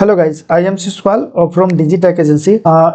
Hello guys, I am Shishpal from Digitek agency.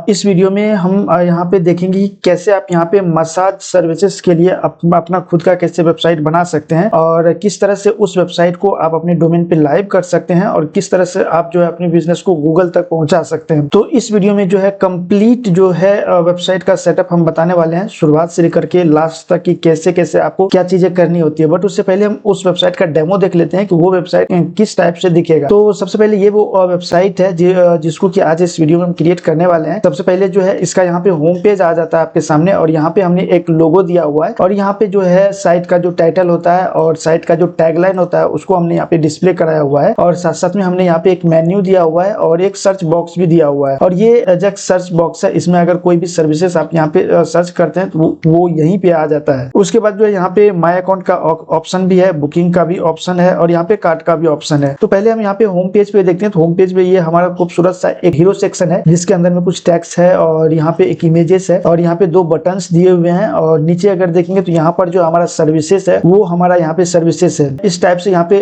इस video में हम यहाँ पे देखेंगे कि कैसे आप यहाँ पे मसाज सर्विसेज के लिए अपना खुद का कैसे वेबसाइट बना सकते हैं और किस तरह से उस वेबसाइट को आप अपने डोमेन पे लाइव कर सकते हैं और किस तरह से आप जो है अपने बिजनेस को गूगल तक पहुंचा सकते हैं। तो इस वीडियो में जो है कंप्लीट जो है वेबसाइट का सेटअप हम बताने वाले हैं, शुरुआत से लेकर के लास्ट तक कि कैसे कैसे आपको क्या चीजें करनी होती है। बट उससे पहले हम उस वेबसाइट का डेमो देख लेते हैं कि वो वेबसाइट किस टाइप से दिखेगा। तो सबसे पहले ये वो वेबसाइट है जिसको कि आज इस वीडियो में हम क्रिएट करने वाले हैं। सबसे पहले जो है इसका यहाँ पे होम पेज आ जाता है आपके सामने और यहाँ पे हमने एक लोगो दिया हुआ है और यहाँ पे जो है साइट का जो टाइटल होता है और साइट का जो टैगलाइन होता है उसको हमने यहाँ पे डिस्प्ले कराया हुआ है और साथ साथ में हमने यहाँ पे एक मेन्यू दिया हुआ है और एक सर्च बॉक्स भी दिया हुआ है। और ये एजेक्ट सर्च बॉक्स है, इसमें अगर कोई भी सर्विसेज आप यहाँ पे सर्च करते हैं तो वो यहीं पे आ जाता है। उसके बाद जो है यहाँ पे माई अकाउंट का ऑप्शन भी है, बुकिंग का भी ऑप्शन है और यहाँ पे कार्ड का भी ऑप्शन है। तो पहले हम यहाँ पे होम पेज पे देखते हैं। तो होम पेज पे ये हमारा खूबसूरत सा एक हीरो सेक्शन है जिसके अंदर में कुछ टेक्स्ट है और यहाँ पे एक इमेजेस है और यहाँ पे दो बटन्स दिए हुए हैं और नीचे अगर देखेंगे तो यहाँ पर जो हमारा सर्विसेज है वो हमारा यहाँ पे सर्विसेज है। इस टाइप से यहाँ पे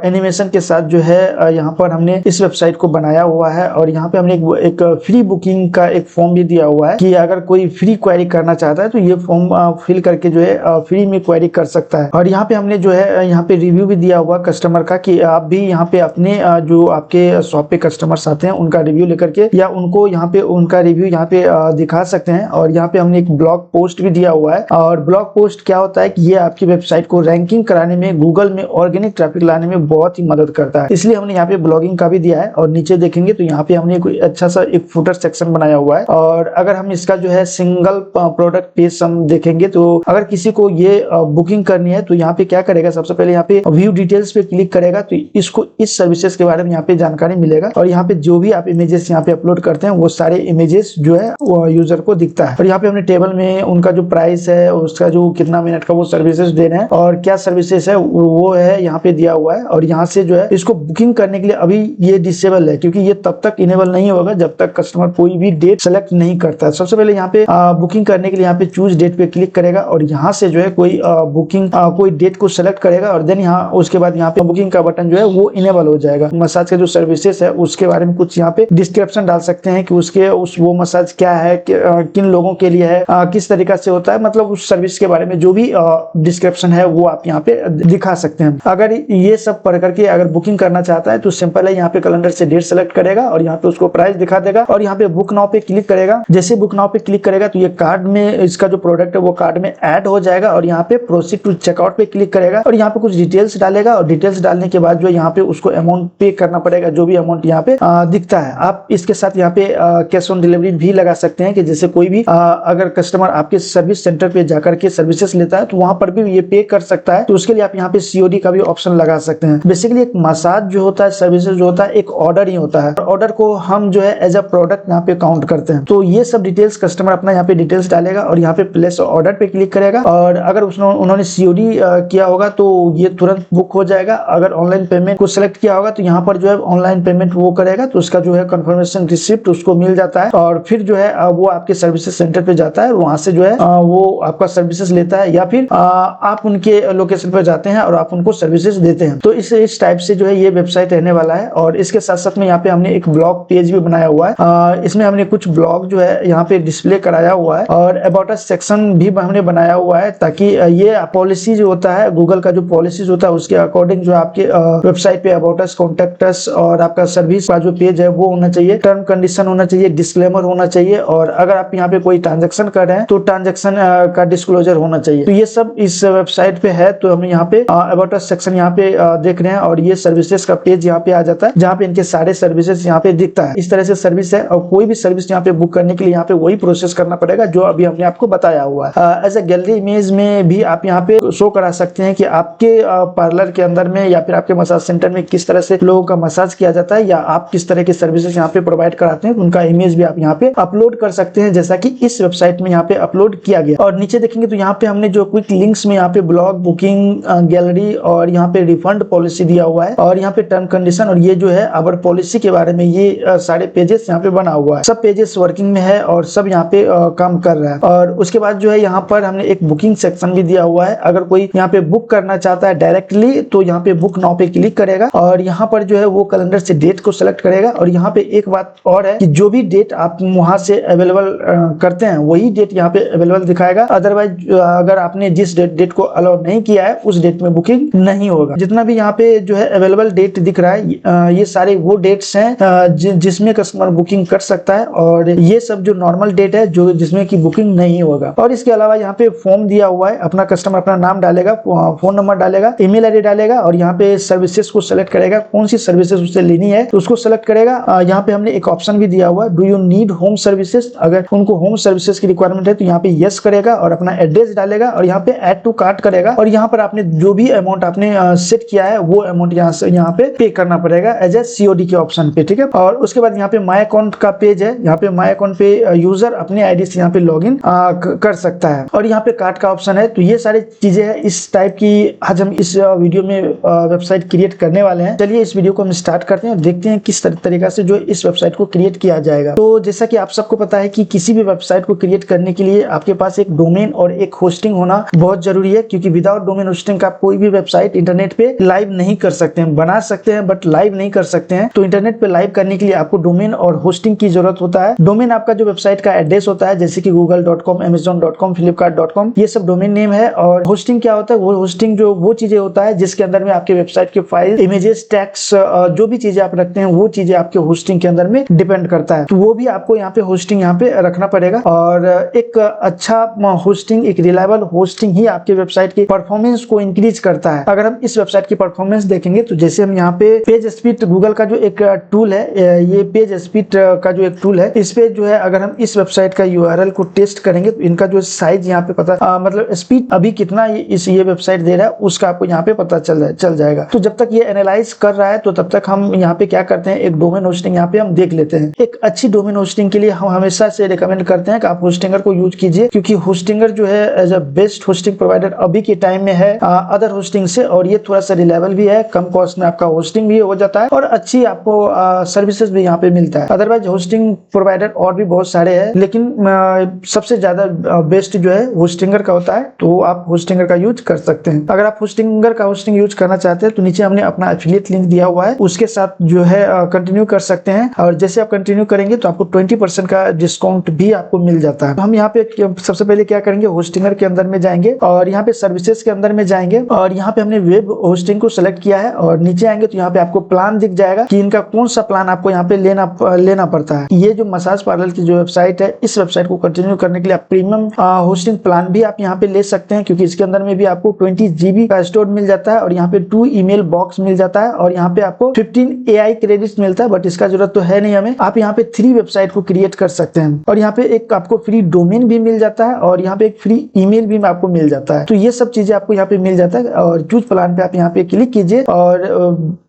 एनिमेशन के साथ जो है यहाँ पर हमने इस वेबसाइट को बनाया हुआ है और यहाँ पे हमने एक फ्री बुकिंग का एक फॉर्म भी दिया हुआ है कि अगर कोई फ्री क्वेरी करना चाहता है तो ये फॉर्म फिल करके जो है फ्री में क्वेरी कर सकता है। और यहाँ पे हमने जो है यहाँ पे रिव्यू भी दिया हुआ कस्टमर का कि आप भी यहाँ पे अपने जो आपके शॉप पे कस्टमर्स आते हैं उनका रिव्यू लेकर के या उनको यहाँ पे उनका रिव्यू यहाँ पे दिखा सकते हैं। और यहाँ पे हमने एक ब्लॉग पोस्ट भी दिया हुआ है और ब्लॉग पोस्ट क्या होता है कि ये आपकी वेबसाइट को रैंकिंग कराने में, गूगल में ऑर्गेनिक ट्रैफिक लाने में बहुत ही मदद करता है, इसलिए हमने यहाँ पे ब्लॉगिंग का भी दिया है। और नीचे देखेंगे तो यहाँ पे हमने कोई अच्छा सा एक फुटर सेक्शन बनाया हुआ है। और अगर हम इसका जो है सिंगल प्रोडक्ट पेज हम देखेंगे तो अगर किसी को ये बुकिंग करनी है तो यहाँ पे क्या करेगा, सबसे पहले यहाँ पे व्यू डिटेल्स पे क्लिक करेगा तो इसको इस सर्विसेज के बारे में यहाँ पे जानकारी मिलेगा और यहाँ पे जो भी आप इमेजेस यहाँ पे अपलोड करते हैं वो सारे इमेजेस जो है वो यूजर को दिखता है। और यहाँ पे हमने टेबल में उनका जो प्राइस है, उसका जो कितना मिनट का वो सर्विसेज दे रहे हैं और क्या सर्विसेज है वो है यहाँ पे दिया हुआ है। और यहाँ से जो है इसको बुकिंग करने के लिए अभी ये डिसेबल है क्योंकि ये तब तक इनेबल नहीं होगा जब तक कस्टमर कोई भी डेट सेलेक्ट नहीं करता है। सबसे पहले यहाँ पे बुकिंग करने के लिए यहाँ पे चूज डेट पे क्लिक करेगा और यहाँ से जो है कोई बुकिंग कोई डेट को सेलेक्ट करेगा और देन यहाँ उसके बाद यहाँ पे बुकिंग का बटन जो है वो इनेबल हो जाएगा। मसाज का जो सर्विसेज है उसके बारे में कुछ यहाँ पे डिस्क्रिप्शन डाल सकते हैं कि उसके वो मसाज क्या है, किन लोगों के लिए है, किस तरीका से होता है, मतलब उस सर्विस के बारे में जो भी डिस्क्रिप्शन है वो आप यहाँ पे दिखा सकते हैं। अगर ये सब पढ़ करके अगर बुकिंग करना चाहता है तो सिंपल है, यहाँ पे कैलेंडर से डेट सेलेक्ट करेगा और यहाँ पे उसको प्राइस दिखा देगा और यहाँ पे बुक नाउ पे क्लिक करेगा। जैसे बुक नाउ पे क्लिक करेगा तो ये कार्ड में इसका जो प्रोडक्ट है वो कार्ड में ऐड हो जाएगा और यहाँ पे प्रोसीड टू चेकआउट पे क्लिक करेगा और यहाँ पे कुछ डिटेल्स डालेगा और डिटेल्स डालने के बाद जो यहाँ पे उसको अमाउंट पे करना पड़ेगा, जो भी अमाउंट यहाँ पे दिखता है। आप इसके साथ यहाँ पे कैश ऑन डिलीवरी भी लगा सकते हैं कि जैसे कोई भी अगर कस्टमर आपके सर्विस सेंटर पे जाकर के सर्विसेज लेता है तो वहां पर भी ये पे कर सकता है, तो उसके लिए आप यहाँ पे सीओडी का भी ऑप्शन लगा सकते हैं। बेसिकली एक मसाज जो होता है, सर्विसेज जो होता है, एक ऑर्डर ही होता है। ऑर्डर को हम जो है एज अ प्रोडक्ट यहाँ पे काउंट करते हैं। तो ये सब डिटेल्स कस्टमर अपना यहाँ पे डिटेल्स डालेगा और यहाँ पे प्लेस ऑर्डर पे क्लिक करेगा और अगर उन्होंने सीओडी किया होगा तो ये तुरंत बुक हो जाएगा। अगर ऑनलाइन पेमेंट को सिलेक्ट किया होगा तो यहाँ पर जो है ऑनलाइन पेमेंट वो करेगा तो उसका जो है कंफर्मेशन रिसिप्ट उसको मिल जाता है और फिर जो है वो आपके सर्विसेज सेंटर पे जाता है, वहां से जो है वो आपका सर्विसेज लेता है या फिर आप उनके लोकेशन पे जाते हैं और आप उनको सर्विसेज देते हैं। तो इस टाइप से जो है ये वेबसाइट रहने वाला है। और इसके साथ साथ में यहाँ पे हमने एक ब्लॉग पेज भी बनाया हुआ है, इसमें हमने कुछ ब्लॉग जो है यहाँ पे डिस्प्ले कराया हुआ है और अबाउट अस सेक्शन भी हमने बनाया हुआ है ताकि ये पॉलिसी जो होता है, गूगल का जो पॉलिसीज होता है उसके अकॉर्डिंग जो आपके वेबसाइट पे अबाउट अस, कॉन्टैक्ट अस और आपका सर्विस का जो पेज है वो होना चाहिए, टर्म कंडीशन होना चाहिए, डिस्क्लेमर होना चाहिए और अगर आप यहाँ पे कोई ट्रांजैक्शन कर रहे हैं तो ट्रांजैक्शन का डिस्क्लोजर होना चाहिए। तो ये सब इस वेबसाइट पे है। तो हम यहाँ पे अबाउट अस सेक्शन यहाँ पे देख रहे हैं और ये सर्विसेज का पेज यहाँ पे आ जाता है जहाँ पे इनके सारे सर्विसेज यहाँ पे दिखता है। इस तरह से सर्विस है और कोई भी सर्विस यहाँ पे बुक करने के लिए यहाँ पे वही प्रोसेस करना पड़ेगा जो अभी हमने आपको बताया हुआ है। एज ए गैलरी इमेज में भी आप यहाँ पे शो करा सकते हैं कि आपके पार्लर के अंदर में या फिर आपके मसाज सेंटर में किस तरह से लोगों का मसाज किया जाता है या आप किस तरह के सर्विसेज यहाँ पे प्रोवाइड कराते हैं, उनका इमेज भी आप यहाँ पे अपलोड कर सकते हैं जैसा कि इस वेबसाइट में यहाँ पे अपलोड किया गया। और नीचे देखेंगे तो यहाँ पे हमने जो क्विक लिंक्स में यहाँ पे ब्लॉग, बुकिंग, गैलरी और यहाँ पे रिफंड पॉलिसी दिया हुआ है और यहाँ पे टर्म कंडीशन और ये जो है आवर पॉलिसी के बारे में ये सारे पेजेस यहाँ पे बना हुआ है। सब पेजेस वर्किंग में है और सब यहाँ पे काम कर रहा है। और उसके बाद जो है यहाँ पर हमने एक बुकिंग सेक्शन भी दिया हुआ है। अगर कोई यहाँ पे बुक करना चाहता है डायरेक्टली तो यहाँ पे बुक नाउ पे क्लिक करेगा और यहाँ पर जो है वो कैलेंडर से डेट को सेलेक्ट करेगा। और यहाँ पे एक बात और है कि जो भी डेट आप वहां से अवेलेबल करते हैं वही डेट यहाँ पे अवेलेबल दिखाएगा। अदरवाइज अगर आपने जिस डेट को अलाउ नहीं किया है उस डेट में बुकिंग नहीं होगा। जितना भी यहाँ पे जो है अवेलेबल डेट दिख रहा है ये सारे वो डेट्स हैं जिसमें कस्टमर बुकिंग कर सकता है, और ये सब जो नॉर्मल डेट है जो जिसमें की बुकिंग नहीं होगा। और इसके अलावा यहाँ पे फॉर्म दिया हुआ है, अपना कस्टमर अपना नाम डालेगा, फोन नंबर डालेगा, ईमेल आईडी डालेगा और यहाँ पे सर्विसेज को सेलेक्ट करेगा, कौन सी सर्विसेज उसे लेनी है तो उसको सेलेक्ट करेगा। यहाँ पे हमने एक ऑप्शन भी दिया हुआ है, do you need home services, अगर उनको होम सर्विसेज की रिक्वायरमेंट है तो यहाँ पे यस करेगा और अपना एड्रेस डालेगा और यहाँ पे ऐड टू कार्ट करेगा। और यहाँ पर आपने जो भी अमाउंट आपने सेट किया है वो अमाउंट यहाँ पे पे करना पड़ेगा एज ए सीओडी के ऑप्शन पे, ठीक है। और उसके बाद यहाँ पे माई अकाउंट का पेज है, यहाँ पे माई अकाउंट पे यूजर अपने आईडी से यहाँ पे लॉग इन कर सकता है और यहाँ पे कार्ड का ऑप्शन है। तो ये सारी चीजें हैं इस टाइप की आज हम इस वीडियो में वेबसाइट क्रिएट करने वाले हैं। चलिए इस वीडियो को हम स्टार्ट करते हैं और देखते हैं किस तरीका से जो इस वेबसाइट को क्रिएट किया जाएगा। तो जैसा कि आप सबको पता है कि किसी भी वेबसाइट को क्रिएट करने के लिए आपके पास एक डोमेन और एक होस्टिंग होना बहुत जरूरी है, क्योंकि विदाउट डोमेन होस्टिंग का कोई भी वेबसाइट इंटरनेट पे लाइव नहीं कर सकते हैं। बना सकते हैं बट लाइव नहीं कर सकते हैं। तो इंटरनेट पे लाइव करने के लिए आपको डोमेन और होस्टिंग की जरूरत होता है। डोमेन आपका जो वेबसाइट का एड्रेस होता है, जैसे कि google.com, amazon.com, flipkart.com, ये सब डोमेन नेम है। और होस्टिंग क्या होता है, वो होस्टिंग जो वो चीजें होता है जिसके अंदर में आपके वेबसाइट के फाइल, इमेजेस, टेक्स्ट, जो भी चीजें आप रखते हैं वो चीजें आपके होस्टिंग के अंदर में डिपेंड करता है। तो वो भी आपको यहाँ पे होस्टिंग यहाँ पे रखना पड़ेगा। और एक अच्छा होस्टिंग, एक रिलायबल होस्टिंग ही आपके वेबसाइट की परफॉर्मेंस को इंक्रीज करता है। अगर हम इस वेबसाइट की परफॉर्मेंस देखेंगे तो जैसे हम यहाँ पे पेज स्पीड, गूगल का जो एक टूल है, ये पेज स्पीड का जो एक टूल है, इस पे जो है अगर हम इस वेबसाइट का यूआरएल को टेस्ट करेंगे तो इनका जो साइज यहाँ पे पता मतलब स्पीड अभी कितना ये वेबसाइट दे रहा है उसका आपको यहाँ पे पता चल जाएगा। तो जब तक ये एनालाइज कर रहा है तो तब तक हम यहाँ पे क्या करते हैं, एक डोमेन होस्टिंग यहाँ पे हम देख लेते हैं। एक अच्छी डोमेन होस्टिंग के लिए हम हमेशा से रिकमेंड करते हैं कि आप होस्टिंगर को यूज कीजिए, क्योंकि होस्टिंगर जो है as a best hosting provider अभी के टाइम में है अदर होस्टिंग से, और ये थोड़ा सा रिलायबल भी है, कम कॉस्ट में आपका होस्टिंग भी हो जाता है और अच्छी आपको सर्विसेज भी यहाँ पे मिलता है। अदरवाइज होस्टिंग प्रोवाइडर और भी बहुत सारे हैं, लेकिन सबसे ज्यादा बेस्ट जो है होस्टिंगर का होता है, तो आप होस्टिंगर का यूज कर सकते हैं। अगर आप होस्टिंगर का होस्टिंग यूज करना चाहते हैं तो नीचे हमने अपना एफिलिएट लिंक दिया हुआ है, उसके साथ जो है कंटिन्यू कर सकते हैं। और जैसे आप कंटिन्यू करेंगे तो आपको 20% का डिस्काउंट भी आपको मिल जाता है। तो हम यहाँ पे सबसे पहले क्या करेंगे, होस्टिंगर के अंदर में जाएंगे और यहाँ पे सर्विसेज के अंदर में जाएंगे और यहाँ पे हमने वेब होस्टिंग को सेलेक्ट किया है और नीचे आएंगे तो यहाँ पे आपको प्लान दिख जाएगा कि इनका कौन सा प्लान आपको यहाँ पे लेना पड़ता है। ये जो मसाज पार्लर की जो वेबसाइट है, इस वेबसाइट को कंटिन्यू करने के लिए आप प्रीमियम होस्टिंग प्लान भी आप यहाँ पे ले सकते हैं, क्योंकि इसके अंदर में भी आपको 20 GB का स्टोर मिल जाता है और यहाँ पे 2 ईमेल बॉक्स मिल जाता है और यहाँ पे आपको 15 AI क्रेडिट्स मिलता है, बट इसका जरूरत तो है नहीं हमें। आप यहाँ पे 3 वेबसाइट को क्रिएट कर सकते हैं और यहाँ पे एक आपको फ्री डोमेन भी मिल जाता है और यहाँ पे एक फ्री ईमेल भी आपको मिल जाता है। तो ये सब चीजें आपको यहाँ पे मिल जाता है और चूज प्लान पे आप यहाँ पे क्लिक कीजिए और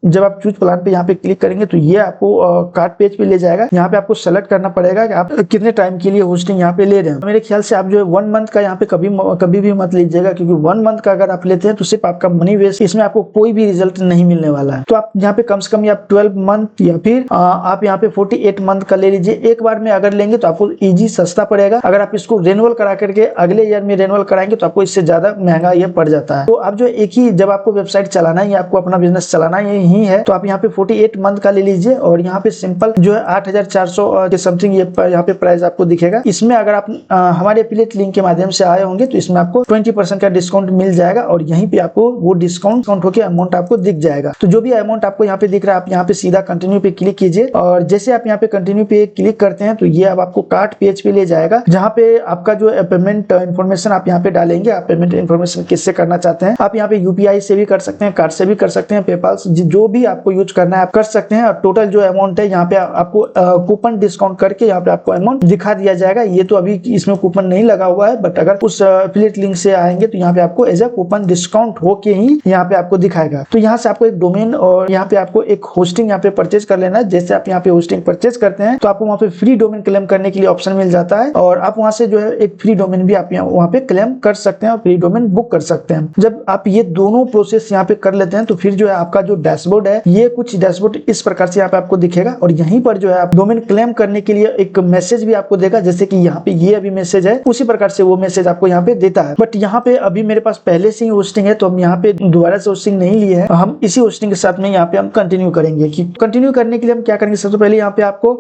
जब आप चूज प्लान पे यहाँ पे क्लिक करेंगे तो ये आपको कार्ड पेज पे ले जाएगा। यहाँ पे आपको सेलेक्ट करना पड़ेगा कि आप कितने टाइम के लिए होस्टिंग यहाँ पे ले रहे हैं। मेरे ख्याल से आप जो है 1 मंथ का यहाँ पे कभी भी मत लीजिएगा, क्योंकि 1 मंथ का अगर आप लेते हैं तो सिर्फ आपका मनी वेस्ट, इसमें आपको कोई भी रिजल्ट नहीं मिलने वाला है। तो आप यहाँ पे कम से कम 12 मंथ या फिर आप यहाँ पे 48 मंथ का ले लीजिए। एक बार में अगर लेंगे तो आपको इजी सस्ता पड़ेगा। अगर आप इसको रेनुअल करा करके अगले ईयर में रेनुअल कराएंगे तो आपको इससे ज्यादा महंगा ये पड़ जाता है। तो आप जो एक ही, जब आपको वेबसाइट चलाना ही, आपको अपना बिजनेस चलाना ही है, तो आप यहाँ पे 48 मंथ का ले लीजिए और यहाँ पे सिंपल जो है 8400 के समथिंग ये यहाँ पे प्राइस आपको दिखेगा। इसमें अगर आप हमारे एफिलिएट लिंक के माध्यम से आए होंगे तो इसमें आपको 20% का डिस्काउंट मिल जाएगा और यहीं पे आपको वो डिस्काउंट होकर अमाउंट आपको दिख जाएगा। तो जो भी अमाउंट आपको यहाँ पे दिख रहा है, आप यहाँ पे सीधा कंटिन्यू पे क्लिक कीजिए और जैसे आप यहाँ पे कंटिन्यू पे क्लिक करते हैं तो ये अब आपको कार्ट पेज पे ले जाएगा, जहाँ पे आपका जो पेमेंट इन्फॉर्मेशन आप यहाँ पे डालेंगे। आप पेमेंट इन्फॉर्मेशन किससे करना चाहते हैं, आप यहाँ पे यूपीआई से भी कर सकते हैं, कार्ड से भी कर सकते हैं, पेपाल से, जो भी आपको यूज करना है आप कर सकते हैं। और टोटल जो अमाउंट है यहाँ पे आपको कूपन डिस्काउंट करके यहाँ पे आपको अमाउंट दिखा दिया जाएगा। ये तो अभी इसमें कूपन नहीं लगा हुआ है, बट अगर उस एफिलिएट लिंक से आएंगे तो यहाँ पे आपको एज अ कूपन डिस्काउंट होके ही यहाँ पे आपको दिखाएगा। तो यहाँ से आपको एक डोमेन और यहाँ पे आपको एक होस्टिंग यहाँ पे परचेज कर लेना है। जैसे आप यहाँ पे होस्टिंग परचेज करते हैं तो आपको वहाँ पे फ्री डोमेन क्लेम करने के लिए ऑप्शन मिल जाता है और आप वहाँ से जो है एक फ्री डोमेन भी आप वहाँ पे क्लेम कर सकते हैं और फ्री डोमेन बुक कर सकते हैं। जब आप ये दोनों प्रोसेस यहाँ पे कर लेते हैं तो फिर जो है आपका जो डैशबोर्ड है, ये कुछ डैशबोर्ड इस प्रकार से यहाँ पे आपको दिखेगा और यहीं पर जो है आप डोमेन क्लेम करने के लिए एक मैसेज भी आपको देगा, जैसे कि यहाँ पे ये अभी मैसेज है, उसी प्रकार से वो मैसेज आपको यहाँ पे देता है। बट यहाँ पे अभी मेरे पास पहले से ही होस्टिंग है तो हम यहाँ पे दोबारा से होस्टिंग नहीं लिए है, हम इसी होस्टिंग के साथ में यहाँ पे हम कंटिन्यू करेंगे कंटिन्यू करने के लिए हम क्या करेंगे, सबसे पहले यहाँ पे आपको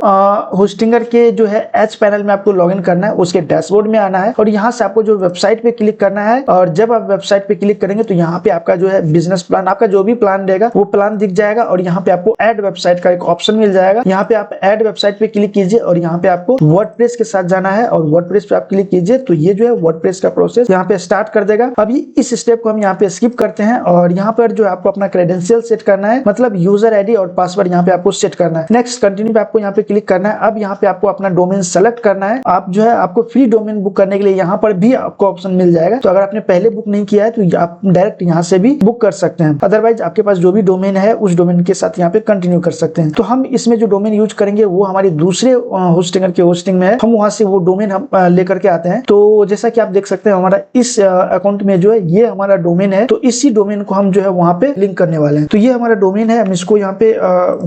होस्टिंगर के जो है एच पैनल में आपको लॉगिन करना है, उसके डैशबोर्ड में आना है और यहाँ से आपको जो वेबसाइट पे क्लिक करना है। और जब आप वेबसाइट पे क्लिक करेंगे तो यहाँ पे आपका जो है बिजनेस प्लान, आपका जो भी प्लान रहेगा वो प्लान दिख जाएगा और यहाँ पे आपको ऐड वेबसाइट का एक ऑप्शन मिल जाएगा। यहाँ पे आप ऐड वेबसाइट पे क्लिक कीजिए और यहाँ पे आपको वर्डप्रेस के साथ जाना है और वर्डप्रेस पे आप क्लिक कीजिए तो ये जो है वर्डप्रेस का प्रोसेस यहाँ पे स्टार्ट कर देगा। अभी इस स्टेप को हम यहाँ पे स्किप करते हैं और यहाँ पर जो आपको अपना क्रेडेंशियल सेट करना है, मतलब यूजर आईडी और पासवर्ड यहाँ पे आपको सेट करना है। नेक्स्ट कंटिन्यू पे आपको यहाँ पे क्लिक करना है। अब यहाँ पे आपको अपना डोमेन सेलेक्ट करना है। आप जो है आपको फ्री डोमेन बुक करने के लिए यहाँ पर भी आपको ऑप्शन मिल जाएगा, तो अगर आपने पहले बुक नहीं किया है तो आप डायरेक्ट यहाँ से भी बुक कर सकते हैं, अदरवाइज आपके पास जो भी डोमेन है उस डोमेन के साथ यहाँ पे कंटिन्यू कर सकते हैं। तो हम इसमें जो डोमेन यूज करेंगे वो हमारे दूसरे होस्टिंगर के होस्टिंग में है, हम वहां से वो डोमेन हम लेकर के आते हैं। तो जैसा कि आप देख सकते हैं हमारा इस अकाउंट में जो है ये हमारा डोमेन है, तो इसी डोमेन को हम जो है वहां पे लिंक करने वाले हैं। तो ये हमारा डोमेन है, हम इसको यहाँ पे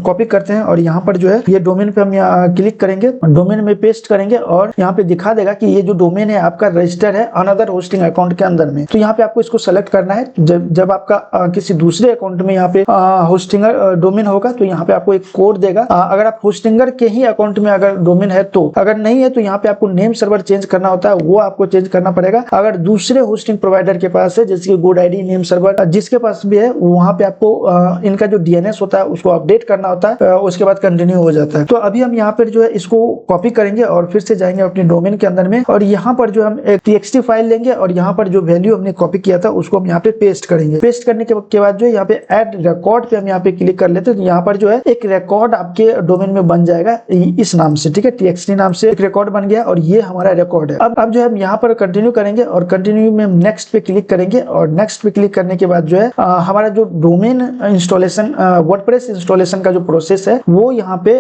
कॉपी करते हैं और यहाँ पर जो है ये डोमेन पे हम यहाँ क्लिक करेंगे, डोमेन में पेस्ट करेंगे और यहाँ पे दिखा देगा कि ये जो डोमेन है आपका रजिस्टर है अनदर होस्टिंग अकाउंट के अंदर में। तो यहाँ पे आपको इसको सेलेक्ट करना है। जब आपका किसी दूसरे अकाउंट में यहाँ पे होस्टिंगर डोमेन होगा तो यहाँ पे आपको एक कोड देगा। अगर आप होस्टिंगर के ही अकाउंट में अगर डोमेन है तो, अगर नहीं है तो यहाँ पे आपको नेम सर्वर चेंज करना होता है, वो आपको चेंज करना पड़ेगा। अगर दूसरे होस्टिंग प्रोवाइडर के पास है जैसे कि गुड आईडी, नेम सर्वर जिसके पास भी है वहां पे आपको इनका जो डीएनएस होता है उसको अपडेट करना होता है, उसके बाद कंटिन्यू हो जाता है। तो अभी हम यहाँ पर जो है इसको कॉपी करेंगे और फिर से जाएंगे अपने डोमेन के अंदर में और यहाँ पर जो हम एक txt फाइल लेंगे और यहाँ पर जो वैल्यू हमने कॉपी किया था उसको हम यहाँ पे पेस्ट करेंगे। पेस्ट करने के बाद जो है यहाँ पे ऐड रिकॉर्ड पे हम यहाँ पे क्लिक कर लेते हैं तो यहाँ पर जो है एक रिकॉर्ड आपके डोमेन में बन जाएगा इस नाम से, ठीक है, txt नाम से एक रिकॉर्ड बन गया और ये हमारा रिकॉर्ड है। अब जो है हम यहाँ पर कंटिन्यू करेंगे और कंटिन्यू में हम नेक्स्ट पे क्लिक करेंगे और नेक्स्ट पे क्लिक करने के बाद जो है हमारा जो डोमेन इंस्टॉलेशन वर्डप्रेस इंस्टॉलेशन का जो प्रोसेस है वो यहाँ पे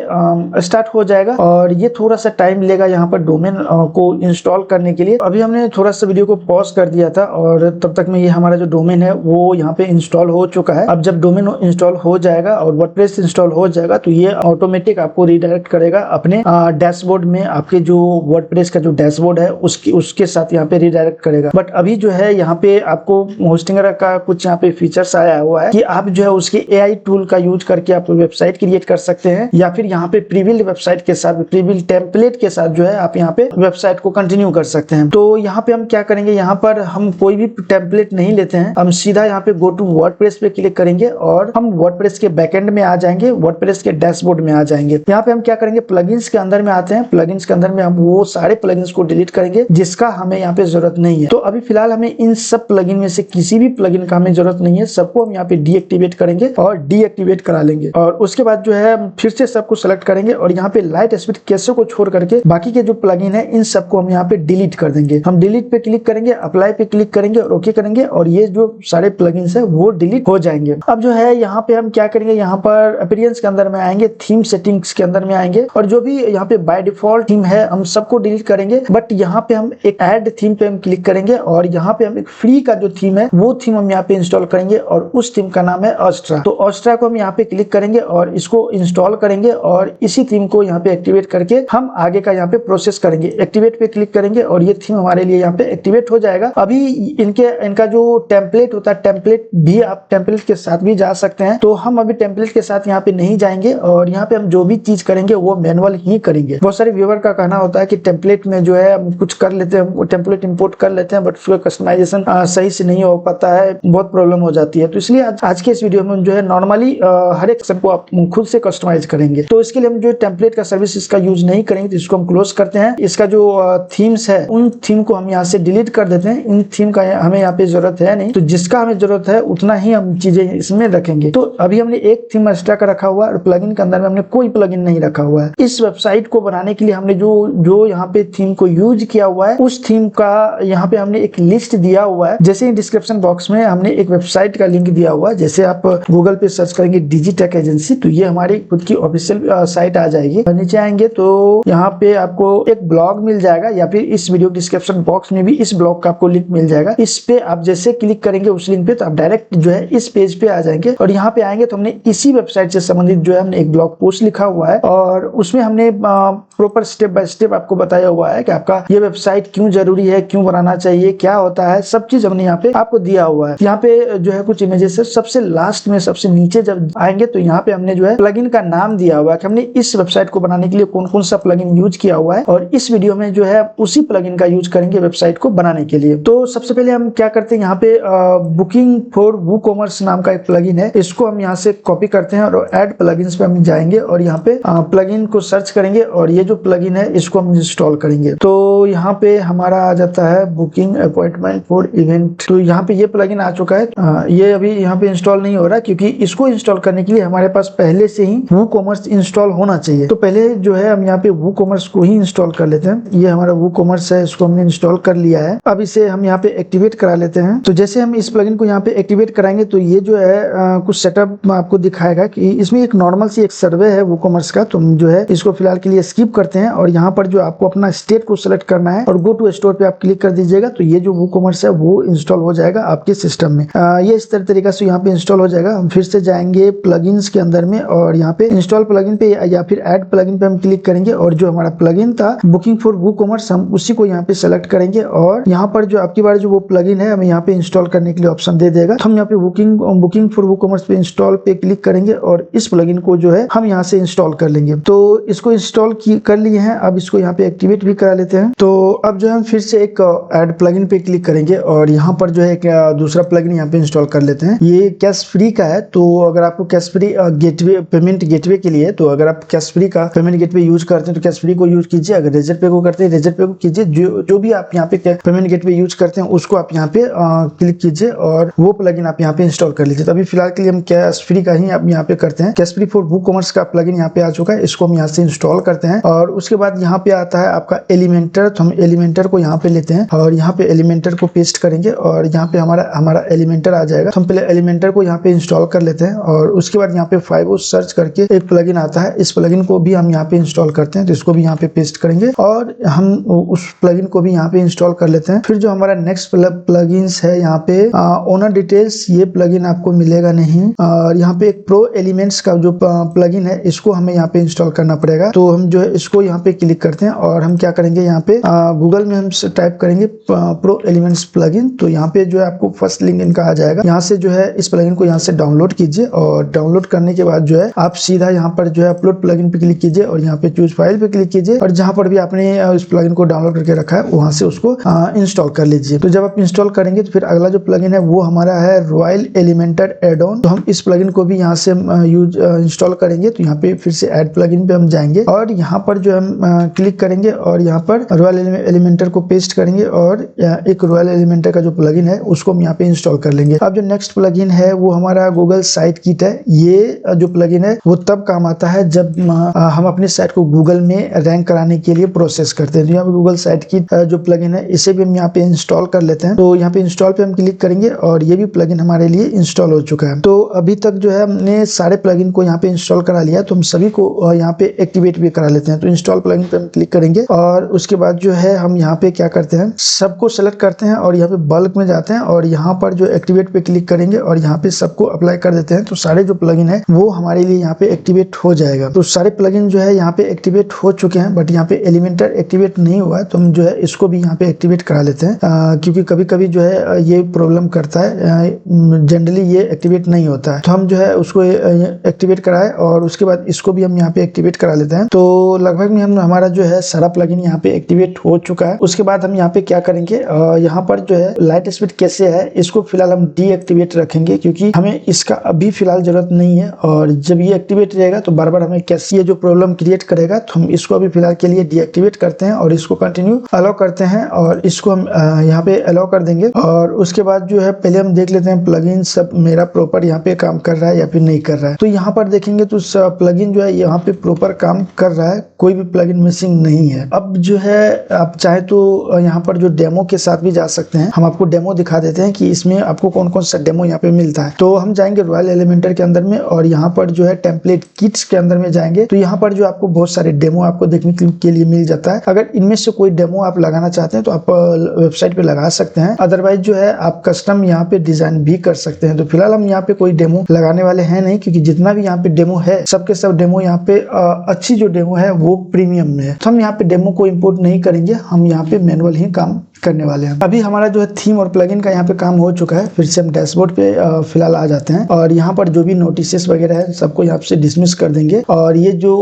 स्टार्ट हो जाएगा और ये थोड़ा सा टाइम लेगा यहाँ पर डोमेन को इंस्टॉल करने के लिए। अभी हमने थोड़ा सा वीडियो को पॉज कर दिया था और तब तक में ये हमारा जो डोमेन है वो यहाँ पे इंस्टॉल हो चुका है। अब जब डोमेन इंस्टॉल हो जाएगा और वर्डप्रेस इंस्टॉल हो जाएगा तो ये ऑटोमेटिक आपको रिडायरेक्ट करेगा अपने डैशबोर्ड में। आपके जो वर्डप्रेस का जो डैशबोर्ड है उसके साथ यहाँ पे रिडायरेक्ट करेगा। बट अभी जो है यहाँ पे आपको होस्टिंगर का कुछ यहाँ पे फीचर्स आया हुआ है कि आप जो है उसके AI टूल का यूज करके आप वेबसाइट क्रिएट कर सकते हैं या फिर यहाँ पे प्रीबिल्ड वेबसाइट के साथ, प्रीबिल्ड टेम्पलेट के साथ जो है आप यहाँ पे वेबसाइट को कंटिन्यू कर सकते हैं। तो यहाँ पे हम क्या करेंगे, यहाँ पर हम कोई भी टेम्पलेट नहीं लेते हैं, हम सीधा यहाँ पे गो टू वर्डप्रेस पे क्लिक करेंगे और हम वर्डप्रेस के बैकएंड में आ जाएंगे, वर्डप्रेस के डैशबोर्ड में आ जाएंगे। यहाँ पे हम क्या करेंगे, प्लगइन्स के अंदर में आते हैं। प्लगइन्स के अंदर में हम वो सारे प्लगइन्स को डिलीट करेंगे जिसका हमें यहाँ पे जरूरत नहीं है। तो अभी फिलहाल हमें इन सब प्लगइन में से किसी भी प्लगइन का हमें जरूरत नहीं है, सबको हम यहाँ पे डीएक्टिवेट करेंगे और डीएक्टिवेट करा लेंगे। और उसके बाद जो है फिर से सबको सेलेक्ट करेंगे और यहाँ पे लाइट स्पीड कैसे को छोड़ करके बाकी के जो प्लगइन है इन सबको हम यहाँ पे डिलीट कर देंगे। हम डिलीट पे क्लिक करेंगे, अप्लाई पे क्लिक करेंगे और ओके करेंगे और ये जो सारे प्लगइन्स है वो डिलीट हो जाएंगे। अब जो है यहाँ पे हम क्या करेंगे, यहाँ पर अपीयरेंस के अंदर में आएंगे, थीम सेटिंग्स के अंदर में आएंगे और जो भी यहाँ पे बाय डिफॉल्ट थीम है हम सबको डिलीट करेंगे। बट यहाँ पे हम एक ऐड थीम पे हम क्लिक करेंगे और यहाँ पे हम एक फ्री का जो थीम है वो थीम हम यहाँ पे इंस्टॉल करेंगे और उस थीम का नाम है ऑस्ट्रा। तो ऑस्ट्रा को हम यहाँ पे क्लिक करेंगे और इसको इंस्टॉल करेंगे और इसी थीम को यहाँ पे एक्टिवेट करके हम आगे का यहाँ पे प्रोसेस करेंगे। एक्टिवेट पे क्लिक करेंगे और ये थीम हमारे लिए यहाँ पे एक्टिवेट हो जाएगा। अभी इनका जो टेम्पलेट होता है, टेम्पलेट भी आप टेम्पलेट के साथ भी जा सकते हैं। तो हम अभी टेम्पलेट के साथ यहाँ पे नहीं जाएंगे और यहाँ पे हम जो भी चीज करेंगे वो मैनुअल ही करेंगे। बहुत सारे व्यूअर का कहना होता है कि टेम्पलेट में जो है हम कुछ कर लेते हैं, टेम्पलेट इंपोर्ट कर लेते हैं बट उसका कस्टमाइजेशन सही से नहीं हो पाता है, बहुत प्रॉब्लम हो जाती है। तो इसलिए आज के इस वीडियो में जो है नॉर्मली हर एक सेक्शन को आप खुद से कस्टमाइज करेंगे। तो इसके लिए हम जो टेम्पलेट का सर्विस इसका यूज नहीं करेंगे, तो इसको हम क्लोज करते हैं। इसका जो थीम्स है उन थीम को हम यहाँ से डिलीट कर देते हैं। इन थीम का हमें यहाँ पे जरूरत है नहीं, तो जिसका हमें जरूरत है उतना ही हम चीजें इसमें रखेंगे। तो अभी हमने एक थीम एक्स्ट्रा का रखा हुआ है और प्लगइन के अंदर में हमने कोई प्लगइन नहीं रखा हुआ है। इस वेबसाइट को बनाने के लिए हमने जो यहाँ पे थीम को यूज किया हुआ है उस थीम का यहाँ पे हमने एक लिस्ट दिया हुआ है। जैसे डिस्क्रिप्शन बॉक्स में हमने एक वेबसाइट का लिंक दिया हुआ है, जैसे आप गूगल पे सर्च करेंगे डिजिटेक एजेंसी तो ये हमारी खुद की ऑफिशियल साइट आ जाएगी। नीचे आएंगे तो यहाँ पे आपको एक ब्लॉग मिल जाएगा या फिर इस वीडियो डिस्क्रिप्शन बॉक्स में भी इस ब्लॉग का आपको लिंक मिल जाएगा। इस पे आप जैसे क्लिक करेंगे उस लिंक पे तो आप डायरेक्ट जो है इस पेज पे आ जाएंगे और यहाँ पे आएंगे तो हमने इसी वेबसाइट से संबंधित जो है हमने एक ब्लॉग पोस्ट लिखा हुआ है और उसमें हमने प्रॉपर स्टेप बाय स्टेप आपको बताया हुआ है कि आपका ये वेबसाइट क्यों जरूरी है, क्यों बनाना चाहिए, क्या होता है, सब चीज हमने यहाँ पे आपको दिया हुआ है। यहाँ पे जो है कुछ इमेजेस है, सबसे लास्ट में सबसे नीचे जब आएंगे तो यहाँ पे हमने जो है प्लगइन का नाम दिया हुआ है कि हमने इस वेबसाइट को बनाने के लिए कौन कौन सा प्लगइन यूज किया हुआ है, और इस वीडियो में जो है उसी प्लगइन का यूज करेंगे वेबसाइट को बनाने के लिए। तो सबसे पहले हम क्या करते हैं, यहाँ पे बुकिंग फॉर वूकॉमर्स नाम का एक प्लगइन है, इसको हम यहाँ से कॉपी करते हैं और ऐड प्लगइन्स पे हम जाएंगे और यहाँ पे प्लगइन को सर्च करेंगे और ये जो प्लगइन है इसको हम इंस्टॉल करेंगे। तो यहाँ पे हमारा आ जाता है बुकिंग अपॉइंटमेंट फॉर इवेंट। तो यहाँ पे ये प्लगइन आ चुका है। ये अभी यहाँ पे इंस्टॉल नहीं हो रहा क्योंकि इसको इंस्टॉल करने के लिए हमारे पास पहले से ही वूकॉमर्स इंस्टॉल होना चाहिए। तो पहले जो है हम यहाँ पे वूकॉमर्स को ही इंस्टॉल कर लेते हैं। ये हमारा वूकॉमर्स है, इसको हमने इंस्टॉल कर लिया है। अब इसे हम यहाँ पे एक्टिवेट करा लेते हैं। तो जैसे हम इस प्लगइन को यहाँ पे एक्टिवेट कराएंगे तो ये जो है कुछ सेटअप आपको दिखाएगा कि इसमें एक नॉर्मल सी एक सर्वे है वूकॉमर्स का। तो जो है इसको फिलहाल के लिए स्किप करते हैं और यहाँ पर जो आपको अपना स्टेट को सिलेक्ट करना है और गो टू स्टोर पे आप क्लिक कर दीजिएगा तो ये जो वूकॉमर्स है वो इंस्टॉल हो जाएगा आपके सिस्टम में। ये इस तरीके से यहाँ पे इंस्टॉल हो जाएगा। हम फिर से जाएंगे प्लगइन्स के अंदर में और यहाँ पे इंस्टॉल प्लगइन पे या फिर ऐड प्लगइन पे हम क्लिक करेंगे और जो हमारा प्लगइन था बुकिंग फॉर वूकॉमर्स हम उसी को यहाँ पे सेलेक्ट करेंगे और यहाँ पर जो आपकी बार जो वो प्लगइन है हमें यहाँ पे इंस्टॉल करने के लिए ऑप्शन दे देगा। तो हम यहाँ पे बुकिंग फॉर वूकॉमर्स पे इंस्टॉल पे क्लिक करेंगे और इस प्लगइन को जो है हम यहाँ से इंस्टॉल कर लेंगे। तो इसको इंस्टॉल कर लिए हैं, अब इसको यहाँ पे एक्टिवेट भी करा लेते हैं। तो अब जो है हम फिर से एक ऐड प्लगइन पे क्लिक करेंगे और यहाँ पर जो है एक दूसरा प्लगइन यहाँ पे इंस्टॉल कर लेते हैं। ये कैश फ्री का है। तो अगर आपको cash free gateway payment gateway के लिए, तो अगर आप कैश फ्री का पेमेंट गेटवे यूज करते हैं तो कैश फ्री को यूज कीजिए। अगर रेजर पे को करते हैं रेजर पे को कीजिए। जो भी आप यहाँ पे पेमेंट गेटवे यूज करते हैं उसको आप यहाँ पे क्लिक कीजिए और वो प्लगइन आप यहाँ पे इंस्टॉल कर लीजिए। तो अभी फिलहाल के लिए हम कैश फ्री का ही आप यहाँ पे करते हैं। कैश फ्री फॉर वूकॉमर्स का प्लगइन यहाँ पे आ चुका है, इसको हम यहाँ से इंस्टॉल करते हैं और उसके बाद यहाँ पे आता है आपका एलिमेंटर। तो हम एलिमेंटर को यहाँ पे लेते हैं और यहाँ पे एलिमेंटर को पेस्ट करेंगे और यहाँ पे हमारा एलिमेंटर आ जाएगा। तो हम पहले एलिमेंटर को यहाँ पे इंस्टॉल कर लेते हैं और उसके बाद यहाँ पे 5 सर्च करके एक प्लगइन आता है, इस प्लगइन को भी हम यहाँ पे इंस्टॉल करते हैं। तो इसको भी यहाँ पे पेस्ट करेंगे और हम उस प्लगइन को भी यहाँ पे इंस्टॉल कर लेते हैं। फिर जो हमारा नेक्स्ट प्लगइन्स है यहाँ पे ओनर डिटेल्स, ये प्लगइन आपको मिलेगा नहीं। और यहाँ पे एक प्रो एलिमेंट्स का जो प्लगइन है इसको हमें यहाँ पे इंस्टॉल करना पड़ेगा। तो हम जो है इसको यहाँ पे क्लिक करते हैं और हम क्या करेंगे, यहाँ पे गूगल में हम टाइप करेंगे प्रो एलिमेंट्स प्लगइन। तो यहाँ पे जो है आपको फर्स्ट लिंक इनका आ जाएगा। यहाँ से जो है इस प्लगइन को यहाँ से डाउनलोड कीजिए और डाउनलोड करने के बाद जो है आप सीधा यहाँ पर जो है अपलोड प्लगइन पे क्लिक कीजिए और यहाँ पे चूज फाइल पे क्लिक कीजिए और जहाँ पर भी आपने उस प्लगइन को डाउनलोड करके रखा है वहां से उसको इंस्टॉल कर लीजिए। तो जब आप इंस्टॉल करेंगे तो फिर अगला जो प्लगइन है वो हमारा है रॉयल एलिमेंटर एड ऑन। तो हम इस प्लगइन को भी यहाँ से इंस्टॉल करेंगे। तो यहाँ पे फिर से ऐड प्लगइन पे हम जाएंगे और यहाँ पर जो हम क्लिक करेंगे और यहाँ पर रॉयल एलिमेंटर को पेस्ट करेंगे और एक रॉयल एलिमेंटर का जो प्लगइन है उसको हम यहाँ पे इंस्टॉल कर लेंगे। अब जो नेक्स्ट प्लगइन है वो हमारा गूगल साइट किट है। ये जो प्लगइन है वो तब काम आता है जब हम अपनी साइट को गूगल में रैंक कराने के लिए प्रोसेस करते हैं। तो यहाँ पे गूगल साइट किट जो प्लगइन है इसे भी हम यहाँ पे इंस्टॉल कर लेते हैं। तो यहाँ पे इंस्टॉल पे हम क्लिक करेंगे और ये भी प्लगइन हमारे लिए इंस्टॉल हो चुका है। तो अभी तक जो है हमने सारे प्लगइन को यहाँ पे इंस्टॉल करा लिया, तो हम सभी को यहाँ पे एक्टिवेट भी करा लेते हैं। तो इंस्टॉल प्लगइन पे हम क्लिक करेंगे और उसके बाद जो है हम यहाँ पे क्या करते हैं, सबको सेलेक्ट करते हैं और यहाँ पे बल्क में जाते हैं और यहाँ पर जो एक्टिवेट पे क्लिक करेंगे और यहाँ पे सबको अप्लाई कर देते हैं। तो सारे जो प्लगइन है वो हमारे लिए यहाँ पे एक्टिवेट हो जाएगा। तो सारे प्लगइन जो है यहाँ पे एक्टिवेट हो चुके हैं, बट यहाँ पे एलिमेंटर एक्टिवेट नहीं हुआ है। तो हम जो है इसको भी यहाँ पे एक्टिवेट करा लेते हैं क्योंकि कभी कभी जो है ये प्रॉब्लम करता है, जनरली ये एक्टिवेट नहीं होता है। तो हम जो है उसको एक्टिवेट कराए और उसके बाद इसको भी हम यहाँ पे एक्टिवेट करा लेते हैं। तो लगभग में हमारा जो है सारा प्लगइन यहाँ पे एक्टिवेट हो चुका है। उसके बाद हम यहाँ पे क्या करेंगे, यहाँ पर जो है लाइट स्पीड कैसे है इसको फिलहाल हम डीएक्टिवेट रखेंगे क्योंकि हमें इसका अभी फिलहाल जरूरत नहीं है और जब ये एक्टिवेट रहेगा तो बार बार हमें कैसे ये जो प्रॉब्लम क्रिएट करेगा। तो हम इसको अभी फिलहाल के लिए डीएक्टिवेट करते हैं और इसको कंटिन्यू अलाउ करते हैं और इसको हम यहाँ पे अलाउ कर देंगे। और उसके बाद जो है पहले हम देख लेते हैं प्लगइन सब मेरा प्रॉपर यहाँ पे काम कर रहा है या फिर नहीं कर रहा है। तो यहाँ पर देखेंगे तो प्लगइन जो है यहाँ पे प्रॉपर काम कर रहा है, कोई भी प्लगइन मिसिंग नहीं है। अब जो है आप चाहे तो यहाँ पर जो डेमो के साथ भी जा सकते हैं। हम आपको डेमो दिखा देते हैं कि इसमें आपको कौन कौन सा डेमो यहाँ पे मिलता है। तो हम जाएंगे रॉयल एलिमेंटर के अंदर में और यहाँ पर जो है टेम्पलेट किट्स के अंदर में जाएंगे। तो यहाँ पर जो आपको बहुत सारे डेमो आपको देखने के लिए मिल जाता है। अगर इनमें से कोई डेमो आप लगाना चाहते हैं तो आप वेबसाइट पे लगा सकते हैं, अदरवाइज जो है आप कस्टम यहाँ पे डिजाइन भी कर सकते हैं। तो फिलहाल हम यहाँ पे कोई डेमो लगाने वाले हैं नहीं क्योंकि जितना भी यहाँ पे डेमो है सबके सब डेमो यहाँ पे अच्छी जो डेमो है वो प्रीमियम में है। तो हम यहाँ पे डेमो को इंपोर्ट नहीं करेंगे, हम यहाँ पे मैनुअल ही काम करने वाले हैं। अभी हमारा जो है थीम और प्लगइन का यहाँ पे काम हो चुका है। फिर से हम डैशबोर्ड पे फिलहाल आ जाते हैं और यहाँ पर जो भी नोटिसेस वगैरह है सबको यहाँ से डिसमिस कर देंगे और ये जो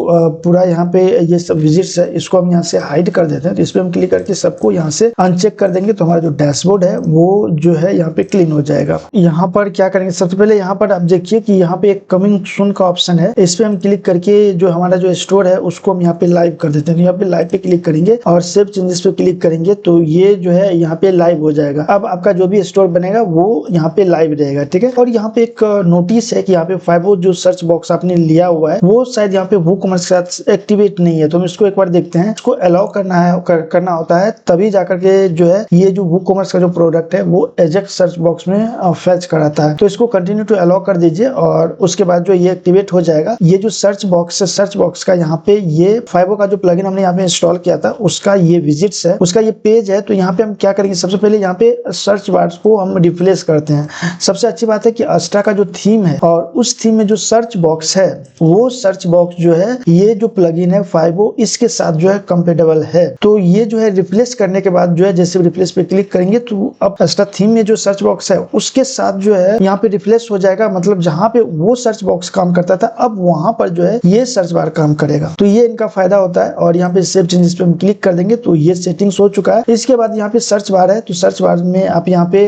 पूरा यहाँ पे ये सब विजिट्स है इसको हम यहाँ से हाइड कर देते हैं। तो इस पे हम क्लिक करके सबको यहाँ से अनचेक कर देंगे तो हमारा जो डैशबोर्ड है वो जो है यहाँ पे क्लीन हो जाएगा। यहाँ पर क्या करेंगे, सबसे पहले यहाँ पर आप देखिए कि यहाँ पे एक कमिंग सून का ऑप्शन है, इस पे हम क्लिक करके जो हमारा जो स्टोर है उसको हम यहाँ पे लाइव कर देते हैं। यहाँ पे लाइव पे क्लिक करेंगे और सेव चेंजेस पे क्लिक करेंगे तो ये जो है यहाँ पे लाइव हो जाएगा। अब आपका जो भी स्टोर बनेगा वो यहाँ पे लाइव रहेगा, ठीक है। और यहाँ पे एक नोटिस है कि यहाँ पे फाइबो जो सर्च बॉक्स आपने लिया हुआ है वो शायद यहाँ पे वूकॉमर्स के साथ एक्टिवेट नहीं है। तो हम इसको एक बार देखते हैं। इसको अलाउ करना होता है तभी जाकर के जो है ये जो वूकॉमर्स का जो प्रोडक्ट है वो एजेक्स सर्च बॉक्स में फैच कराता है। तो इसको कंटिन्यू टू अलाउ कर दीजिए और उसके बाद जो ये एक्टिवेट हो जाएगा। ये जो सर्च बॉक्स का यहाँ पे ये फाइबो का जो प्लगइन हमने यहाँ पे इंस्टॉल किया था उसका ये विजिट्स है, उसका ये पेज है। तो यहाँ पे हम क्या करेंगे, सबसे पहले यहाँ पे सर्च बार्स को हम रिप्लेस करते हैं। सबसे अच्छी बात है कि अस्ट्रा का जो थीम है और उस थीम में जो सर्च बॉक्स है वो सर्च बॉक्स जो है ये जो प्लगइन है फाइबो इसके साथ जो है कंपेटेबल है। तो ये जो है रिप्लेस करने के बाद जो है जैसे रिप्लेस पे क्लिक करेंगे तो अब अस्ट्रा थीम में जो सर्च बॉक्स है उसके साथ जो है यहाँ पे रिप्लेस हो जाएगा। मतलब जहाँ पे वो सर्च बॉक्स काम करता था अब वहां पर जो है ये सर्च बार काम करेगा। तो ये इनका फायदा होता है। और यहाँ पे सेव चेंजेस पे हम क्लिक कर देंगे तो ये सेटिंग्स हो चुका है। इसके बाद यहाँ पे सर्च बार है तो सर्च बार में आप यहाँ पे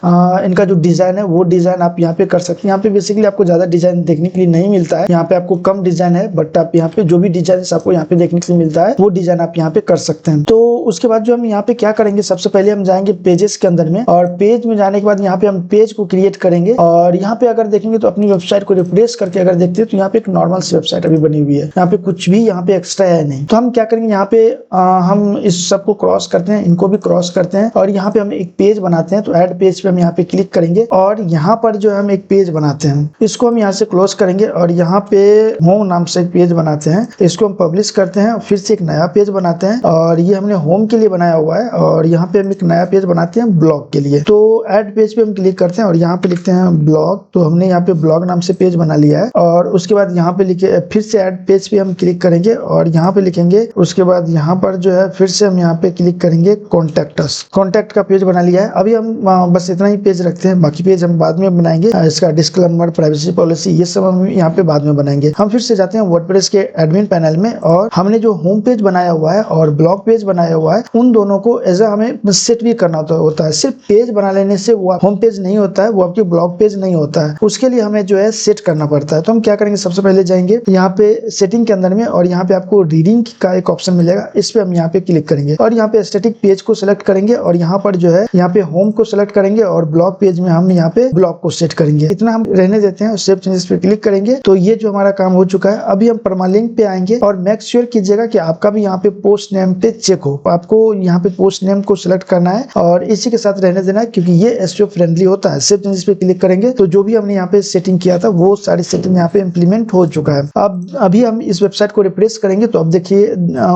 इनका जो डिजाइन है वो डिजाइन आप यहाँ पे कर सकते हैं। यहाँ पे बेसिकली आपको ज्यादा डिजाइन देखने के लिए नहीं मिलता है, यहाँ पे आपको कम डिजाइन है, बट आप यहाँ पे जो भी डिजाइन आपको यहाँ पे देखने के लिए मिलता है वो डिजाइन आप यहाँ पे कर सकते हैं। तो उसके बाद जो हम यहाँ पे क्या करेंगे, सबसे पहले हम जाएंगे पेजेस के अंदर में और पेज में जाने के बाद यहाँ पे हम पेज को क्रिएट करेंगे। और यहाँ पे अगर देखेंगे तो अपनी वेबसाइट को रिफ्रेश करके अगर देखते हैं तो यहाँ पे एक नॉर्मल सी वेबसाइट अभी बनी हुई है, यहाँ पे कुछ भी यहाँ पे एक्स्ट्रा है नहीं। तो हम क्या करेंगे, यहाँ पे हम इस सबको क्रॉस करते हैं, इनको भी क्रॉस करते हैं और यहाँ पे हम एक पेज बनाते हैं। तो ऐड पेज पे हम यहाँ पे क्लिक करेंगे और यहाँ पर जो है हम एक पेज बनाते हैं, इसको हम यहाँ से क्लोज करेंगे और यहाँ पे होम नाम से एक पेज बनाते हैं। इसको हम पब्लिश करते हैं, फिर से एक नया पेज बनाते हैं और ये हमने होम के लिए बनाया हुआ है और यहाँ पे हम एक नया पेज बनाते हैं ब्लॉग के लिए। तो ऐड पेज पे हम क्लिक करते हैं और यहाँ पे लिखते हैं ब्लॉग। तो हमने यहाँ पे ब्लॉग नाम से पेज बना लिया है और उसके बाद यहाँ पे लिखे फिर से ऐड पेज पे हम क्लिक करेंगे और यहाँ पे लिखेंगे। उसके बाद यहाँ पर जो है फिर से हम यहाँ पे क्लिक करेंगे कॉन्टैक्ट अस, कॉन्टैक्ट का पेज बना लिया है। अभी हम बस इतना ही पेज रखते हैं, बाकी पेज हम बाद में बनाएंगे। इसका डिस्क्लेमर, प्राइवेसी पॉलिसी ये सब हम यहाँ पे बाद में बनाएंगे। हम फिर से जाते हैं वर्डप्रेस के एडमिन पैनल में और हमने जो होम पेज बनाया हुआ है और ब्लॉग पेज बनाया हुआ है उन दोनों को एज हमें सेट भी करना होता है। सिर्फ पेज बना लेने से वो होम पेज नहीं होता है, वो आपके ब्लॉग पेज नहीं होता है, उसके लिए हमें जो है सेट करना पड़ता है। तो हम क्या करेंगे, सबसे पहले जाएंगे यहाँ पे सेटिंग के अंदर में और यहाँ पे आपको रीडिंग का एक ऑप्शन मिलेगा, इस पे हम यहाँ पे क्लिक करेंगे और यहाँ पे स्टैटिक पेज को सिलेक्ट करेंगे और यहाँ पर जो है यहाँ पे होम को सिलेक्ट करेंगे और ब्लॉग पेज में हम यहाँ पे ब्लॉग को सेट करेंगे। इतना हम रहने देते हैं और सेव चेंजेस पे क्लिक करेंगे। तो ये जो हमारा काम हो चुका है। अभी हम परमालिंक पे आएंगे और मेक श्योर कीजिएगा कि आपका भी यहाँ पे पोस्ट नेम पे चेक हो। आपको यहाँ पे पोस्ट नेम को सिलेक्ट करना है और इसी के साथ रहने देना है क्योंकि ये एसईओ फ्रेंडली होता है। सेव चेंजेस पे क्लिक करेंगे तो जो भी हमने यहाँ पे सेटिंग किया था वो सारी सेटिंग यहाँ पे इम्प्लीमेंट हो चुका है। अब अभी हम इस वेबसाइट को रिफ्रेश करेंगे तो अब देखिए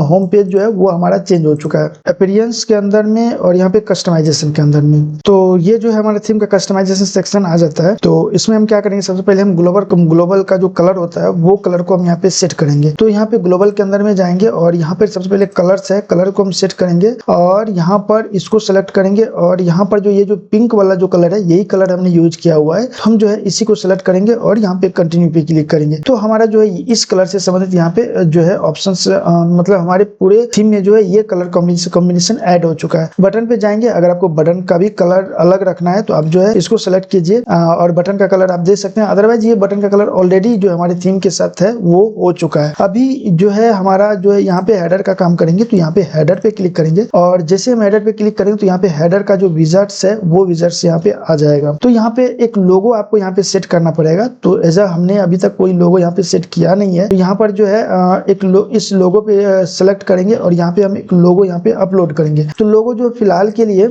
होम पेज जो है वो हमारा चेंज हो चुका है अपीयरेंस के अंदर में और यहाँ पे कस्टमाइजेशन के अंदर में। तो ये जो है हमारा थीम का कस्टमाइजेशन सेक्शन आ जाता है। तो इसमें हम क्या करेंगे, सबसे पहले हम ग्लोबल का जो कलर होता है वो कलर को हम यहाँ पे सेट करेंगे। तो यहाँ पे ग्लोबल के अंदर में जाएंगे और यहाँ पे सबसे पहले कलर्स है, कलर को हम सेट करेंगे और यहाँ पर इसको सेलेक्ट करेंगे और यहाँ पर जो ये जो पिंक वाला जो कलर है यही कलर हमने यूज किया हुआ है। हम जो है इसी को सेलेक्ट करेंगे और यहाँ पे कंटिन्यू पे क्लिक करेंगे। तो हमारा जो है इस कलर से संबंधित यहाँ पे जो है ऑप्शंस मतलब हमारे पूरे थीम में जो है ये कलर कॉम्बिनेशन ऐड हो चुका है। बटन पे जाएंगे, अगर आपको बटन का भी कलर अलग रखना है तो आप जो है इसको सेलेक्ट कीजिए और बटन का कलर आप दे सकते हैं। अदरवाइज ये बटन का कलर ऑलरेडी जो हमारे थीम के साथ है वो हो चुका है। अभी जो है हमारा जो है यहाँ पे हेडर का काम करेंगे। तो यहाँ पे हेडर पे क्लिक करेंगे और जैसे हम हेडर पे क्लिक करेंगे तो यहाँ पे हेडर का जो विजार्ड्स है वो विजार्ड्स यहाँ पे आ जाएगा। तो यहाँ पे एक लोगो आपको यहाँ पे सेट करना पड़ेगा। तो ऐसा हमने अभी तक कोई लोगो यहाँ पे सेट किया नहीं है। तो यहाँ पर जो है इस लोगो पे सेलेक्ट करेंगे और यहाँ पे हम एक लोगो यहाँ पे अपलोड करेंगे। तो लोगो जो फिलहाल फिलहाल के लिए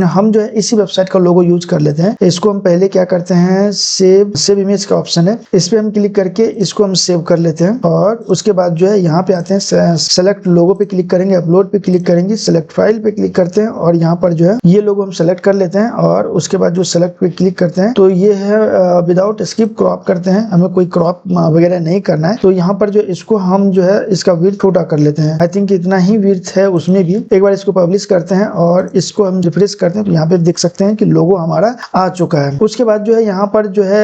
हम जो है इसी वेबसाइट का लोगो यूज कर लेते हैं। इसको हम पहले क्या करते हैं, सेव इमेज का ऑप्शन है, इस पे हम क्लिक करके इसको हम सेव कर लेते हैं और उसके बाद जो है यहाँ पे आते हैं, सेलेक्ट लोगो पे क्लिक करेंगे, अपलोड पे क्लिक करेंगे, सेलेक्ट फाइल पे क्लिक करते हैं और यहाँ पर जो है ये लोगो हम सेलेक्ट कर लेते हैं और उसके बाद जो सेलेक्ट पे क्लिक करते हैं तो ये है विदाउट स्किप क्रॉप करते हैं, हमें कोई क्रॉप वगैरह नहीं करना है। तो यहाँ पर जो इसको हम जो है इसका विड्थ छोटा कर लेते हैं, आई थिंक इतना ही विड्थ है उसमें भी। एक बार इसको पब्लिश करते हैं और इसको हम रिफ्रेश करते हैं तो यहाँ पे देख सकते हैं कि लोगो हमारा आ चुका है। उसके बाद जो है यहाँ पर जो है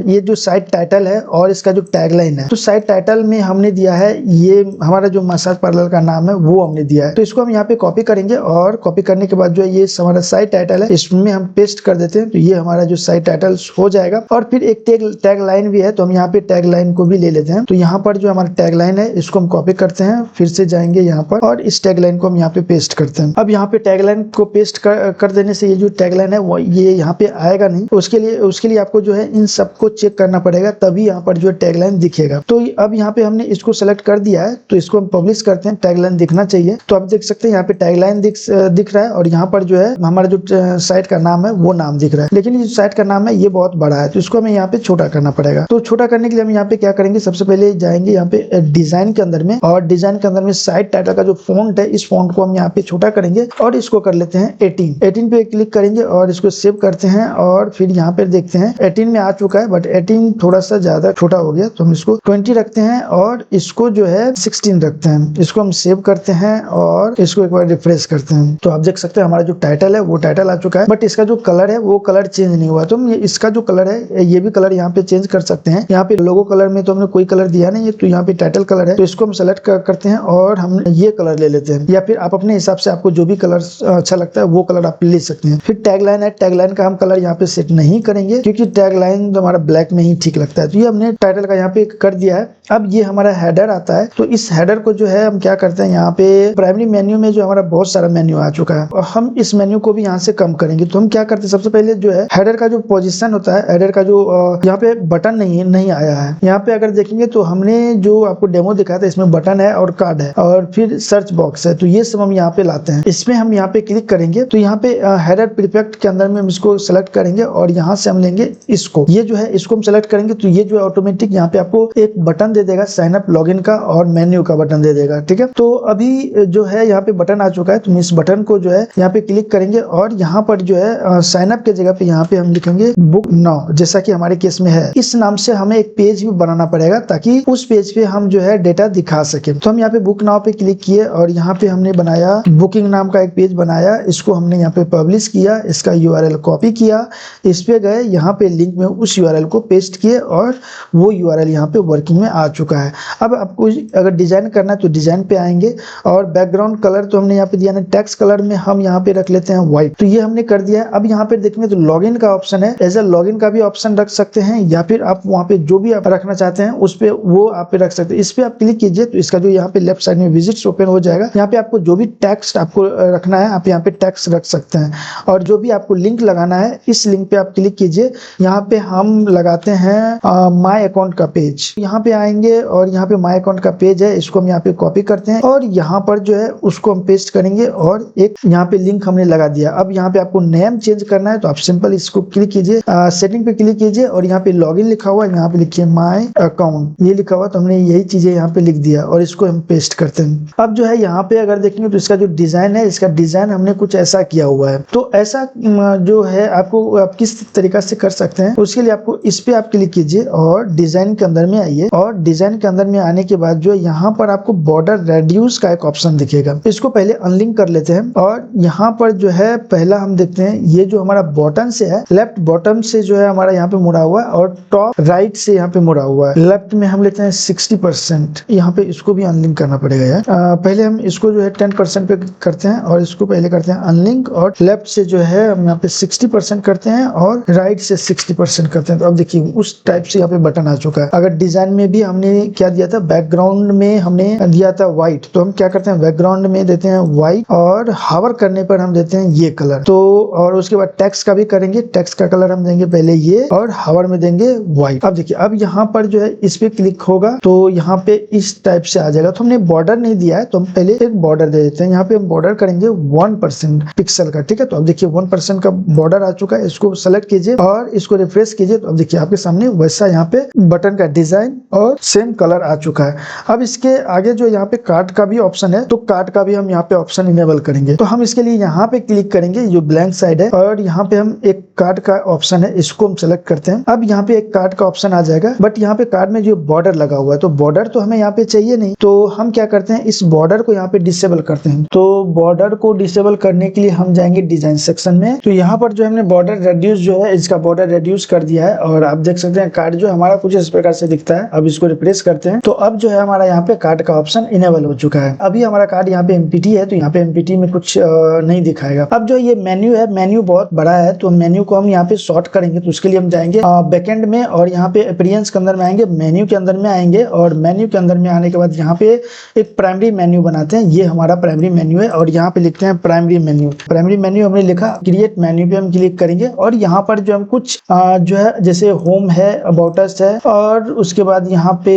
ये जो साइट टाइटल है और इसका जो टैगलाइन है, तो साइट टाइटल में हमने दिया है ये हमारा जो मसाज पार्लर का नाम है वो हमने दिया है। तो इसको हम यहाँ पे कॉपी करेंगे और कॉपी करने के बाद जो है ये हमारा साइट टाइटल है इसमें हम पेस्ट कर देते हैं तो ये हमारा जो साइट टाइटल हो जाएगा। और फिर एक टैग लाइन भी है तो हम यहाँ पे टैग लाइन को भी ले लेते हैं। तो यहाँ पर जो हमारा टैग लाइन है इसको हम कॉपी करते हैं, फिर से जाएंगे यहाँ पर और इस टैग लाइन को हम यहाँ पे पेस्ट करते हैं। अब यहाँ पे टैग लाइन को पेस्ट कर देने से ये जो टैग लाइन है वो ये यहाँ पे आएगा नहीं, तो उसके लिए आपको जो है इन सबको चेक करना पड़ेगा, तभी यहाँ पर जो टैग लाइन दिखेगा। तो अब यहाँ पे हमने इसको सेलेक्ट कर दिया है तो इसको हम पब्लिश करते हैं, टैग लाइन दिखना चाहिए। तो आप देख सकते हैं यहाँ पे टैग लाइन दिख रहा है और यहाँ पर जो है हमारा जो साइट का नाम है वो नाम दिख रहा है, लेकिन ये साइट का नाम है ये बहुत बड़ा है तो इसको हमें यहाँ पे छोटा करना पड़ेगा। तो छोटा करने के लिए हम यहाँ पे क्या करेंगे, सबसे पहले जाएंगे यहाँ पे डिजाइन के अंदर में और डिजाइन के अंदर में साइट टाइटल का जो फॉन्ट है इस फॉन्ट को हम यहाँ पे छोटा करेंगे और इसको कर लेते हैं 18 पे क्लिक करेंगे और इसको सेव करते हैं और फिर यहाँ पे देखते हैं 18 में आ चुका है बट 18 थोड़ा सा ज्यादा छोटा हो गया तो हम इसको 20 रखते हैं और इसको जो है 16 रखते हैं। इसको हम सेव करते हैं और इसको एक बार रिफ्रेश करते हैं तो आप देख सकते हैं हमारा जो टाइटल है वो टाइटल आ चुका है, बट इसका जो कलर है वो कलर चेंज नहीं हुआ। तो हम इसका जो कलर है ये भी कलर यहाँ पे चेंज कर सकते हैं। यहाँ पे लोगो कलर में तो हमने कोई कलर दिया नहीं है तो यहाँ पे टाइटल कलर है तो इसको हम सेलेक्ट करते हैं और हम ये कलर ले लेते हैं, या फिर आप अपने हिसाब से आपको जो भी कलर अच्छा लगता है वो कलर आप ले सकते हैं। फिर टैग लाइन है, टैग लाइन का हम कलर यहाँ पे सेट नहीं करेंगे क्योंकि टैग लाइन तो हमारा ब्लैक में ही ठीक लगता है। तो ये हमने टाइटल का यहाँ पे कर दिया है। अब ये हमारा हेडर आता है तो इस हेडर को जो है हम क्या करते हैं, यहाँ पे प्राइमरी मेन्यू में जो हमारा बहुत सारा मेन्यू आ चुका है और हम इस मेन्यू को भी यहाँ से कम करेंगे। तो हम क्या करते हैं, सबसे पहले जो है हेडर का जो पोजीशन होता है, हेडर का जो यहाँ पे बटन नहीं आया है। यहाँ पे अगर देखेंगे तो हमने जो आपको डेमो दिखाया था इसमें बटन है और कार्ड है और फिर सर्च बॉक्स है, तो ये सब हम यहाँ पे लाते हैं। इसमें हम यहाँ पे क्लिक करेंगे तो यहाँ पे हेडर प्रीफेक्ट के अंदर में हम इसको सेलेक्ट करेंगे और यहाँ से हम लेंगे इसको, ये जो है इसको हम सेलेक्ट करेंगे तो ये जो है ऑटोमेटिक यहाँ पे आपको एक बटन दे देगा साइन अप लॉगिन का और मेन्यू का बटन दे देगा, ठीक है। तो अभी जो है यहाँ पे बटन आ चुका है तो इस बटन को जो है यहाँ पे क्लिक करेंगे और यहाँ पर जो है साइन अप के जगह पे यहाँ पे हम लिखेंगे बुक नाउ, जैसा कि हमारे केस में है। इस नाम से हमें एक पेज भी बनाना पड़ेगा ताकि उस पेज पे हम जो है डेटा दिखा सके। तो हम यहाँ पे बुक नाउ पे क्लिक किए और यहाँ पे हमने बनाया बुकिंग नाम का एक पेज बनाया, इसको हमने यहाँ पे पब्लिश किया, इसका URL कॉपी किया, इस पे गए, यहाँ पे लिंक में उस URL को पेस्ट किए और वो URL यहाँ पे वर्किंग में आ चुका है। अब आपको अगर डिजाइन करना है तो डिजाइन पे आएंगे और बैकग्राउंड कलर तो हमने यहाँ पे दिया ना, टेक्स्ट कलर में हम यहाँ पे रख लेते हैं व्हाइट, तो ये हमने कर दिया है। अब यहाँ पे देखेंगे तो लॉगिन का ऑप्शन है, एज ए लॉगिन का भी ऑप्शन रख सकते हैं या फिर आप वहाँ पे जो भी आप रखना चाहते हैं उस पे वो आप पे रख सकते हैं। इस पे आप क्लिक कीजिए तो इसका जो यहाँ पे लेफ्ट साइड में विजिट्स ओपन हो जाएगा। यहाँ पे आपको जो भी टेक्स्ट आपको रखना है आप यहाँ पे टेक्स्ट रख सकते हैं और जो भी आपको लिंक लगाना है इस लिंक पे आप क्लिक कीजिए। यहाँ पे हम लगाते हैं माय अकाउंट का पेज, यहाँ पे आएंगे और यहाँ पे माय अकाउंट का पेज है, इसको हम यहाँ पे कॉपी करते हैं और यहाँ पर जो है उसको हम पेस्ट करेंगे और एक यहाँ पे लिंक हमने लगा दिया। अब यहाँ पे आपको नेम चेंज करना है तो आप सिंपल इसको क्लिक कीजिए, सेटिंग पे क्लिक कीजिए और यहाँ पे लॉगिन लिखा हुआ है, यहाँ पे लिखिए माय अकाउंट, ये लिखा हुआ तो हमने यही चीजें यहाँ पे लिख दिया और इसको हम पेस्ट करते हैं। अब जो है यहाँ पे अगर देखेंगे तो इसका जो डिजाइन है, इसका डिजाइन हमने कुछ ऐसा किया हुआ है। तो ऐसा जो है आपको आप किस तरीका से कर सकते हैं, उसके लिए आपको इस पे आप क्लिक कीजिए और डिजाइन के अंदर में आइए और डिजाइन के अंदर में आने के बाद जो यहाँ पर आपको बॉर्डर रेड्यूस का एक ऑप्शन दिखेगा, इसको पहले अनलिंक कर लेते हैं और यहाँ पर जो है पहला हम देखते हैं ये जो हमारा बॉटम से है, लेफ्ट बॉटम से जो है हमारा यहाँ पे मुड़ा हुआ है और टॉप राइट से यहाँ पे मुड़ा हुआ है। लेफ्ट में हम लेते हैं 60%, यहाँ पे इसको भी अनलिंक करना पड़ेगा यार। पहले हम इसको जो है 10% पे करते हैं और इसको पहले करते हैं अनलिंक और लेफ्ट से जो है हम यहाँ पे 60% करते हैं और राइट से 60% करते हैं। तो अब देखिए उस टाइप से यहाँ पे बटन आ चुका है। अगर डिजाइन में भी हमने क्या दिया था, बैकग्राउंड में हमने दिया था व्हाइट, तो हम क्या करते हैं बैकग्राउंड में देते हैं व्हाइट और हावर करने पर हम देते हैं ये कलर। तो और उसके बाद टेक्स्ट का भी करेंगे, टेक्स्ट का कलर हम देंगे पहले ये और हावर में देंगे व्हाइट। अब देखिए अब यहाँ पर जो है इस पे क्लिक होगा तो यहाँ पे इस टाइप से आ जाएगा। तो हमने बॉर्डर नहीं दिया है तो हम पहले एक बॉर्डर दे देते हैं। यहाँ पे हम बॉर्डर करेंगे बनाएंगे 1% पिक्सल का, ठीक है। तो अब देखिए 1% का बॉर्डर आ चुका है, इसको सेलेक्ट कीजिए और इसको रिफ्रेश कीजिए। तो अब देखिए आपके सामने वैसा यहाँ पे बटन का डिजाइन और सेम कलर आ चुका है। अब इसके आगे जो यहाँ पे कार्ड का भी ऑप्शन है, तो कार्ड का भी हम यहाँ पे ऑप्शन इनेबल करेंगे। तो हम इसके लिए यहाँ पे क्लिक करेंगे, जो ब्लैंक साइड है, और यहाँ पे हम एक कार्ड का ऑप्शन है, इसको हम सेलेक्ट करते हैं। अब यहाँ पे एक कार्ड का ऑप्शन आ जाएगा, बट यहाँ पे कार्ड में जो बॉर्डर लगा हुआ है, तो बॉर्डर तो हमें यहाँ पे चाहिए नहीं, तो हम क्या करते हैं, इस बॉर्डर को यहाँ पे डिसेबल करते हैं। तो बॉर्डर को डिसेबल करने के लिए हम जाएंगे डिजाइन सेक्शन में। तो यहाँ पर जो हमने बॉर्डर रेड्यूस जो है, इसका बॉर्डर रेड्यूस कर दिया है, और आप देख सकते हैं कार्ड जो हमारा कुछ इस प्रकार से दिखता है। अब इसको रिप्लेस करते हैं, तो अब जो है हमारा यहाँ पे कार्ड का ऑप्शन इनेबल हो चुका है। अभी हमारा कार्ड यहाँ पे एमपीटी है, तो यहाँ पे एमपीटी में कुछ नहीं दिखाएगा। अब जो ये मेन्यू है, मेन्यू बहुत बड़ा है, तो मेन्यू को हम यहाँ पे शॉर्ट करेंगे। तो उसके लिए हम जाएंगे बैकएंड में, और यहाँ पे अपीयरेंस के अंदर में आएंगे, मेन्यू के अंदर में आएंगे, और मेन्यू के अंदर में आने के बाद यहाँ पे एक प्राइमरी मेन्यू बनाते हैं। ये हमारा प्राइमरी मेन्यू है, और यहाँ पे लिखते हैं प्राइमरी मेन्यू। प्राइमरी मेन्यू हमने लिखा, क्रिएट मेन्यू पे हम क्लिक करेंगे, और यहाँ पर जो हम कुछ जो है, जैसे होम है, अबाउट अस है, और उसके बाद यहाँ पे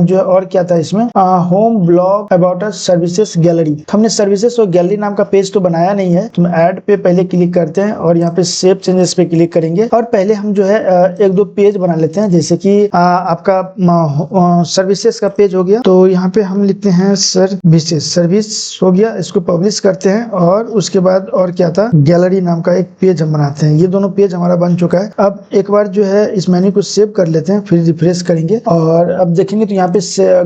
जो और क्या था इसमें, home, blog, about us, services, gallery. हमने सर्विसेज और गैलरी नाम का पेज तो बनाया नहीं है, तो ऐड पे पहले क्लिक करते हैं, और यहाँ पे सेव चेंजेस पे क्लिक करेंगे, और पहले हम जो है एक दो पेज बना लेते हैं। जैसे कि आपका सर्विसेज का पेज हो गया, तो यहाँ पे हम लिखते हैं सर्विसेज, सर्विस हो गया, इसको पब्लिश करते हैं। और उसके बाद और क्या था, गैलरी नाम का एक पेज हम बनाते हैं। ये दोनों पेज हमारा बन चुका है। अब एक बार जो है इस मेन्यू को सेव कर लेते हैं, फिर रिफ्रेश करेंगे, और अब देखेंगे तो यहाँ पे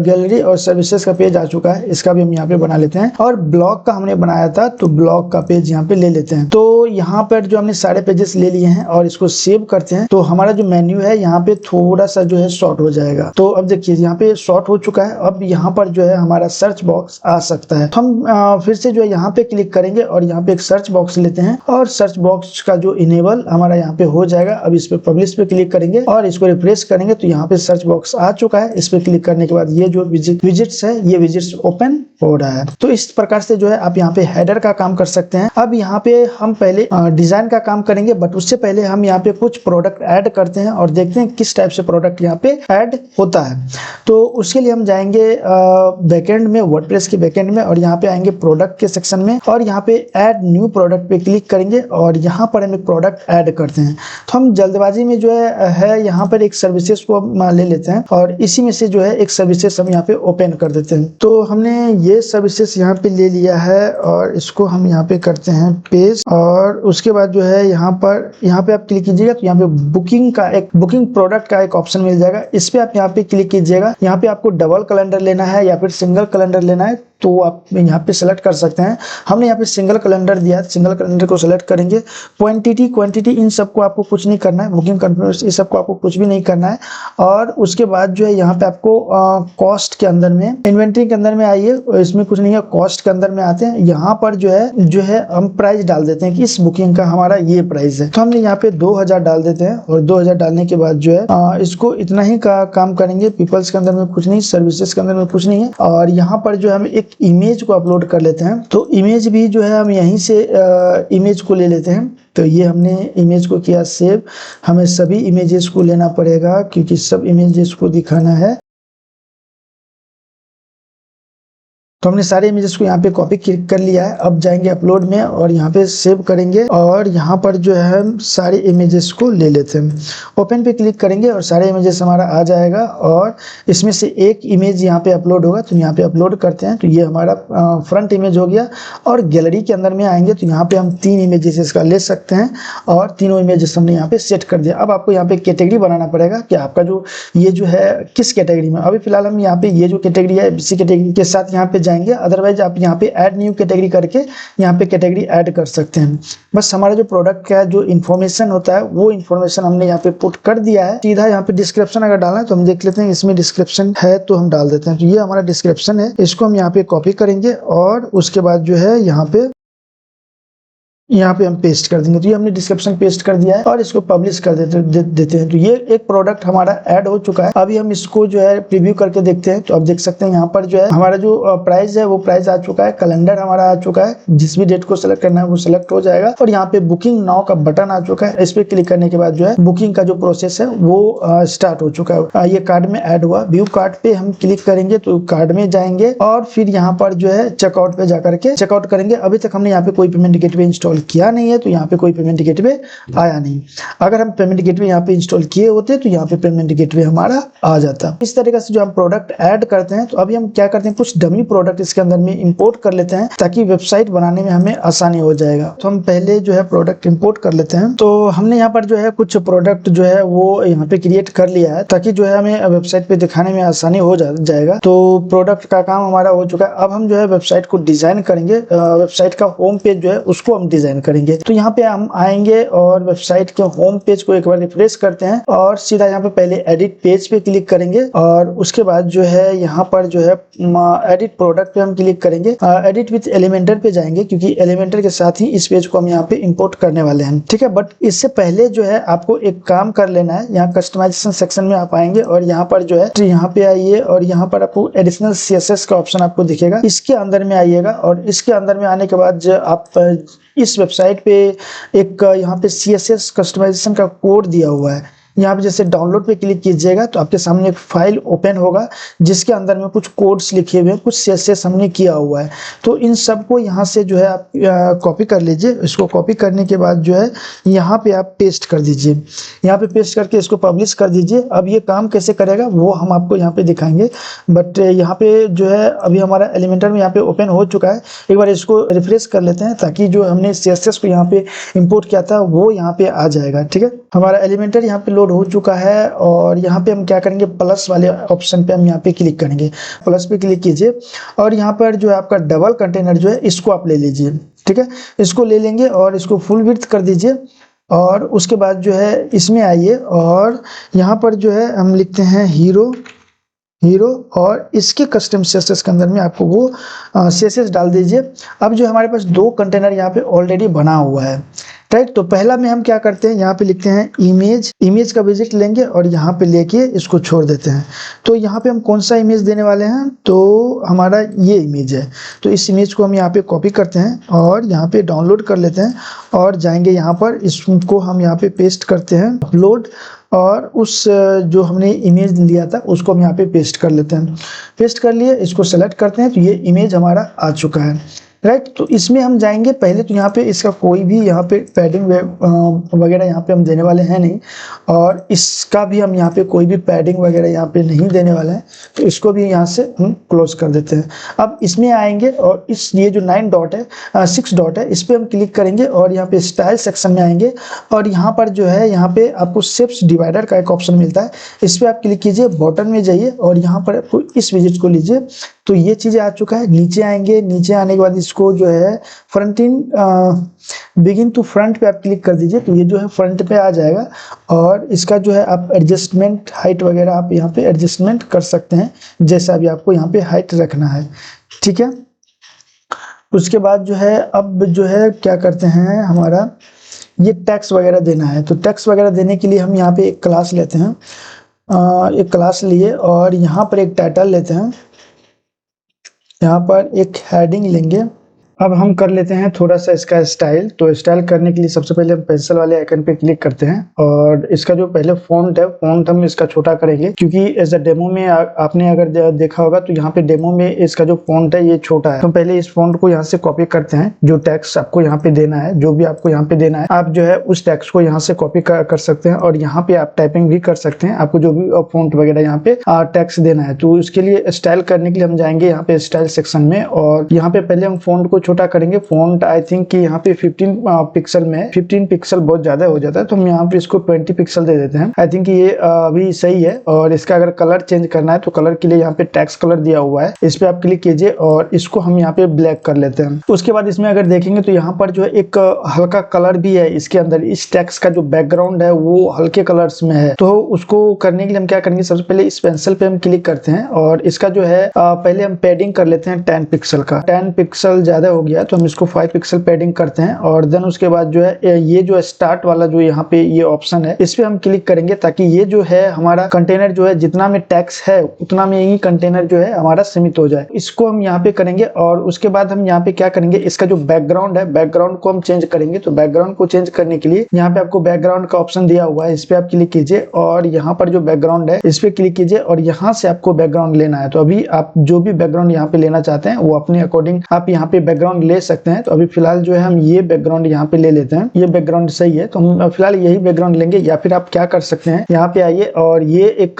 गैलरी और सर्विसेज का पेज आ चुका है। इसका भी हम यहाँ पे बना लेते हैं, और ब्लॉग का हमने बनाया था, तो ब्लॉग का पेज यहाँ पे ले लेते हैं। तो यहाँ पर जो हमने सारे पेजेस ले लिए हैं, और इसको सेव करते हैं, तो हमारा जो मेन्यू है यहाँ पे थोड़ा सा जो है शॉर्ट हो जाएगा। तो अब देखिए यहाँ पे शॉर्ट हो चुका है। अब यहाँ पर जो है हमारा सर्च बॉक्स आ सकता है। हम फिर से जो है यहाँ पे क्लिक करेंगे, और यहाँ पे एक सर्च बॉक्स लेते हैं, और सर्च बॉक्स का जो इनेबल हमारा यहाँ पे हो जाएगा। अब इस पे पब्लिश पे क्लिक करेंगे, और इसको रिफ्रेश करेंगे, तो यहाँ पे सर्च बॉक्स आ चुका है। इस पे क्लिक करने के बाद ये जो विजिट्स है, ये विजिट्स ओपन हो रहा है। तो इस प्रकार से जो है आप यहाँ पे हेडर का काम कर सकते हैं। अब यहाँ पे हम पहले डिजाइन का काम करेंगे, बट उससे पहले हम यहाँ पे कुछ प्रोडक्ट ऐड करते हैं, और देखते हैं किस टाइप से प्रोडक्ट यहाँ पे ऐड होता है। तो उसके लिए हम जाएंगे बैकएंड में, वर्डप्रेस के बैकएंड में, और यहाँ पे आएंगे प्रोडक्ट के सेक्शन में, और यहाँ पे ऐड न्यू प्रोडक्ट पे क्लिक करेंगे, और यहाँ पर हम एक प्रोडक्ट ऐड करते हैं। तो हम जल्दबाजी में जो है यहाँ पर एक सर्विसेज को ले लेते हैं, और इसी में से जो है एक सर्विसेज हम यहाँ पे ओपन कर देते हैं। तो हमने ये सर्विसेज यहाँ पे ले लिया है, और इसको हम यहाँ पे करते हैं पेज, और उसके बाद जो है यहाँ पे आप क्लिक कीजिएगा, तो यहाँ पे बुकिंग प्रोडक्ट का एक ऑप्शन मिल जाएगा। इस पे आप यहाँ पे क्लिक कीजिएगा। यहाँ पे आपको डबल कैलेंडर लेना है या फिर सिंगल कैलेंडर लेना है, तो आप यहाँ पे सेलेक्ट कर सकते हैं। हमने यहाँ पे सिंगल कैलेंडर दिया है, सिंगल कैलेंडर को सेलेक्ट करेंगे। क्वांटिटी इन सबको आपको कुछ नहीं करना है, बुकिंग कन्फर्मेशन इस सबको आपको कुछ भी नहीं करना है। और उसके बाद जो है यहाँ पे आपको कॉस्ट के अंदर में, इन्वेंट्री के अंदर में आइए, इसमें कुछ नहीं है, कॉस्ट के अंदर में आते हैं। यहाँ पर जो है हम प्राइस डाल देते हैं कि इस बुकिंग का हमारा ये प्राइस है। तो हमने यहाँ पे 2000 डाल देते हैं, और 2000 डालने के बाद जो है इसको इतना ही का काम करेंगे। पीपल्स के अंदर में कुछ नहीं, सर्विसेज के अंदर में कुछ नहीं है। और यहाँ पर जो हम एक इमेज को अपलोड कर लेते हैं। तो इमेज भी जो है हम यहीं से इमेज को ले लेते हैं। तो ये हमने इमेज को किया सेव। हमें सभी इमेजेस को लेना पड़ेगा, क्योंकि सब इमेजेस को दिखाना है। तो हमने सारे इमेजेस को यहाँ पे कॉपी कर लिया है। अब जाएंगे अपलोड में, और यहाँ पे सेव करेंगे, और यहाँ पर जो है हम सारे इमेजेस को ले लेते हैं। ओपन पे क्लिक करेंगे, और सारे इमेजेस हमारा आ जाएगा, और इसमें से एक इमेज यहाँ पे अपलोड होगा। तो यहाँ पे अपलोड करते हैं, तो ये हमारा फ्रंट इमेज हो गया। और गैलरी के अंदर में आएंगे, तो यहाँ पे हम 3 इमेजेस इसका ले सकते हैं, और तीनों इमेजेस हमने यहाँ पे सेट कर दिया। अब आपको यहाँ पे कैटेगरी बनाना पड़ेगा कि आपका जो ये जो है किस कैटेगरी में। अभी फिलहाल हम यहाँ पे ये जो कैटेगरी है, इसी कैटेगरी के साथ यहाँ पे जाएंगे। अदरवाइज आप यहाँ पे ऐड न्यू कैटेगरी करके यहाँ पे कैटेगरी ऐड कर सकते हैं। बस हमारा जो प्रोडक्ट का जो इन्फॉर्मेशन होता है, वो इन्फॉर्मेशन हमने यहाँ पे पुट कर दिया है। सीधा यहाँ पे डिस्क्रिप्शन अगर डालना है, तो हम देख लेते हैं इसमें डिस्क्रिप्शन है, तो हम डाल देते हैं। तो ये हमारा डिस्क्रिप्शन है, इसको हम यहाँ पे कॉपी करेंगे, और उसके बाद जो है यहाँ पे यहाँ पे हम पेस्ट कर देंगे। तो ये हमने डिस्क्रिप्शन पेस्ट कर दिया है और इसको पब्लिश कर देते हैं। तो ये एक प्रोडक्ट हमारा ऐड हो चुका है। अभी हम इसको जो है प्रीव्यू करके देखते हैं। तो आप देख सकते हैं यहाँ पर जो है हमारा जो प्राइस है वो प्राइस आ चुका है, कैलेंडर हमारा आ चुका है, जिस भी डेट को सिलेक्ट करना है वो सिलेक्ट हो जाएगा और यहाँ पे बुकिंग नाउ का बटन आ चुका है। इस पे क्लिक करने के बाद जो है बुकिंग का जो प्रोसेस है वो स्टार्ट हो चुका है। ये कार्ड में ऐड हुआ। व्यू कार्ड पे हम क्लिक करेंगे तो कार्ड में जाएंगे और फिर यहाँ पर जो है चेकआउट पे जाकर के चेकआउट करेंगे। अभी तक हमने यहाँ पे कोई पेमेंट गेटवे इंस्टॉल किया नहीं है, तो यहाँ पे कोई पेमेंट गेटवे आया नहीं। अगर हम पेमेंट गेटवे यहाँ पे इंस्टॉल किए होते तो यहाँ पे पेमेंट गेटवे हमारा आ जाता। इस तरीके से जो हम प्रोडक्ट ऐड करते हैं। तो अभी हम क्या करते हैं, कुछ डमी प्रोडक्ट इसके अंदर में इंपोर्ट कर लेते हैं ताकि वेबसाइट बनाने में हमें आसानी हो जाएगा। तो हम पहले जो है प्रोडक्ट इंपोर्ट कर लेते हैं। तो हमने यहाँ पर जो है कुछ प्रोडक्ट जो है वो यहाँ पे क्रिएट कर लिया है ताकि जो है हमें वेबसाइट पे दिखाने में आसानी हो जाएगा। तो प्रोडक्ट का काम हमारा हो चुका है। अब हम जो है वेबसाइट को डिजाइन करेंगे। वेबसाइट का होम पेज जो है उसको हम डिजाइन करेंगे। तो यहाँ पे हम आएंगे और वेबसाइट के होम पेज को एक बार रिफ्रेश करते हैं और सीधा यहाँ पे पहले एडिट पेज पे क्लिक करेंगे और उसके बाद जो है यहाँ पर जो है एडिट प्रोडक्ट पे हम क्लिक करेंगे। एडिट विथ एलिमेंटर पे जाएंगे क्योंकि एलिमेंटर के साथ ही इस पेज को हम यहाँ पे इंपोर्ट करने वाले हैं। ठीक है, बट इससे पहले जो है आपको एक काम कर लेना है। यहाँ कस्टमाइजेशन सेक्शन में आप आएंगे और यहाँ पर जो है यहाँ पे आइए और यहाँ पर आपको एडिशनल CSS का ऑप्शन आपको दिखेगा। इसके अंदर में आइएगा और इसके अंदर में आने के बाद जो आप इस वेबसाइट पे एक यहाँ पे CSS कस्टमाइजेशन का कोड दिया हुआ है। यहाँ पे जैसे डाउनलोड पे क्लिक कीजिएगा तो आपके सामने एक फाइल ओपन होगा जिसके अंदर में कुछ कोड्स लिखे हुए हैं, कुछ CSS हमने किया हुआ है। तो इन सब को यहाँ से जो है आप कॉपी कर लीजिए। इसको कॉपी करने के बाद जो है यहाँ पे आप पेस्ट कर दीजिए। यहाँ पे पेस्ट करके इसको पब्लिश कर दीजिए। अब ये काम कैसे करेगा वो हम आपको यहाँ पे दिखाएंगे, बट यहाँ पे जो है अभी हमारा एलिमेंटर में यहाँ पे ओपन हो चुका है। एक बार इसको रिफ्रेश कर लेते हैं ताकि जो हमने CSS को यहाँ पे इम्पोर्ट किया था वो यहाँ पे आ जाएगा। ठीक है, हमारा एलिमेंटर यहाँ पे हो चुका है और यहाँ पे हम क्या करेंगे, प्लस वाले ऑप्शन पे हम यहाँ पे क्लिक करेंगे। प्लस पे क्लिक कीजिए और यहाँ पर जो है आपका डबल कंटेनर जो है इसको आप ले लीजिए। ठीक है, इसको ले लेंगे और इसको फुल विड्थ कर दीजिए और उसके बाद जो है इसमें आइए और यहाँ पर जो है हम लिखते हैं हीरो और इसके कस्टम CSS के अंदर में आपको वो CSS डाल दीजिए। अब जो हमारे पास दो कंटेनर यहाँ पे ऑलरेडी बना हुआ है, राइट। तो पहला में हम क्या करते हैं, यहाँ पे लिखते हैं इमेज का विजिट लेंगे और यहाँ पे लेके इसको छोड़ देते हैं। तो यहाँ पे हम कौन सा इमेज देने वाले हैं, तो हमारा ये इमेज है। तो इस इमेज को हम यहाँ पे कॉपी करते हैं और यहाँ पे डाउनलोड कर लेते हैं और जाएंगे यहाँ पर, इसको हम यहाँ पे पेस्ट करते हैं अपलोड और उस जो हमने इमेज लिया था उसको हम यहाँ पे पेस्ट कर लेते हैं। पेस्ट कर लिए, इसको सेलेक्ट करते हैं तो ये इमेज हमारा आ चुका है, राइट। तो इसमें हम जाएंगे पहले तो यहाँ पे इसका कोई भी यहाँ पे पैडिंग वगैरह यहाँ पे हम देने वाले हैं नहीं और इसका भी हम यहाँ पे कोई भी पैडिंग वगैरह यहाँ पे नहीं देने वाले हैं। तो इसको भी यहाँ से हम क्लोज कर देते हैं। अब इसमें आएंगे और इस ये जो 6 डॉट है इस पर हम क्लिक करेंगे और यहाँ पे स्टाइल सेक्शन में आएंगे और यहाँ पर जो है यहाँ पे आपको शेप्स डिवाइडर का एक ऑप्शन मिलता है। इस पर आप क्लिक कीजिए, बॉटम में जाइए और यहाँ पर आपको इस विजिट को लीजिए। तो ये चीजें आ चुका है। नीचे आएंगे, नीचे आने के बाद इसको जो है बिगिन टू फ्रंट पे आप क्लिक कर दीजिए। तो ये जो है फ्रंट पे आ जाएगा और इसका जो है आप एडजस्टमेंट हाइट वगैरह आप यहाँ पे एडजस्टमेंट कर सकते हैं जैसा भी आपको यहाँ पे हाइट रखना है। ठीक है, उसके बाद जो है अब जो है क्या करते हैं, हमारा ये टैक्स वगैरह देना है। तो टैक्स वगैरह देने के लिए हम यहाँ पे एक क्लास लेते हैं, एक क्लास लिए और यहाँ पर एक टाइटल लेते हैं, यहाँ पर एक हेडिंग लेंगे। अब हम कर लेते हैं थोड़ा सा इसका स्टाइल। तो स्टाइल करने के लिए सबसे पहले हम पेंसिल वाले आइकन पे क्लिक करते हैं और इसका जो पहले फॉन्ट है, फॉन्ट हम इसका छोटा करेंगे क्योंकि एज अ डेमो में आपने अगर देखा होगा तो यहाँ पे डेमो में इसका जो फॉन्ट है ये छोटा है। तो पहले इस फॉन्ट को यहाँ से कॉपी करते हैं। जो टेक्स्ट आपको यहाँ पे देना है, जो भी आपको यहाँ पे देना है, आप जो है उस टेक्स्ट को यहाँ से कॉपी कर सकते हैं और यहाँ पे आप टाइपिंग भी कर सकते हैं। आपको जो भी फॉन्ट वगैरह यहाँ पे टेक्स्ट देना है तो उसके लिए स्टाइल करने के लिए हम जाएंगे यहाँ पे स्टाइल सेक्शन में और यहाँ पे पहले हम फॉन्ट को छोटा करेंगे। फॉन्ट आई थिंक कि यहाँ पे 15 पिक्सल में 15 पिक्सल बहुत ज्यादा हो जाता है तो हम यहाँ पे इसको 20 पिक्सल दे देते हैं। आई थिंक ये अभी सही है। और इसका अगर कलर चेंज करना है तो कलर के लिए यहाँ पे टेक्स्ट कलर दिया हुआ है, इस पे आप क्लिक कीजिए और इसको हम यहाँ पे ब्लैक कर लेते हैं। उसके बाद इसमें अगर देखेंगे तो यहाँ पर जो है एक हल्का कलर भी है इसके अंदर। इस टेक्स्ट का जो बैकग्राउंड है वो हल्के कलर्स में है। तो उसको करने के लिए हम क्या करेंगे, सबसे पहले इस पेंसिल पे हम क्लिक करते हैं और इसका जो है पहले हम पैडिंग कर लेते हैं 10 पिक्सल का। 10 पिक्सल ज्यादा हो गया तो हम इसको 5 पिक्सल पैडिंग करते हैं और देन उसके बाद जो है ये जो स्टार्ट वाला जो यहाँ पे ये ऑप्शन है इस पे हम क्लिक करेंगे ताकि ये जो है हमारा कंटेनर जो है जितना में टेक्स्ट है उतना में ही कंटेनर जो है हमारा सीमित हो जाए। इसको हम यहाँ पे करेंगे और उसके बाद हम यहाँ पे क्या करेंगे, इसका जो बैकग्राउंड है बैकग्राउंड को हम चेंज करेंगे। तो बैकग्राउंड को चेंज करने के लिए यहाँ पे आपको बैकग्राउंड का ऑप्शन दिया हुआ है, इस पे आप क्लिक कीजिए और यहाँ पर जो बैकग्राउंड है इस पे क्लिक कीजिए और यहाँ से आपको बैकग्राउंड लेना है। तो अभी आप जो भी बैकग्राउंड यहाँ पे लेना चाहते हैं वो अपने अकॉर्डिंग आप यहाँ पे बैकग्राउंड ले सकते हैं। तो अभी फिलहाल जो है हम ये बैकग्राउंड यहाँ पे ले लेते हैं, ये बैकग्राउंड सही है तो हम फिलहाल यही बैकग्राउंड लेंगे। या फिर आप क्या कर सकते हैं, यहाँ पे आइए और ये एक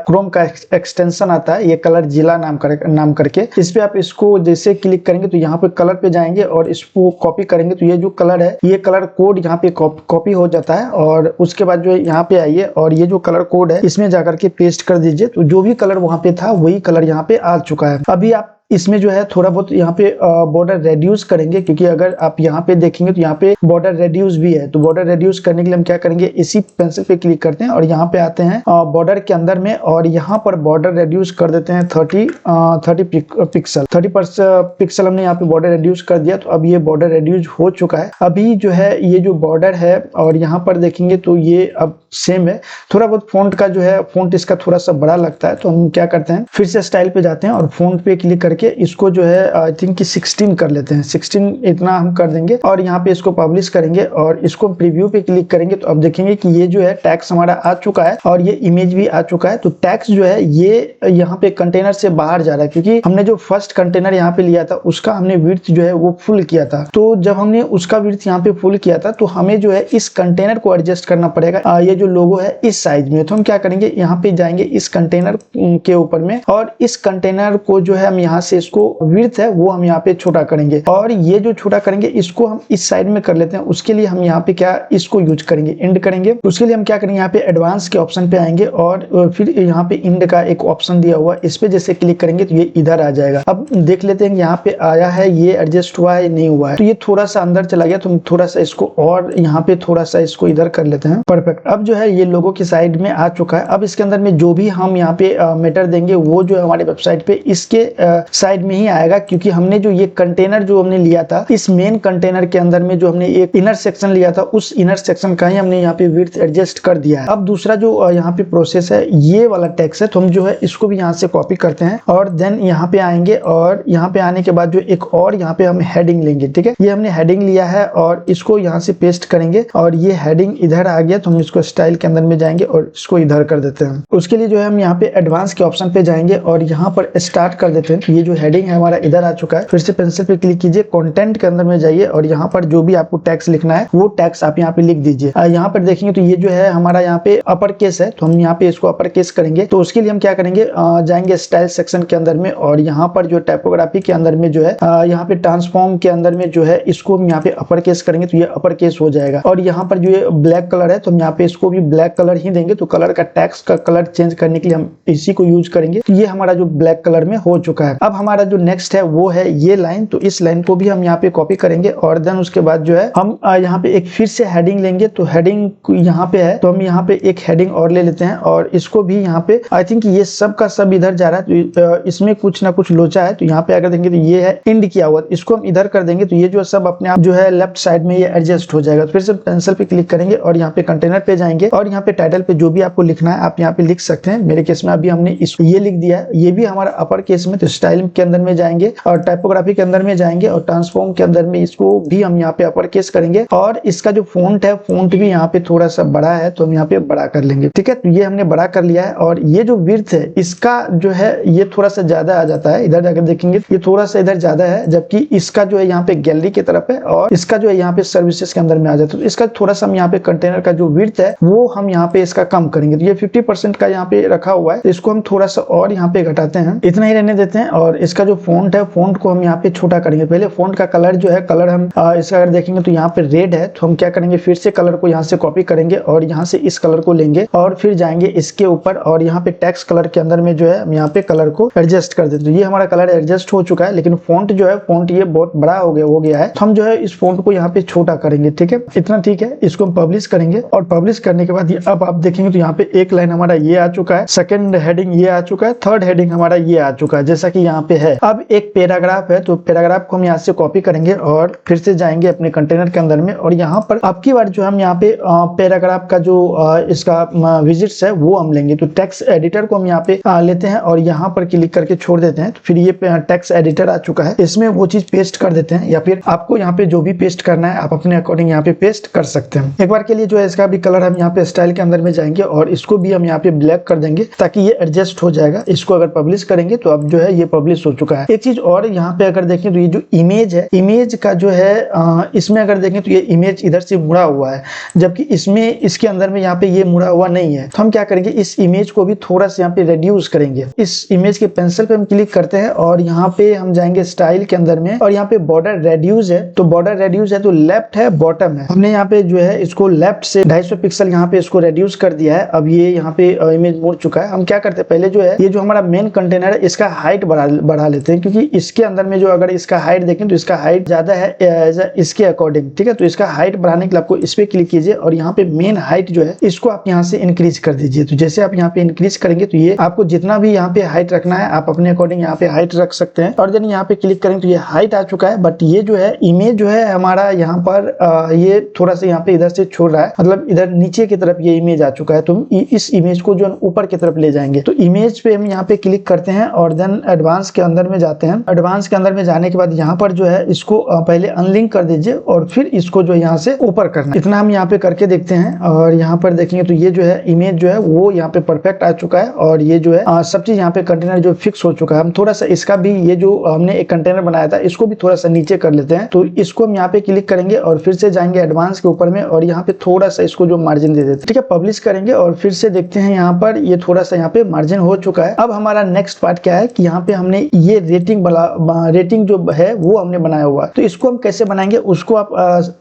क्रोम का एक्सटेंशन आता है, ये कलर जिला नाम करके, इस पे आप इसको जैसे क्लिक करेंगे तो यहाँ पे कलर पे जाएंगे और इसको कॉपी करेंगे तो ये जो कलर है ये कलर कोड यहाँ पे कॉपी हो जाता है। और उसके बाद जो है यहाँ पे आइए और ये जो कलर कोड है इसमें जाकर के पेस्ट कर दीजिए। तो जो भी कलर वहां पे था वही कलर यहाँ पे आ चुका है। अभी आप इसमें जो है थोड़ा बहुत यहाँ पे बॉर्डर रेड्यूस करेंगे, क्योंकि अगर आप यहाँ पे देखेंगे तो यहाँ पे बॉर्डर रेड्यूस भी है। तो बॉर्डर रेड्यूस करने के लिए हम क्या करेंगे, इसी पेंसिल पे क्लिक करते हैं और यहाँ पे आते हैं बॉर्डर के अंदर में और यहाँ पर बॉर्डर रेड्यूस कर देते हैं 30 पिक्सल। 30 पिक्सल हमने यहाँ पे बॉर्डर रेड्यूस कर दिया। तो अब ये बॉर्डर रेड्यूस हो चुका है। अभी जो है ये जो बॉर्डर है और यहाँ पर देखेंगे तो ये अब सेम है। थोड़ा बहुत फॉन्ट का जो है फॉन्ट इसका थोड़ा सा बड़ा लगता है तो हम क्या करते हैं, फिर से स्टाइल पे जाते हैं और फॉन्ट पे क्लिक करके इसको जो है आई थिंक कि 16 कर लेते हैं। 16 इतना हम कर देंगे और यहाँ पे इसको पब्लिश करेंगे और इसको प्रीव्यू पे क्लिक करेंगे तो अब देखेंगे कि ये जो है टैक्स हमारा आ चुका है और ये इमेज भी आ चुका है। तो टैक्स जो है ये यहाँ पे कंटेनर से बाहर जा रहा है, क्योंकि हमने जो फर्स्ट कंटेनर यहाँ पे लिया था उसका हमने विड्थ जो है वो फुल किया था। तो जब हमने उसका विड्थ यहाँ पे फुल किया था तो हमें जो है इस कंटेनर को एडजस्ट करना पड़ेगा। ये जो लोगो है इस साइज में, तो हम क्या करेंगे, यहाँ पे जाएंगे इस कंटेनर के ऊपर में और इस कंटेनर को जो है हम यहाँ से इसको विड्थ है वो हम यहाँ पे छोटा करेंगे और ये जो छोटा करेंगे इसको हम इस साइड में कर लेते हैं। उसके लिए हम यहाँ पे क्या इसको यूज करेंगे, इंड करेंगे। उसके लिए हम क्या करेंगे, यहाँ पे एडवांस के ऑप्शन पे आएंगे और फिर यहाँ पे इंड का एक ऑप्शन दिया हुआ, इस पे जैसे क्लिक करेंगे तो ये इधर आ जाएगा। अब देख लेते हैं यहाँ पे आया है, ये एडजस्ट हुआ है नहीं हुआ है। तो ये थोड़ा सा अंदर चला गया तो हम थोड़ा सा इसको और यहाँ पे थोड़ा सा इसको इधर कर लेते हैं। परफेक्ट। अब जो है ये लोगो की साइड में आ चुका है। अब इसके अंदर में जो भी हम यहाँ पे मैटर देंगे वो जो है हमारे वेबसाइट पे इसके साइड में ही आएगा, क्योंकि हमने जो ये कंटेनर जो हमने लिया था इस मेन कंटेनर के अंदर में जो हमने एक इनर सेक्शन लिया था उस इनर सेक्शन का ही हमने यहाँ पे विड्थ एडजस्ट कर दिया है। अब दूसरा जो यहाँ पे प्रोसेस है ये वाला टेक्स्ट है तो हम जो है इसको भी यहाँ से कॉपी करते हैं और देन यहाँ पे आएंगे और यहाँ पे आने के बाद जो एक और यहाँ पे हम हेडिंग लेंगे। ठीक है, ये हमने हेडिंग लिया है और इसको यहाँ से पेस्ट करेंगे और ये हेडिंग इधर आ गया तो हम इसको स्टाइल के अंदर में जाएंगे और इसको इधर कर देते हैं। उसके लिए जो है हम यहाँ पे एडवांस के ऑप्शन पे जाएंगे और यहाँ पर स्टार्ट कर देते हैं। ये जो हेडिंग है हमारा इधर आ चुका है। फिर से पेंसिल पे क्लिक कीजिए, कंटेंट के अंदर में जाइए और यहाँ पर जो भी आपको टैक्स लिखना है वो टैक्स आप यहाँ पे लिख दीजिए। यहाँ पर देखेंगे तो ये जो है हमारा यहाँ पे अपर केस है तो हम यहाँ पे इसको अपर केस करेंगे। तो उसके लिए हम क्या करेंगे, जाएंगे स्टाइल सेक्शन के अंदर में और यहाँ पर जो टाइपोग्राफी के अंदर में जो है यहाँ पे ट्रांसफॉर्म के अंदर में जो है इसको हम यहाँ पे अपर केस करेंगे तो ये अपर केस हो जाएगा। और यहाँ पर जो ये ब्लैक कलर है तो हम यहाँ पे इसको भी ब्लैक कलर ही देंगे। तो कलर का टैक्स का कलर चेंज करने के लिए हम इसी को यूज करेंगे। तो ये हमारा जो ब्लैक कलर में हो चुका है। अब हमारा जो नेक्स्ट है वो है ये लाइन। तो इस लाइन को भी हम यहाँ पे कॉपी करेंगे और देन उसके बाद जो है हम यहाँ पे एक फिर से हेडिंग लेंगे। तो हेडिंग यहाँ पे है तो हम यहाँ पे एक हेडिंग और ले लेते हैं और इसको भी यहाँ पे आई थिंक ये सब का सब इधर जा रहा है तो इसमें कुछ ना कुछ लोचा है। तो यहाँ पे अगर देंगे तो ये है इंड किया हुआ, इसको हम इधर कर देंगे तो ये जो सब अपने आप जो है लेफ्ट साइड में ये एडजस्ट हो जाएगा। तो फिर से पेंसिल पे क्लिक करेंगे और यहाँ पे कंटेनर पे जाएंगे और यहाँ पे टाइटल पे जो भी आपको लिखना है आप यहाँ पे लिख सकते हैं। मेरे केस में अभी हमने ये लिख दिया है, ये भी हमारा अपर केस में। तो स्टाइल के अंदर में जाएंगे और टाइपोग्राफी के अंदर में जाएंगे और ट्रांसफॉर्म के अंदर में इसको भी हम यहाँ पे अपर केस करेंगे और इसका जो फॉन्ट है फॉन्ट भी यहाँ पे थोड़ा सा बड़ा है तो हम यहाँ पे बड़ा कर लेंगे। ठीक है, तो ये हमने बड़ा कर लिया है और ये जो विड्थ है इसका जो है ये थोड़ा सा ज्यादा आ जाता है। इधर जाकर देखेंगे ये थोड़ा सा इधर ज्यादा है, जबकि इसका जो है यहाँ पे गैलरी की तरफ है और इसका जो है यहाँ पे सर्विसेज के अंदर में आ जाता है। तो इसका थोड़ा सा हम यहाँ पे कंटेनर का जो विड्थ है वो हम यहाँ पे इसका कम करेंगे। तो ये 50% का यहाँ पे रखा हुआ है, इसको हम थोड़ा सा और यहाँ पे घटाते हैं, इतना ही रहने देते हैं। और इसका जो फॉन्ट है फॉन्ट को हम यहाँ पे छोटा करेंगे। पहले फॉन्ट का कलर जो है कलर हम इसका अगर देखेंगे तो यहाँ पे रेड है तो हम क्या करेंगे, फिर से कलर को यहाँ से कॉपी करेंगे और यहाँ से इस कलर को लेंगे और फिर जाएंगे इसके ऊपर और यहाँ पे टेक्स्ट कलर के अंदर में जो है हम यहाँ पे कलर को एडजस्ट कर देते हैं। तो ये हमारा कलर एडजस्ट हो चुका है, लेकिन फॉन्ट जो है फॉन्ट ये बहुत बड़ा हो गया है तो हम जो है इस फॉन्ट को यहाँ पे छोटा करेंगे। ठीक है, इतना ठीक है। इसको हम पब्लिश करेंगे और पब्लिश करने के बाद अब आप देखेंगे तो यहाँ पे एक लाइन हमारा ये आ चुका है, सेकंड हेडिंग ये आ चुका है, थर्ड हेडिंग हमारा ये आ चुका है। जैसा कि यहाँ पे है। अब एक पैराग्राफ है, तो पैराग्राफ को हम यहाँ से कॉपी करेंगे और फिर से जाएंगे अपने कंटेनर के अंदर में, और यहाँ पर अब की बार जो हम यहाँ पे पैराग्राफ का जो इसका विजिट्स है वो हम लेंगे। तो टेक्स्ट एडिटर को हम यहाँ पे लेते हैं और यहाँ पर क्लिक करके छोड़ देते हैं। तो फिर ये टेक्स्ट एडिटर आ चुका है, इसमें वो चीज पेस्ट कर देते हैं, या फिर आपको यहाँ पे जो भी पेस्ट करना है आप अपने अकॉर्डिंग यहाँ पे पेस्ट कर सकते हैं। एक बार के लिए जो है इसका भी कलर हम यहाँ पे स्टाइल के अंदर में जाएंगे और इसको भी हम यहाँ पे ब्लैक कर देंगे ताकि ये एडजस्ट हो जाएगा। इसको अगर पब्लिश करेंगे तो अब जो है ये पब्लिश हो चुका है। एक चीज और यहाँ पे अगर देखें तो ये जो इमेज है, इमेज का जो है इसमें अगर देखें तो ये इमेज इधर से मुड़ा हुआ है, जबकि इसमें इसके अंदर में यहाँ पे ये मुड़ा हुआ नहीं है। तो हम क्या करेंगे, इस इमेज को भी थोड़ा सा यहाँ पे रेड्यूस करेंगे। इस इमेज के पेंसिल पे हम क्लिक करते हैं और यहाँ पे हम जाएंगे स्टाइल के अंदर में, और यहाँ पे बॉर्डर रेड्यूस है। तो बॉर्डर रेड्यूस है तो लेफ्ट है बॉटम है, हमने यहाँ पे जो है इसको लेफ्ट से 250 पिक्सल यहाँ पे इसको रेड्यूस कर दिया है। अब ये यहाँ पे इमेज मुड़ चुका है। हम क्या करते हैं, पहले जो है ये जो हमारा मेन कंटेनर है इसका हाइट बढ़ा लेते हैं, क्योंकि इसके अंदर में जो अगर इसका हाइट देखें तो इसका हाइट ज्यादा है इसके अकॉर्डिंग, ठीक है। तो इसका हाइट बढ़ाने के लिए आपको इस पे क्लिक कीजिए और यहाँ पे मेन हाइट जो है इसको आप यहाँ से इंक्रीज कर दीजिए। तो जैसे आप यहाँ पे इंक्रीज करेंगे तो ये आपको जितना भी यहाँ पे हाइट रखना है आप अपने अकॉर्डिंग यहाँ पे हाइट रख सकते हैं। और जब यहाँ पे क्लिक करेंगे तो ये हाइट आ चुका है, बट ये जो है इमेज जो है हमारा यहाँ पर ये थोड़ा सा यहाँ पे इधर से छोड़ रहा है, मतलब इधर नीचे की तरफ ये इमेज आ चुका है। तो इस इमेज को जो ऊपर की तरफ ले जाएंगे। तो इमेज पे हम यहाँ पे क्लिक करते हैं और देन एडवांस के अंदर में जाते हैं। एडवांस के अंदर में जाने के बाद यहाँ पर जो है इसको पहले अनलिंक कर दीजिए और फिर इसको जो यहाँ से ऊपर करना है। इतना हम यहाँ पे करके देखते हैं और यहाँ पर देखेंगे तो ये जो है इमेज जो है वो यहाँ पे परफेक्ट आ चुका है और ये जो है सब चीज यहाँ पे कंटेनर जो फिक्स हो चुका है। हम थोड़ा सा इसका भी ये जो हमने एक कंटेनर बनाया था इसको भी थोड़ा सा नीचे कर लेते हैं। तो इसको हम यहाँ पे क्लिक करेंगे और फिर से जाएंगे एडवांस के ऊपर में और यहाँ पे थोड़ा सा इसको जो मार्जिन दे देते हैं, ठीक है। पब्लिश करेंगे और फिर से देखते हैं यहाँ पर ये थोड़ा सा यहाँ पे मार्जिन हो चुका है। अब हमारा नेक्स्ट पार्ट क्या है कि यहाँ पे हमने ये रेटिंग जो है वो हमने बनाया हुआ है। तो इसको हम कैसे बनाएंगे उसको आप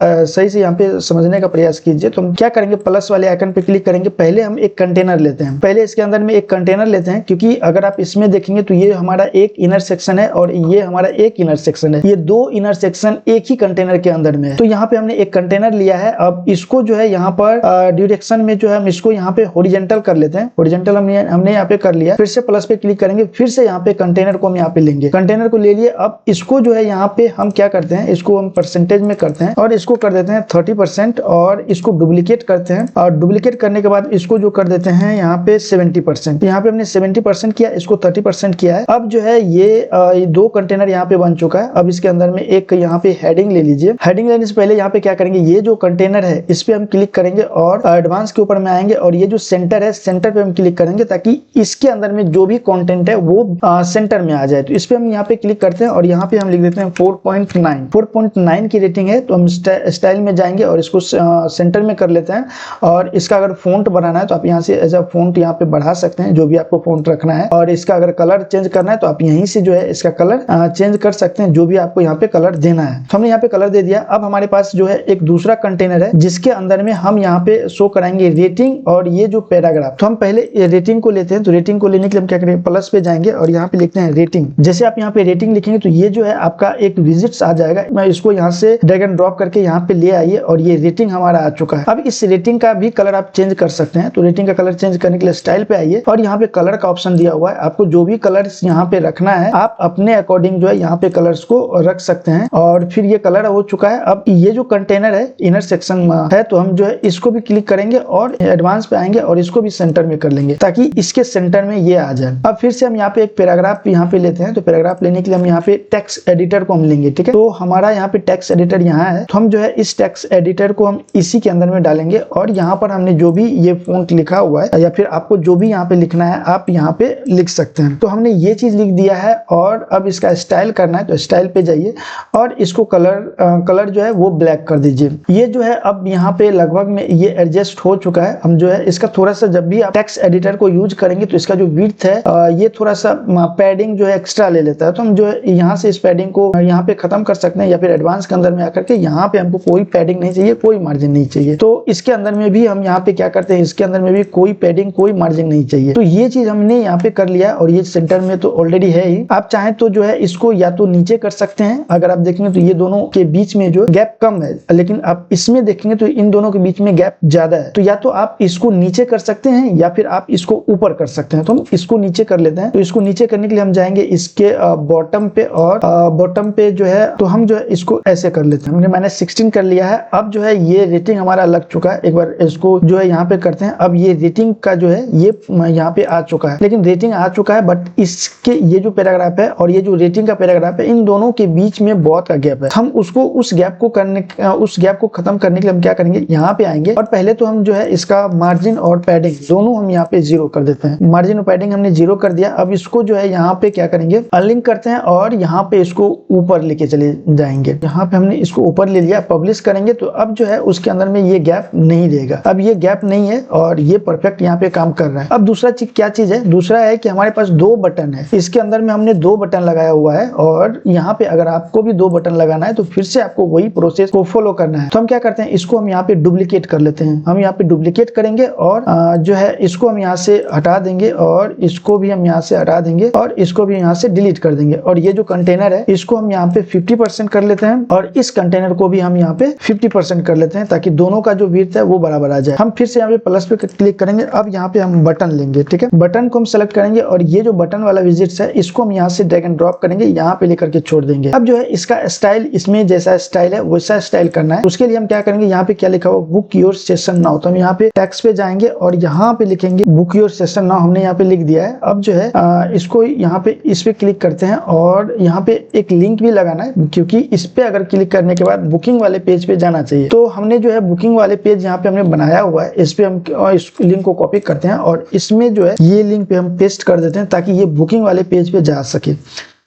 सही से यहाँ पे समझने का प्रयास कीजिए। तो हम क्या करेंगे, प्लस वाले आइकन पे क्लिक करेंगे। पहले हम एक कंटेनर लेते हैं, पहले इसके अंदर में एक कंटेनर लेते हैं, क्योंकि अगर आप इसमें देखेंगे तो ये हमारा एक इनर सेक्शन है और ये हमारा एक इनर सेक्शन है। ये दो इनर सेक्शन एक ही कंटेनर के अंदर में है। तो यहाँ पे हमने एक कंटेनर लिया है। अब इसको जो है यहाँ पर डायरेक्शन में जो है हम इसको यहाँ पे हॉरिजॉन्टल कर लेते हैं। हॉरिजॉन्टल हमने यहाँ पे कर लिया। फिर से प्लस पे क्लिक करेंगे, फिर से यहाँ पे कंटेनर को हम यहाँ पे लेंगे। कंटेनर को ले लिए। अब इसको जो है यहाँ पे हम क्या करते हैं, इसको हम परसेंटेज में करते हैं और इसको कर देते हैं 30% और इसको डुप्लीकेट करते हैं। और डुप्लीकेट करने के बाद इसको जो कर देते हैं यहाँ पे 70%। यहाँ पे हमने 70% किया, इसको 30% किया है। अब जो है ये दो कंटेनर यहाँ पे बन चुका है। अब इसके अंदर में एक यहाँ पे हेडिंग ले लीजिए। हेडिंग लेने से पहले यहाँ पे क्या करेंगे, ये जो कंटेनर है इस पे हम क्लिक करेंगे और एडवांस के ऊपर में आएंगे और ये जो सेंटर है सेंटर पे हम क्लिक करेंगे ताकि इसके अंदर में जो भी कंटेंट है वो सेंटर में आ जाए। तो इस पे हम यहाँ पे क्लिक करते हैं और यहाँ पे हम लिख देते हैं 4.9 की रेटिंग है। तो हम स्टाइल में जाएंगे और इसको सेंटर में कर लेते हैं। और इसका अगर फॉन्ट बनाना है तो आप यहाँ से एज अ फॉन्ट यहाँ पे बढ़ा सकते हैं, जो भी आपको फॉन्ट रखना है। और इसका अगर कलर चेंज करना है तो आप यहीं से जो है इसका कलर चेंज कर सकते हैं, जो भी आपको यहाँ पे कलर देना है। तो हमने यहाँ पे कलर दे दिया। अब हमारे पास जो है एक दूसरा कंटेनर है जिसके अंदर में हम यहाँ पे शो कराएंगे रेटिंग और ये जो पैराग्राफ। तो हम पहले रेटिंग को लेते हैं। तो रेटिंग को लेने के लिए हम क्या करेंगे, प्लस पे जाएंगे और यहाँ पे लिखते हैं रेटिंग। जैसे आप यहाँ पे रेटिंग लिखेंगे तो ये जो है आपका एक विजिट्स आ जाएगा। मैं इसको यहाँ से ड्रैग एंड ड्रॉप करके यहाँ पे ले आइए और ये रेटिंग हमारा आ चुका है। अब इस रेटिंग का भी कलर आप चेंज कर सकते हैं। तो रेटिंग का कलर चेंज करने के लिए स्टाइल पे आइए और यहाँ पे कलर का ऑप्शन दिया हुआ है। आपको जो भी कलर्स यहाँ पे रखना है आप अपने अकॉर्डिंग जो है यहाँ पे कलर्स को रख सकते हैं। और फिर ये कलर हो चुका है। अब ये जो कंटेनर है इनर सेक्शन में है तो हम जो है इसको भी क्लिक करेंगे और एडवांस पे आएंगे और इसको भी सेंटर में कर लेंगे ताकि इसके सेंटर में ये आ जाए। अब फिर से हम यहाँ पे एक पैराग्राफ यहाँ पे लेते हैं। तो पैराग्राफ लेने के लिए हम यहाँ पे टेक्स्ट एडिटर को हम लेंगे, ठीक है। तो हमारा यहाँ पे टेक्स्ट एडिटर यहाँ है। तो हम जो है इस टेक्स्ट एडिटर को हम इसी के अंदर में डालेंगे और यहाँ पर हमने जो भी ये फॉन्ट लिखा हुआ है या फिर आपको जो भी यहाँ पे लिखना है आप यहाँ पे लिख सकते हैं। तो हमने ये चीज लिख दिया है और अब इसका स्टाइल करना है। तो स्टाइल पे जाइए और इसको कलर जो है वो ब्लैक कर दीजिए। ये जो है अब यहाँ पे लगभग में ये एडजस्ट हो चुका है। हम जो है इसका थोड़ा सा जब भी आप टेक्स्ट एडिटर को यूज करेंगे तो इसका जो विड्थ है ये थोड़ा सा पैडिंग जो है एक्स्ट्रा ले लेता है। तो हम जो है यहाँ से इस पैडिंग को यहाँ पे खत्म कर सकते हैं या फिर एडवांस के अंदर में आकर के यहाँ पे हमको कोई पैडिंग नहीं चाहिए, कोई मार्जिन नहीं चाहिए। तो इसके अंदर में भी हम यहाँ पे क्या करते हैं, इसके अंदर में भी कोई पैडिंग कोई मार्जिन नहीं चाहिए। तो ये चीज हमने यहाँ पे कर लिया और ये सेंटर में तो ऑलरेडी है ही। आप चाहें तो जो है इसको या तो नीचे कर सकते हैं। अगर आप देखेंगे तो ये दोनों के बीच में जो गैप कम है, लेकिन आप इसमें देखेंगे तो इन दोनों के बीच में गैप ज्यादा है। तो या तो आप इसको नीचे कर सकते हैं या फिर आप इसको ऊपर कर सकते हैं। तो हम इसको नीचे कर लेते हैं। तो इसको नीचे करने के लिए हम जाएंगे इसके बॉटम पे, और बॉटम पे जो है तो हम जो है इसको ऐसे कर लेते हैं। हमने -16 कर लिया है। अब जो है ये रेटिंग हमारा लग चुका है। एक बार इसको जो है यहाँ पे करते हैं। अब ये रेटिंग का जो है ये यहाँ पे आ चुका है, लेकिन रेटिंग आ चुका है बट इसके ये जो पैराग्राफ है और ये जो रेटिंग का पैराग्राफ है, इन दोनों के बीच में बहुत का गैप है। हम उसको उस गैप को खत्म करने के लिए हम क्या करेंगे, यहाँ पे आएंगे और पहले तो हम जो है इसका मार्जिन और पैडिंग दोनों हम यहाँ पे 0 कर देते हैं। मार्जिन और पैडिंग हमने 0 कर दिया। अब इसको जो है यहाँ पे क्या करेंगे, अनलिंक करते हैं और यहाँ पे इसको ऊपर लेके चले जाएंगे। यहाँ पे हमने इसको ऊपर ले लिया, पब्लिश करेंगे तो अब जो है उसके अंदर में ये गैप नहीं रहेगा। अब ये गैप नहीं है और ये परफेक्ट यहाँ पे काम कर रहा है। अब दूसरा चीज क्या चीज है, दूसरा है कि हमारे पास 2 बटन है। इसके अंदर में हमने 2 बटन लगाया हुआ है और यहाँ पे अगर आपको भी 2 बटन लगाना है तो फिर से आपको वही प्रोसेस को फॉलो करना है। तो हम क्या करते हैं, इसको हम यहाँ पे डुप्लीकेट कर लेते हैं। हम यहाँ पे डुप्लीकेट करेंगे और जो है इसको हम यहाँ से हटा देंगे और इसको भी हम यहाँ से हटा देंगे और इसको भी यहाँ से डिलीट कर देंगे। और ये जो कंटेनर है इसको हम यहाँ पे 50% कर लेते हैं और इस कंटेनर को भी हम यहाँ पे 50% कर लेते हैं ताकि दोनों का जो विड्थ है वो बराबर आ जाए। हम फिर से यहाँ पे प्लस पे क्लिक करेंगे। अब यहाँ पे हम बटन लेंगे, ठीक है। बटन को हम सेलेक्ट करेंगे और ये जो बटन वाला विजिट्स है इसको हम यहाँ से ड्रैग एंड ड्रॉप करेंगे, यहाँ पे लेकर के छोड़ देंगे। अब जो है इसका स्टाइल, इसमें जैसा स्टाइल है वैसा स्टाइल करना है। उसके लिए हम क्या करेंगे, यहाँ पे क्या लिखा हुआ बुक योर सेशन नाउ, तो हम यहाँ पे टेक्स्ट पे जाएंगे और यहाँ पे लिखेंगे बुक योर सेशन नाउ। हमने यहाँ पे लिख दिया है। अब जो है इसको यहाँ पे इस पे क्लिक करते हैं और यहाँ पे एक लिंक भी लगाना है, क्योंकि इस पे अगर क्लिक करने के बाद बुकिंग वाले पेज पे जाना चाहिए। तो हमने जो है बुकिंग वाले पेज यहाँ पे हमने बनाया हुआ है, इस पे हम इस लिंक को कॉपी करते हैं और इसमें जो है ये लिंक पे हम पेस्ट कर देते हैं ताकि ये बुकिंग वाले पेज पे जा सके।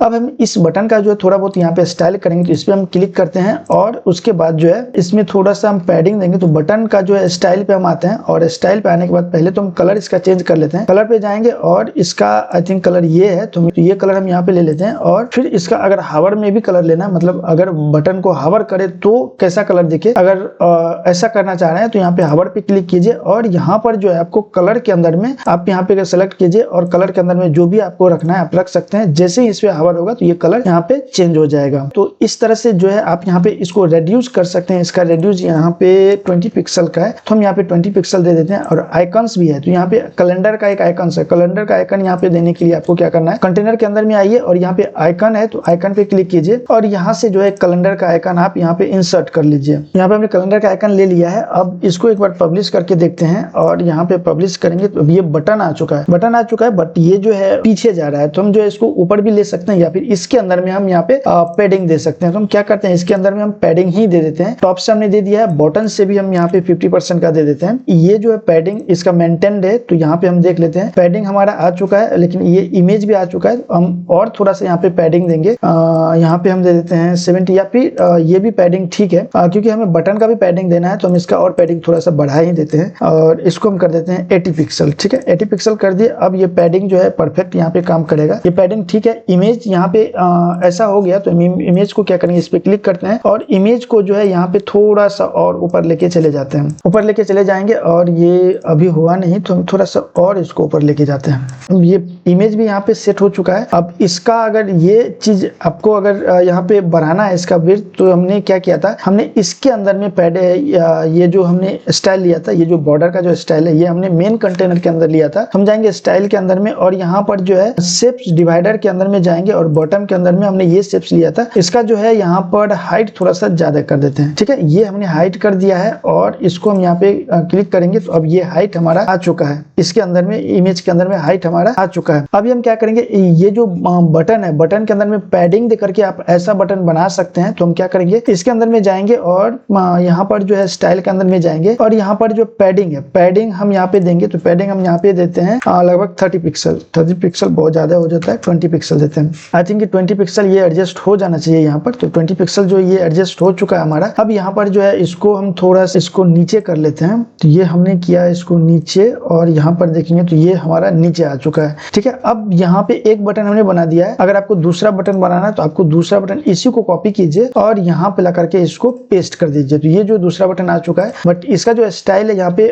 अब हम इस बटन का जो है थोड़ा बहुत यहाँ पे स्टाइल करेंगे, तो इस पे हम क्लिक करते हैं और उसके बाद जो है इसमें थोड़ा सा हम पैडिंग देंगे। तो बटन का जो है स्टाइल पे हम आते हैं और स्टाइल पे आने के बाद पहले तो हम कलर इसका चेंज कर लेते हैं। कलर पे जाएंगे और इसका आई थिंक कलर ये है, तो ये कलर हम यहाँ पे ले लेते हैं। और फिर इसका अगर हावर में भी कलर लेना, मतलब अगर बटन को हावर करे तो कैसा कलर दिखे, अगर ऐसा करना चाह रहे हैं तो यहाँ पे हावर पे क्लिक कीजिए और यहाँ पर जो है आपको कलर के अंदर में आप यहाँ पे सेलेक्ट कीजिए और कलर के अंदर में जो भी आपको रखना है आप रख सकते हैं। जैसे ही इस पे होगा तो ये कलर यहाँ पे चेंज हो जाएगा। तो इस तरह से जो है आप यहाँ पे इसको रेड्यूस कर सकते हैं। इसका रेड्यूस यहाँ पे 20 पिक्सल का है, तो हम यहाँ पे 20 पिक्सल दे देते हैं। और आइकन्स भी है, तो यहाँ पे कैलेंडर का एक आइकन है। कैलेंडर का आइकन यहाँ पे देने के लिए आपको क्या करना है, कंटेनर के अंदर में आइए और यहाँ पे आइकन है तो आइकन पे क्लिक कीजिए और यहाँ से जो है कैलेंडर का आइकन आप यहाँ पे इंसर्ट कर लीजिए। यहाँ पे हमने कैलेंडर का आइकन ले लिया है। अब इसको एक बार पब्लिश करके देखते हैं और यहाँ पे पब्लिश करेंगे तो ये बटन आ चुका है, बट ये जो है पीछे जा रहा है। तो हम जो है इसको ऊपर भी ले सकते हैं या फिर इसके अंदर में हम यहाँ पे पैडिंग दे सकते हैं। तो हम क्या करते हैं, इसके अंदर में हम पैडिंग ही दे देते हैं। टॉप से हमने दे दिया है, बॉटम से भी हम यहाँ पे 50% का दे देते हैं। ये जो है पैडिंग इसका मेंटेन्ड है, तो यहाँ पे हम देख लेते हैं पैडिंग हमारा आ चुका है, लेकिन ये इमेज भी आ चुका है। हम और थोड़ा सा यहाँ पे पैडिंग देंगे, यहाँ पे हम दे देते हैं 70 या फिर ये भी पैडिंग ठीक है, क्योंकि हमें बटन का भी पैडिंग देना है तो हम इसका और पैडिंग थोड़ा सा बढ़ा ही देते हैं और इसको हम कर देते हैं 80 पिक्सल। ठीक है, 80 पिक्सल कर दिए। अब ये पैडिंग जो है परफेक्ट यहाँ पे काम करेगा। ये पैडिंग ठीक है। इमेज यहाँ पे ऐसा हो गया तो इमेज को क्या करेंगे, इस पे क्लिक करते हैं और इमेज को जो है यहाँ पे थोड़ा सा और ऊपर लेके चले जाते हैं। ऊपर लेके चले जाएंगे और ये अभी हुआ नहीं तो हम थोड़ा सा और इसको ऊपर लेके जाते हैं। ये इमेज भी यहाँ पे सेट हो चुका है। अब इसका अगर ये चीज आपको अगर यहाँ पे बढ़ाना है इसका विड्थ, तो हमने क्या किया था, हमने इसके अंदर में पैड ये जो हमने स्टाइल लिया था, ये जो बॉर्डर का जो स्टाइल है ये हमने मेन कंटेनर के अंदर लिया था। हम जाएंगे स्टाइल के अंदर में और यहाँ पर जो है शेप्स डिवाइडर के अंदर में जाएंगे और बॉटम के अंदर में हमने ये शेप्स लिया था। इसका जो है यहाँ पर हाइट थोड़ा सा ज्यादा कर देते हैं। ठीक है, ये हमने हाइट कर दिया है और इसको हम यहाँ पे क्लिक करेंगे तो अब ये हाइट हमारा आ चुका है। इसके अंदर में इमेज के अंदर में हाइट हमारा आ चुका है। अभी हम क्या करेंगे, ये जो बटन है, बटन के अंदर में पैडिंग दे करके आप ऐसा बटन बना सकते हैं। तो हम क्या करेंगे, इसके अंदर में जाएंगे और यहाँ पर जो है स्टाइल के अंदर में जाएंगे और यहाँ पर जो पैडिंग है, पैडिंग हम यहाँ पे देंगे। तो पैडिंग हम यहाँ पे देते हैं लगभग 30 पिक्सल। 30 पिक्सल बहुत ज्यादा हो जाता है, 20 पिक्सल देते हैं। आई थिंक 20 पिक्सल ये एडजस्ट हो जाना चाहिए यहाँ पर। तो 20 पिक्सल जो ये एडजस्ट हो चुका है हमारा। अब यहाँ पर जो है इसको हम थोड़ा सा इसको नीचे कर लेते हैं। तो ये हमने किया इसको नीचे और यहाँ पर देखेंगे तो ये हमारा नीचे आ चुका है। ठीक है, अब यहाँ पे एक बटन हमने बना दिया है। अगर आपको दूसरा बटन बनाना है तो आपको दूसरा बटन इसी को कॉपी कीजिए और यहाँ पे ला करके इसको पेस्ट कर दीजिए। तो ये जो दूसरा बटन आ चुका है, बट इसका जो स्टाइल है यहाँ पे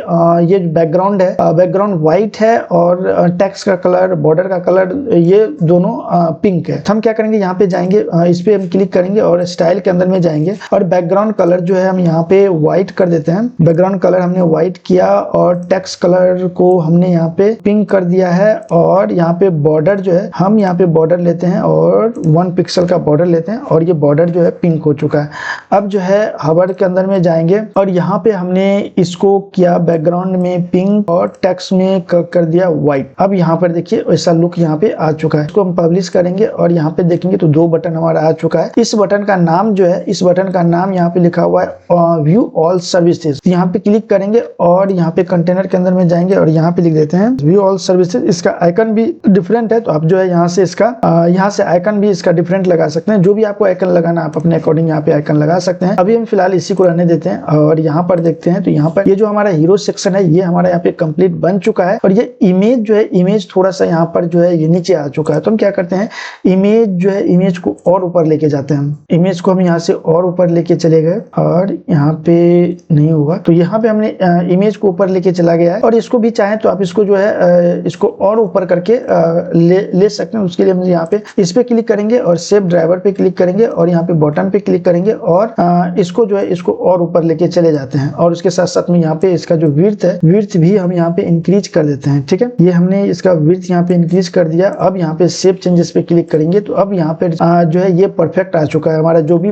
ये बैकग्राउंड है, बैकग्राउंड व्हाइट है और टेक्स्ट का कलर, बॉर्डर का कलर ये दोनों पिंक पिंक है। तो हम क्या करेंगे, यहाँ पे जाएंगे, इस पे हम क्लिक करेंगे और स्टाइल के अंदर में जाएंगे और बैकग्राउंड कलर जो है हम यहाँ पे व्हाइट कर देते हैं। बैकग्राउंड कलर हमने व्हाइट किया और टेक्स्ट कलर को हमने यहाँ पे पिंक कर दिया है। और यहाँ पे बॉर्डर जो है हम यहाँ पे बॉर्डर लेते हैं और 1 पिक्सल का बॉर्डर लेते हैं और ये बॉर्डर जो है पिंक हो चुका है। अब जो है हवर के अंदर में जाएंगे और यहाँ पे हमने इसको किया बैकग्राउंड में पिंक और टेक्स्ट में कर दिया व्हाइट। अब यहाँ पर देखिए ऐसा लुक यहाँ पे आ चुका है। इसको हम पब्लिश करेंगे और यहाँ पे देखेंगे तो 2 बटन हमारा आ चुका है। इस बटन का नाम जो है, इस बटन का नाम यहाँ पे लिखा हुआ है व्यू ऑल सर्विसेज। यहाँ पे क्लिक करेंगे और यहाँ पे कंटेनर के अंदर में जाएंगे और यहाँ पे लिख देते हैं व्यू ऑल सर्विसेज। इसका आइकन भी डिफरेंट है तो आप जो है यहाँ से इसका यहाँ से आइकन भी इसका डिफरेंट लगा सकते हैं। जो भी आपको आइकन लगाना आप अपने अकॉर्डिंग यहाँ पे आइकन लगा सकते हैं। अभी हम फिलहाल इसी को रहने देते हैं और यहाँ पर देखते हैं तो यहाँ पर ये जो हमारा हीरो सेक्शन है ये हमारा यहाँ पे कंप्लीट बन चुका है। और ये इमेज जो है, इमेज थोड़ा सा यहाँ पर जो है ये नीचे आ चुका है। तो हम क्या करते हैं, इमेज जो है इमेज को और ऊपर लेके जाते हैं। हम इमेज को हम यहाँ से और ऊपर लेके चले गए और यहाँ पे नहीं हुआ तो यहाँ पे हमने इमेज को ऊपर लेके चला गया है। और इसको भी चाहें तो आप इसको जो है इसको और ऊपर करके ले सकते हैं। उसके लिए हम यहाँ पे इस पे क्लिक करेंगे और सेव ड्राइवर पे क्लिक करेंगे और यहाँ पे बटन पे क्लिक करेंगे और इसको जो है इसको और ऊपर लेके चले जाते हैं। और उसके साथ साथ में यहाँ पे इसका जो विड्थ है, विड्थ भी हम यहाँ पे इंक्रीज कर देते हैं। ठीक है, ये हमने इसका विड्थ यहाँ पे इंक्रीज कर दिया। अब यहाँ पे सेव चेंजेस पे क्लिक करेंगे तो अब यहाँ पे जो है ये परफेक्ट आ चुका है। हमारा जो भी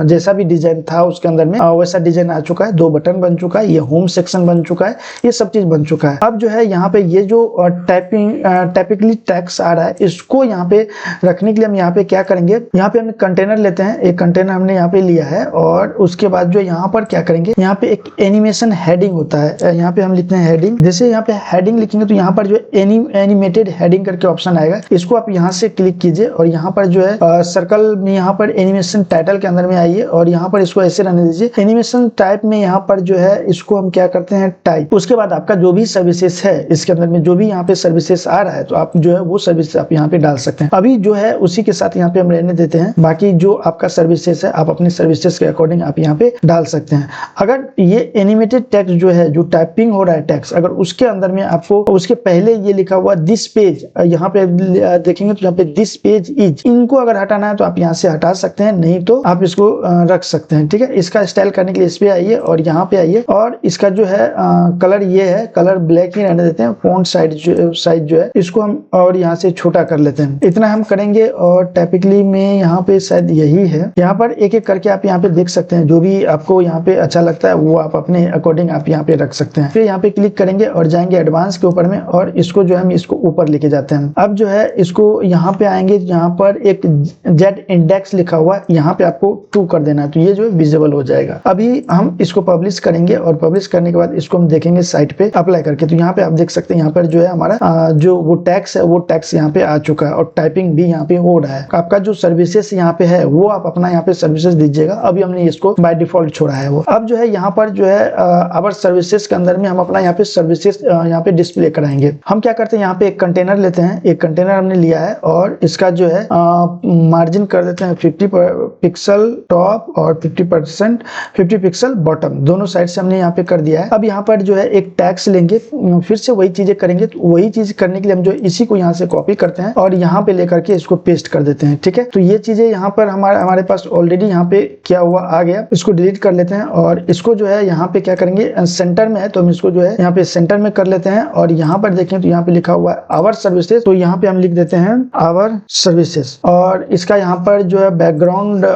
जैसा भी डिजाइन था उसके अंदर में वैसा डिजाइन आ चुका है। 2 बटन बन चुका है, ये होम सेक्शन बन चुका है, ये सब चीज बन चुका है। अब जो है यहाँ पे ये जो टाइपिकली टेक्स्ट आ रहा है इसको यहाँ पे रखने के लिए हम यहाँ पे क्या करेंगे, यहाँ पे हम कंटेनर लेते हैं। एक कंटेनर हमने यहाँ पे लिया है और उसके बाद जो यहाँ पर क्या करेंगे, यहाँ पे एक एनिमेशन हेडिंग होता है। यहाँ पे हम लिखते हैं हेडिंग। जैसे यहाँ पे हेडिंग लिखेंगे तो यहाँ पर जो एनिमेटेड हेडिंग करके ऑप्शन आएगा, इसको आप यहाँ से क्लिक कीजिए और यहाँ पर जो है सर्कल में यहाँ पर एनिमेशन टाइटल के अंदर में आइए और यहाँ पर इसको ऐसे रहने दीजिए। एनिमेशन टाइप में यहाँ पर जो है इसको हम क्या करते हैं टाइप। उसके बाद आपका जो भी सर्विसेज है इसके अंदर में जो भी यहाँ पे सर्विसेज आ रहा है तो आप जो है वो सर्विस आप यहाँ पे डाल सकते हैं। अभी जो है उसी के साथ यहाँ पे हम रहने देते हैं। बाकी जो आपका सर्विसेज है आप अपने सर्विसेज के अकॉर्डिंग आप यहाँ पे डाल सकते हैं। अगर ये एनिमेटेड टेक्स्ट जो है, जो टाइपिंग हो रहा है टेक्स्ट, अगर उसके अंदर में आपको उसके पहले ये लिखा हुआ दिस पेज, यहाँ पे देखेंगे तो यहाँ पे दिस पेज इज, इनको अगर हटाना है तो आप यहाँ से हटा सकते हैं, नहीं तो आप इसको रख सकते हैं। ठीक है, इसका स्टाइल करने के लिए इस पे आइए और यहाँ पे आइए और इसका जो है कलर ये है, कलर ब्लैक ही रहने देते हैं। फॉन्ट साइज जो है इसको हम और यहाँ से छोटा कर लेते हैं। इतना हम करेंगे और टाइपिकली में यहाँ पे शायद यही है। यहाँ पर एक एक करके आप यहाँ पे देख सकते हैं, जो भी आपको यहाँ पे अच्छा लगता है वो आप अपने अकॉर्डिंग आप यहाँ पे रख सकते हैं। फिर यहाँ पे क्लिक करेंगे और जाएंगे एडवांस के ऊपर में और इसको जो है हम इसको ऊपर लेके जाते हैं। अब जो है इसको यहाँ पे आएंगे, यहाँ पर एक जेड इंडेक्स लिखा हुआ है, यहाँ पे आपको 2 कर देना है तो ये जो है विजिबल हो जाएगा। अभी हम इसको पब्लिश करेंगे और पब्लिश करने के बाद इसको हम देखेंगे साइट पे अप्लाई करके। तो यहाँ पे आप देख सकते हैं यहाँ पर जो है हमारा जो वो टैक्स है वो टैक्स यहाँ पे आ चुका है और टाइपिंग भी यहाँ पे हो रहा है। आपका जो सर्विसेज यहाँ पे है वो आप अपना यहाँ पे सर्विसेज दीजिएगा। अभी हमने इसको बाय डिफॉल्ट छोड़ा है वो। अब जो है यहाँ पर जो है अवर सर्विसेज के अंदर में हम अपना यहाँ पे सर्विसेज यहाँ पे डिस्प्ले कराएंगे। हम क्या करते हैं, यहाँ पे एक कंटेनर लेते हैं। एक कंटेनर हमने लिया है और इसका जो है मार्जिन कर देते हैं 50 पिक्सल टॉप और 50 पिक्सल बॉटम, दोनों साइड से हमने यहाँ पे कर दिया है। अब यहाँ पर जो है एक टैक्स लेंगे, फिर से वही चीजें करेंगे। तो वही चीज करने के लिए हम जो इसी को यहाँ से कॉपी करते हैं और यहाँ पे लेकर के इसको पेस्ट कर देते हैं। ठीक है, तो ये चीजें यहाँ पर हमारे पास ऑलरेडी यहाँ पे क्या हुआ आ गया। इसको डिलीट कर लेते हैं और इसको जो है यहाँ पे क्या करेंगे, सेंटर में है तो हम इसको जो है यहाँ पे सेंटर में कर लेते हैं और यहाँ पर देखें तो यहाँ पे लिखा हुआ है आवर सर्विसेज, तो यहाँ पे हम लिख देते हैं आवर सर्विसेज। और इसका यहाँ पर जो है बैकग्राउंड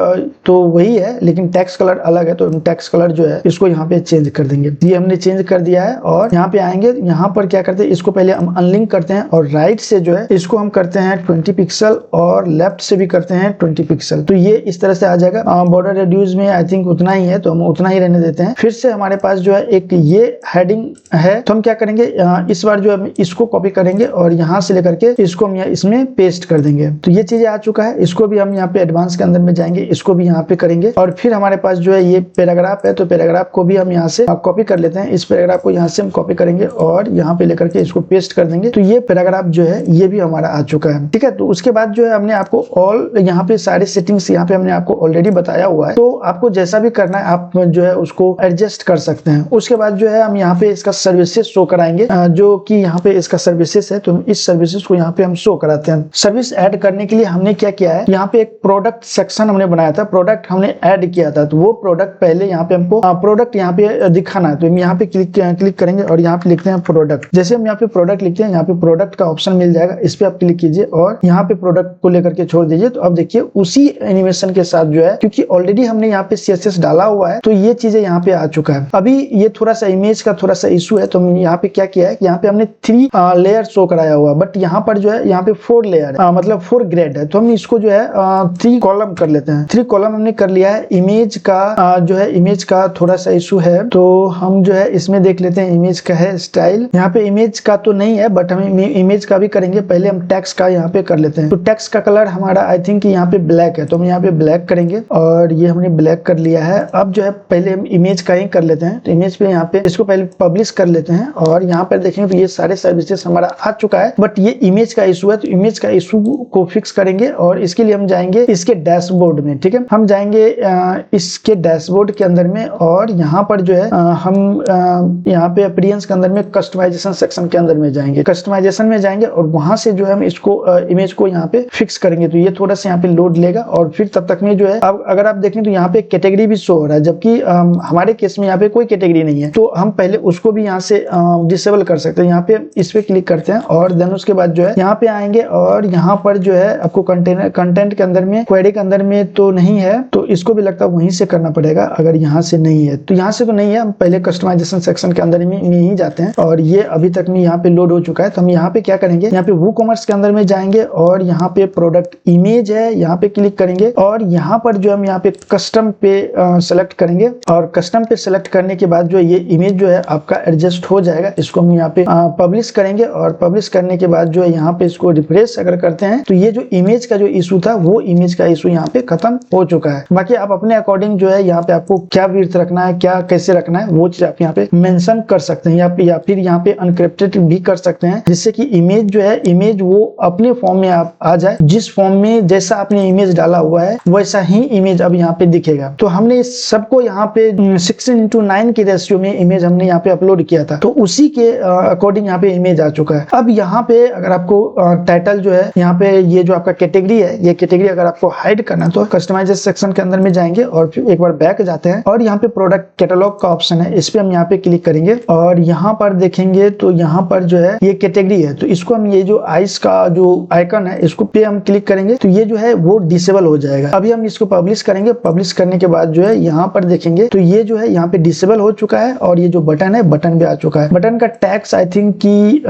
तो वही है लेकिन टेक्स्ट कलर अलग है, तो हम टेक्स्ट कलर जो है इसको यहाँ पे चेंज कर देंगे। ये हमने चेंज कर दिया है और यहाँ पे आएंगे, यहाँ पर क्या करते हैं, इसको पहले हम अनलिंक करते हैं और राइट से जो है इसको हम करते हैं 20 पिक्सल और लेफ्ट से भी करते हैं 20 पिक्सल। तो ये इस तरह से आ जाएगा। बॉर्डर रेड्यूस में आई थिंक उतना ही है तो हम उतना ही रहने देते हैं। फिर से हमारे पास जो है एक ये हेडिंग है तो हम क्या करेंगे, इस बार जो है इसको कॉपी करेंगे और यहाँ से लेकर के इसको हम इसमें पेस्ट कर देंगे। तो ये चीजें आ चुका है। इसको भी हम यहाँ पे एडवांस के अंदर में जाएंगे, इसको भी यहाँ पे करेंगे और फिर हमारे पास जो है ये पैराग्राफ है तो पैराग्राफ को भी हम यहाँ से कॉपी कर लेते हैं। इस पैराग्राफ को यहाँ से हम कॉपी करेंगे और यहाँ पे लेकर के इसको पेस्ट कर देंगे। तो ये पैराग्राफ जो है ये भी हमारा आ चुका है। ठीक है, तो उसके बाद जो है हमने आपको ऑल यहाँ पे सारे सेटिंग्स यहाँ पे हमने आपको ऑलरेडी बताया हुआ है, तो आपको जैसा भी करना है आप जो है उसको एडजस्ट कर सकते हैं। उसके बाद जो है हम यहाँ पे इसका सर्विसेज शो कराएंगे, जो कि यहाँ पे इसका सर्विसेज है, तो इस सर्विसेज को यहाँ पे हम शो कराते हैं। सर्विस ऐड करने के लिए हमने क्या किया है, यहाँ पे एक प्रोडक्ट सेक्शन हमने बनाया था, प्रोडक्ट हमने ऐड किया था, तो वो प्रोडक्ट पहले यहाँ पे हमको प्रोडक्ट यहाँ पे दिखाना है। तो हम यहाँ पे क्लिक करेंगे और यहाँ पे लिखते हैं प्रोडक्ट। जैसे हम यहाँ पे प्रोडक्ट लिखते हैं, यहाँ पे प्रोडक्ट का ऑप्शन मिल जाएगा, इस पे आप क्लिक कीजिए और यहाँ पे प्रोडक्ट को लेकर के छोड़ दीजिए। तो अब देखिए उसी एनिमेशन के साथ जो है, क्योंकि ऑलरेडी हमने यहाँ पे CSS डाला हुआ है, तो ये चीजें यहाँ पे आ चुका है। अभी ये थोड़ा सा इमेज का थोड़ा सा इशू है, तो यहाँ पे क्या किया है, यहाँ पे हमने 3 लेयर शो कराया हुआ, बट यहाँ पर जो है यहाँ पे 4 लेयर है, मतलब 4 ग्रेड है। तो हम इसको जो है 3 कॉलम कर लेते हैं। 3 कॉलम हमने कर लिया है। इमेज का जो है, इमेज का थोड़ा सा इशू है, तो हम जो है इसमें देख लेते हैं। इमेज का है स्टाइल, यहाँ पे इमेज का तो नहीं है, बट हम इमेज का भी करेंगे। पहले हम टेक्स्ट का यहाँ पे कर लेते हैं। तो टेक्स्ट का कलर हमारा आई थिंक यहाँ पे ब्लैक है, तो हम यहाँ पे ब्लैक करेंगे और ये हमने ब्लैक कर लिया है। अब जो है पहले हम इमेज का ही कर लेते हैं। तो इमेज पे यहाँ पे इसको पहले पब्लिश कर लेते हैं और यहाँ पर देखेंगे तो ये सारे सर्विसेज हमारा आ चुका है, बट ये इमेज का इशू है। तो इमेज का इशू को फिक्स करेंगे और इसके लिए हम जाएंगे इसके डैशबोर्ड में। ठीक है, हम जाएंगे इसके डैशबोर्ड के अंदर में और यहाँ पर जो है हम यहाँ पे अपीयरेंस के अंदर में कस्टमाइजेशन सेक्शन के अंदर में जाएंगे। कस्टमाइजेशन में जाएंगे और वहां से जो है हम इसको इमेज को यहाँ पे फिक्स करेंगे। तो ये थोड़ा सा यहाँ पे लोड लेगा और फिर तब तक में जो है, अब अगर आप देखें तो यहाँ पे कैटेगरी भी शो हो रहा है, जबकि हमारे केस में यहाँ पे कोई कैटेगरी नहीं है। तो हम पहले उसको भी यहाँ से डिसेबल कर सकते हैं। यहाँ पे इस पे क्लिक करते हैं और देन उसके बाद जो है यहाँ पे आएंगे और यहाँ पर जो है आपको कंटेंट के अंदर में, क्वेरी के अंदर में तो नहीं है, तो इसको भी लगता है वहीं से करना पड़ेगा। अगर यहाँ से नहीं है तो यहाँ से तो नहीं है, हम पहले कस्टमाइजेशन सेक्शन के अंदर में ही जाते हैं और ये अभी तक में यहाँ पे लोड हो चुका है। तो हम यहाँ पे क्या करेंगे, यहाँ पे WooCommerce के अंदर में जाएंगे और यहाँ पे प्रोडक्ट इमेज है, यहाँ पे क्लिक करेंगे और यहाँ पर जो हम यहाँ पे कस्टम पे सेलेक्ट करेंगे और कस्टम पे सेलेक्ट करने के बाद जो ये इमेज जो है आपका एडजस्ट हो जाएगा। इसको हम यहाँ पे पब्लिश करेंगे और पब्लिश करने के बाद जो है यहाँ पे इसको रिफ्रेश अगर करते हैं तो ये जो इमेज का जो इशू था वो इमेज का इशू यहाँ पे खत्म हो चुका है। बाकी आप अपने अकॉर्डिंग जो है यहाँ पे आपको क्या विड्थ रखना है, क्या कैसे रखना है, वो चीज आप यहाँ पे मेंशन कर सकते हैं या फिर यहाँ पे अनक्रिप्टेड भी कर सकते हैं, जिससे कि इमेज जो है, इमेज वो अपने फॉर्म में आप आ जाए, जिस फॉर्म में जैसा आपने इमेज डाला हुआ है वैसा ही इमेज अब यहाँ पे दिखेगा। तो हमने सबको यहाँ पे 16:9 की रेशियो में इमेज हमने यहाँ पे अपलोड किया था, तो उसी के अकॉर्डिंग यहाँ पे इमेज आ चुका है। अब यहाँ पे अगर आपको टाइटल जो है, यहाँ पे ये जो आपका कैटेगरी है, ये कैटेगरी अगर आपको हाइड करना है तो कस्टमाइजेशन सेक्शन के अंदर में जाएंगे और फिर एक बार बैक जाते हैं और यहाँ पे प्रोडक्ट कैटलॉग का ऑप्शन है, इस पे हम यहाँ पे क्लिक करेंगे और यहाँ पर देखेंगे तो यहाँ पर जो है ये कैटेगरी है, तो इसको हम ये जो आइस का जो आइकन है इसको पे हम क्लिक करेंगे तो ये जो है वो डिसेबल हो जाएगा। अभी हम इसको पब्लिश करेंगे, पब्लिश करने के बाद जो है यहाँ पर देखेंगे तो ये जो है यहाँ पे डिसेबल हो चुका है और ये जो बटन है बटन भी आ चुका है। बटन का टैक्स आई थिंक की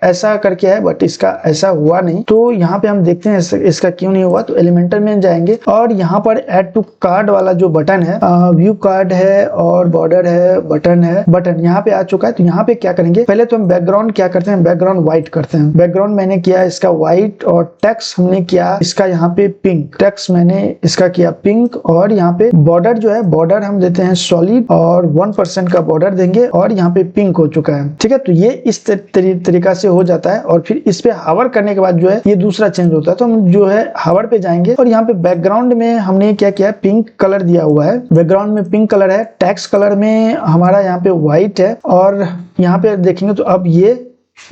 ऐसा करके है, बट इसका ऐसा हुआ नहीं। तो यहाँ पे हम देखते हैं इसका क्यों नहीं हुआ। तो एलिमेंटर में जाएंगे और यहाँ पर ऐड टू कार्ड वाला जो बटन है, व्यू कार्ड है और बॉर्डर है, बटन है, बटन यहाँ पे आ चुका है। तो यहाँ पे क्या करेंगे, पहले तो हम बैकग्राउंड क्या करते हैं, बैकग्राउंड व्हाइट करते हैं। बैकग्राउंड मैंने किया इसका व्हाइट और टेक्स्ट हमने किया इसका यहाँ पे पिंक, टेक्स्ट मैंने इसका किया पिंक और यहाँ पे बॉर्डर जो है, बॉर्डर हम देते हैं सॉलिड और 1% का बॉर्डर देंगे और यहाँ पे पिंक हो चुका है। ठीक है, तो ये इस तरीका से हो जाता है और फिर इस पे हावर करने के बाद जो है ये दूसरा चेंज होता है। तो हम जो है हावर पे जाएंगे और यहाँ पे बैकग्राउंड में हमने क्या किया, पिंक कलर दिया हुआ है, बैकग्राउंड में पिंक कलर है, टेक्स्ट कलर में हमारा यहाँ पे व्हाइट है और यहाँ पे देखेंगे तो अब ये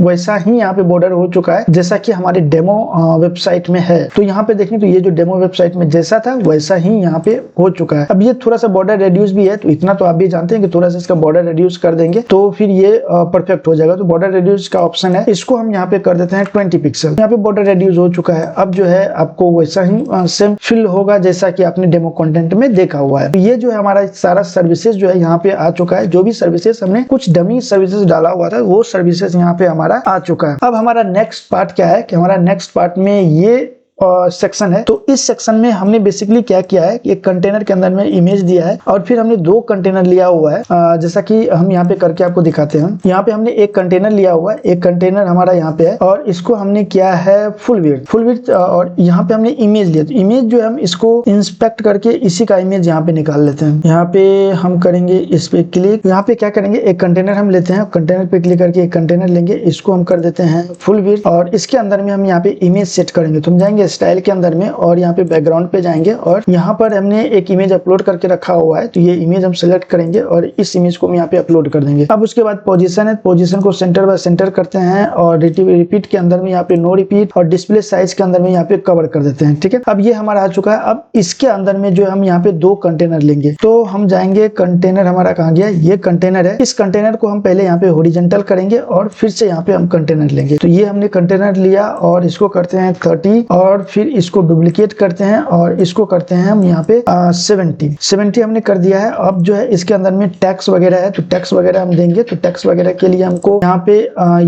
वैसा ही यहाँ पे बॉर्डर हो चुका है जैसा कि हमारे डेमो वेबसाइट में है। तो यहाँ पे देखें तो ये जो डेमो वेबसाइट में जैसा था वैसा ही यहाँ पे हो चुका है। अब ये थोड़ा सा बॉर्डर रेड्यूस भी है, तो इतना तो आप भी जानते हैं कि थोड़ा सा इसका बॉर्डर रेड्यूस कर देंगे तो फिर ये परफेक्ट हो जाएगा। तो बॉर्डर रेड्यूस का ऑप्शन है, इसको हम यहाँ पे कर देते हैं 20 पिक्सल। यहाँ पे बॉर्डर रेड्यूस हो चुका है। अब जो है आपको वैसा ही सेम फील होगा जैसा कि आपने डेमो कंटेंट में देखा हुआ है। ये जो है हमारा सारा सर्विसेज जो है यहाँ पे आ चुका है। जो भी सर्विसेज हमने कुछ डमी सर्विसेज डाला हुआ था वो सर्विसेज यहाँ पे हमारा आ चुका है। अब हमारा नेक्स्ट पार्ट क्या है कि हमारा नेक्स्ट पार्ट में ये सेक्शन है। तो इस सेक्शन में हमने बेसिकली क्या किया है कि एक कंटेनर के अंदर में इमेज दिया है और फिर हमने 2 कंटेनर लिया हुआ है, जैसा कि हम यहाँ पे करके आपको दिखाते हैं। यहाँ पे हमने एक कंटेनर लिया हुआ है, एक कंटेनर हमारा यहाँ पे है और इसको हमने किया है फुल विड्थ और यहाँ पे हमने इमेज लिया। तो इमेज जो है हम इसको इंस्पेक्ट करके इसी का इमेज यहाँ पे निकाल लेते हैं। यहाँ पे हम करेंगे इस पे क्लिक, यहाँ पे क्या करेंगे एक कंटेनर हम लेते हैं, कंटेनर पे क्लिक करके एक कंटेनर लेंगे, इसको हम कर देते हैं फुल विड्थ और इसके अंदर में हम यहाँ पे इमेज सेट करेंगे। तो हम जाएंगे स्टाइल के अंदर में और यहाँ पे बैकग्राउंड पे जाएंगे और यहाँ पर हमने एक इमेज अपलोड करके रखा हुआ है, तो ये इमेज हम सेलेक्ट करेंगे और इस इमेज को हम यहाँ पे अपलोड कर देंगे। अब उसके बाद पोजीशन है, पोजीशन को सेंटर बाय सेंटर करते हैं और रिपीट के अंदर में यहाँ पे नो रिपीट और डिस्प्ले साइज के अंदर में यहाँ पे कवर कर देते हैं। ठीक है, अब ये हमारा आ चुका है। अब इसके अंदर में जो हम यहाँ पे 2 कंटेनर लेंगे, तो हम जाएंगे, कंटेनर हमारा कहाँ गया, ये कंटेनर है। इस कंटेनर को हम पहले यहाँ पे हॉरिजॉन्टल करेंगे और फिर से यहाँ पे हम कंटेनर लेंगे। तो ये हमने कंटेनर लिया और इसको करते हैं 30 और फिर इसको डुप्लीकेट करते हैं और इसको करते हैं हम यहाँ पे 70 हमने कर दिया है। अब जो है इसके अंदर में टैक्स वगैरह है, तो टैक्स वगैरह हम देंगे। तो टैक्स वगैरह के लिए हमको यहाँ पे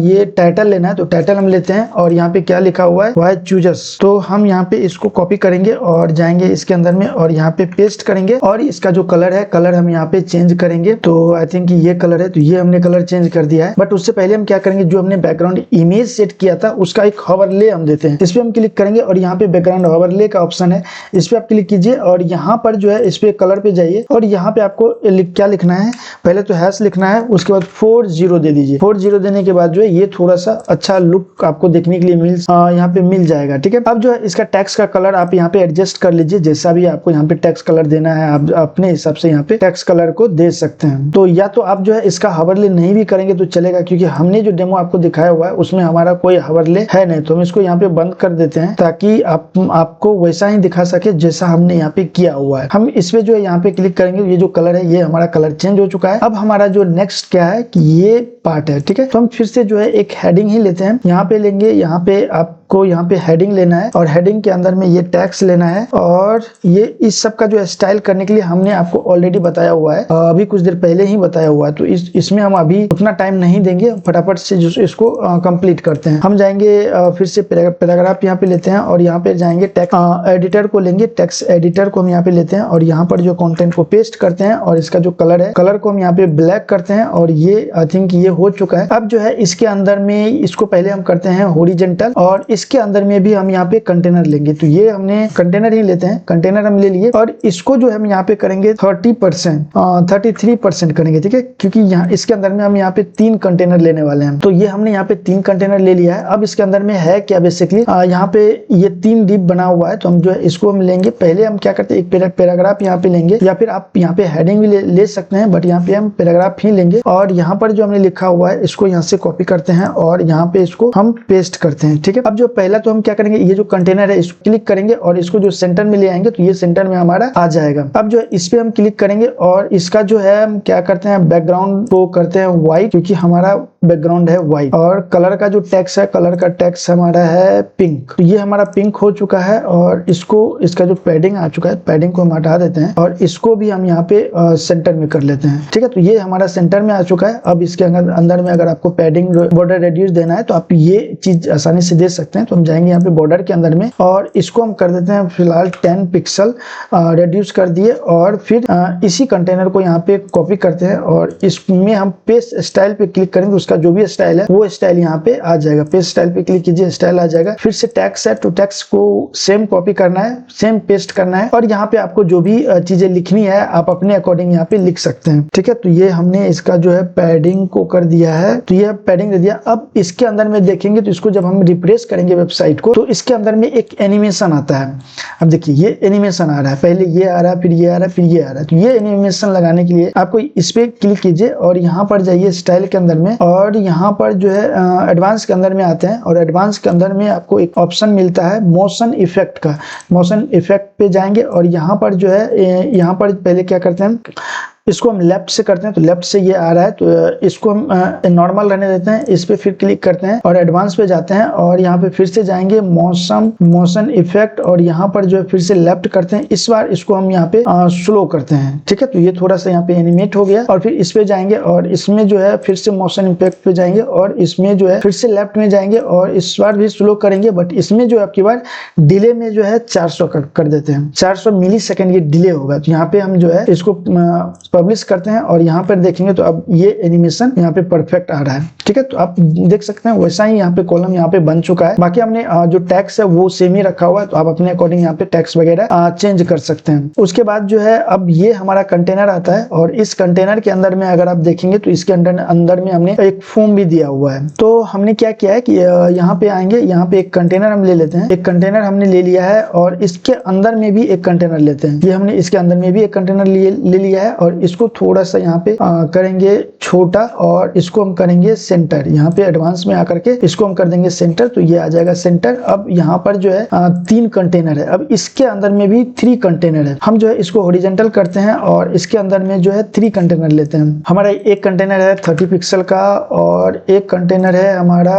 ये टाइटल लेना है, तो टाइटल हम लेते हैं और यहाँ पे क्या लिखा हुआ है, वाई चूजर्स। तो हम यहाँ पे इसको कॉपी करेंगे और जाएंगे इसके अंदर में और यहाँ पे पेस्ट करेंगे और इसका जो कलर है, कलर हम यहाँ पे चेंज करेंगे। तो आई थिंक ये कलर है, तो ये हमने कलर चेंज कर दिया है। बट उससे पहले हम क्या करेंगे, जो हमने बैकग्राउंड इमेज सेट किया था उसका एक ओवरले हम देते हैं। इस पे हम क्लिक करेंगे और यहाँ पे बैकग्राउंड ओवरले का ऑप्शन है, इस पे आप क्लिक कीजिए और यहाँ पर जो है इस पे कलर पे जाइए और यहाँ पे आपको क्या लिखना है, पहले तो हैश लिखना है, उसके बाद 40 दे दीजिए। 40 देने के बाद जो है ये थोड़ा सा अच्छा लुक आपको देखने के लिए यहाँ पे मिल जाएगा। ठीक है, अब जो है इसका टेक्स्ट का कलर आप यहाँ पे एडजस्ट कर लीजिए, जैसा भी आपको यहाँ पे टेक्स्ट कलर देना है आप अपने हिसाब से यहाँ पे टेक्स्ट कलर को दे सकते हैं। तो या तो आप जो है इसका ओवरले नहीं भी करेंगे तो चलेगा, क्योंकि हमने जो डेमो आपको दिखाया हुआ है उसमें हमारा कोई ओवरले है नहीं, तो हम इसको यहाँ पे बंद कर देते हैं ताकि आपको वैसा ही दिखा सके जैसा हमने यहाँ पे किया हुआ है। हम इसमें जो है यहाँ पे क्लिक करेंगे, ये जो कलर है ये हमारा कलर चेंज हो चुका है। अब हमारा जो नेक्स्ट क्या है कि ये पार्ट है। ठीक है, तो हम फिर से जो है एक हेडिंग ही लेते हैं, यहाँ पे लेंगे, यहाँ पे आपको यहाँ पे हेडिंग लेना है और हेडिंग के अंदर में ये टैक्स लेना है और ये इस सब का जो है स्टाइल करने के लिए हमने आपको ऑलरेडी बताया हुआ है, अभी कुछ देर पहले ही बताया हुआ है। तो इसमें हम अभी उतना टाइम नहीं देंगे, फटाफट से जो इसको कंप्लीट करते हैं। हम जाएंगे फिर से पैराग्राफ यहाँ पे लेते हैं और यहाँ पे जाएंगे टेक्स्ट एडिटर को लेंगे, टेक्स्ट एडिटर को हम यहाँ पे लेते हैं और यहाँ पर जो कंटेंट को पेस्ट करते हैं और इसका जो कलर है, कलर को हम यहाँ पे ब्लैक करते हैं और ये आई थिंक ये हो चुका है। अब जो है इसके अंदर में इसको पहले हम करते हैं हॉरिजॉन्टल और इसके अंदर में भी हम यहाँ पे कंटेनर लेंगे। तो ये हमने कंटेनर ही लेते हैं, कंटेनर हम ले लिए और इसको जो हम यहाँ पे करेंगे 33% करेंगे। ठीक है, क्योंकि यहाँ इसके अंदर में हम यहाँ पे 3 कंटेनर लेने वाले हैं। तो ये हमने यहाँ पे 3 कंटेनर ले लिया है। अब इसके अंदर में है क्या, बेसिकली यहाँ पे ये 3 डिप बना हुआ है, तो हम जो है इसको हम लेंगे। पहले हम क्या करते हैं, एक पैराग्राफ यहाँ पे लेंगे या फिर आप यहाँ पे हेडिंग भी ले सकते हैं, बट यहाँ पे हम पैराग्राफ ही लेंगे और यहाँ पर जो हमने लिखा हुआ है इसको यहाँ से कॉपी करते हैं और यहाँ पे इसको हम पेस्ट करते हैं। ठीक है, अब जो पहला तो हम क्या करेंगे, ये जो कंटेनर है इसको क्लिक करेंगे और इसको जो सेंटर में ले आएंगे तो ये सेंटर में हमारा आ जाएगा। अब जो है इस पे हम क्लिक करेंगे और इसका जो है हम क्या करते हैं, बैकग्राउंड को करते हैं व्हाइट, क्योंकि हमारा बैकग्राउंड है व्हाइट और कलर का जो टेक्स्ट है, कलर का टेक्स्ट हमारा है पिंक। तो ये हमारा पिंक हो चुका है और इसको इसका जो पैडिंग आ चुका है, पैडिंग को हम हटा देते हैं और इसको भी हम यहाँ पे सेंटर में कर लेते हैं। ठीक है, तो ये हमारा सेंटर में आ चुका है। अब इसके अंदर में अगर आपको पैडिंग बॉर्डर रेड्यूस देना है तो आप ये चीज आसानी से दे सकते हैं। तो हम जाएंगे यहाँ पे बॉर्डर के अंदर में और इसको हम कर देते हैं फिलहाल 10 पिक्सल रेड्यूस कर दिए और फिर इसी कंटेनर को यहाँ पे कॉपी करते हैं और इसमें हम पेस्ट स्टाइल पे क्लिक करेंगे, उसका जो भी स्टाइल है वो स्टाइल यहाँ पे आ जाएगा। पेस्ट स्टाइल पे क्लिक कीजिए, स्टाइल आ जाएगा। फिर से टेक्स्ट है, तो टेक्स्ट को सेम कॉपी करना है, सेम पेस्ट करना है और यहाँ पे आपको जो भी चीजें लिखनी है आप अपने अकॉर्डिंग यहाँ पे लिख सकते हैं। ठीक है, तो ये हमने इसका जो है पैडिंग को कर दिया है, तो ये पैडिंग दे दिया। अब इसके अंदर में देखेंगे तो इसको जब हम रिफ्रेश करेंगे वेबसाइट को तो इसके अंदर में एक एनिमेशन आता है। अब देखिए ये एनिमेशन आ रहा है, पहले ये आ रहा है, फिर ये आ रहा है, फिर ये आ रहा है। तो ये एनिमेशन लगाने के लिए आपको इस पे क्लिक कीजिए और यहाँ पर जाइए स्टाइल के अंदर में और यहाँ पर जो है एडवांस के अंदर में आते हैं और एडवांस के अंदर में आपको एक ऑप्शन मिलता है मोशन इफेक्ट का। मोशन इफेक्ट पे जाएंगे और यहाँ पर जो है यहाँ पर पहले क्या करते हैं, इसको हम लेफ्ट से करते हैं, तो लेफ्ट से ये आ रहा है तो इसको हम नॉर्मल रहने देते हैं। इस पे फिर क्लिक करते हैं और एडवांस पे जाते हैं और यहाँ पे फिर से जाएंगे मोशन इफेक्ट और यहाँ पर जो है फिर से लेफ्ट करते हैं। इस बार इसको हम यहाँ पे स्लो करते हैं। ठीक है, तो ये थोड़ा सा यहाँ पे एनिमेट हो गया और फिर इस पे जाएंगे और इसमें जो है फिर से मोशन इफेक्ट पे जाएंगे और इसमें जो है फिर से लेफ्ट में जाएंगे और इस बार भी स्लो करेंगे, बट इसमें जो है आपकी बार डिले में जो है 400 कर देते हैं। 400 मिली सेकेंड ये डिले होगा। तो यहाँ पे हम जो है इसको पब्लिश करते हैं और यहाँ पर देखेंगे तो अब ये एनिमेशन यहाँ पे परफेक्ट आ रहा है। ठीक है, तो आप देख सकते हैं वैसा ही यहाँ पे कॉलम यहाँ पे बन चुका है। बाकी हमने जो टैक्स है वो सेम ही रखा हुआ है, तो आप अपने अकॉर्डिंग यहाँ पे टैक्स वगैरह चेंज कर सकते हैं। उसके बाद जो है अब ये हमारा कंटेनर आता है और इस कंटेनर के अंदर में अगर आप देखेंगे तो इसके अंदर में हमने एक फॉर्म भी दिया हुआ है। तो हमने क्या किया है कि यहाँ पे आएंगे, यहाँ पे एक कंटेनर हम ले लेते हैं, एक कंटेनर हमने ले लिया है और इसके अंदर में भी एक कंटेनर लेते हैं। ये हमने इसके अंदर में भी एक कंटेनर ले लिया है और इसको थोड़ा सा यहाँ पे करेंगे छोटा और इसको हम करेंगे सेंटर। यहाँ पे एडवांस में आकर के इसको हम कर देंगे सेंटर, तो ये आ जाएगा सेंटर। अब यहाँ पर जो है 3 कंटेनर है, अब इसके अंदर में भी 3 कंटेनर है। हम जो है इसको हॉरिजॉन्टल करते हैं और इसके अंदर में जो है 3 कंटेनर लेते हैं। हमारा एक कंटेनर है 30 पिक्सल का और एक कंटेनर है हमारा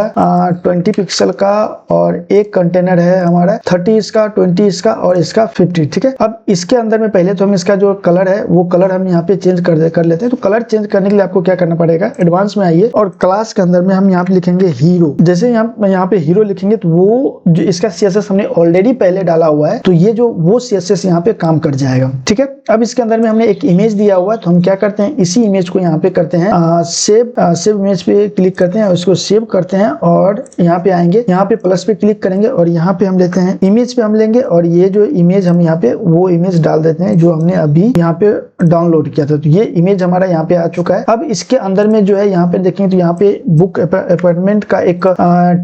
20 पिक्सल का और एक कंटेनर है हमारा 30 इसका, 20 इसका और इसका 50। ठीक है, अब इसके अंदर में पहले तो हम इसका जो कलर है वो कलर हम यहाँ पे चेंज कर लेते हैं। तो कलर चेंज करने के लिए आपको क्या करना पड़ेगा, एडवांस में आइए और क्लास के अंदर में हम यहाँ पे लिखेंगे हीरो। जैसे यहाँ पे हीरो लिखेंगे तो वो जो इसका CSS हमने ऑलरेडी पहले डाला हुआ है, तो ये जो वो CSS यहाँ पे काम कर जाएगा। ठीक है, अब इसके अंदर में हमने एक इमेज दिया हुआ है, तो हम क्या करते हैं इसी इमेज को यहाँ पे करते हैं सेव इमेज पे क्लिक करते हैं और इसको सेव करते हैं और यहाँ पे आएंगे, यहाँ पे प्लस पे क्लिक करेंगे और यहाँ पे हम लेते हैं इमेज पे हम लेंगे और ये जो इमेज हम यहाँ पे वो इमेज डाल देते हैं जो हमने अभी यहाँ पे डाउनलोड किया था। तो ये इमेज हमारा यहाँ पे आ चुका है। अब इसके अंदर में जो है यहाँ पे देखेंगे तो यहाँ पे बुक अपार्टमेंट का एक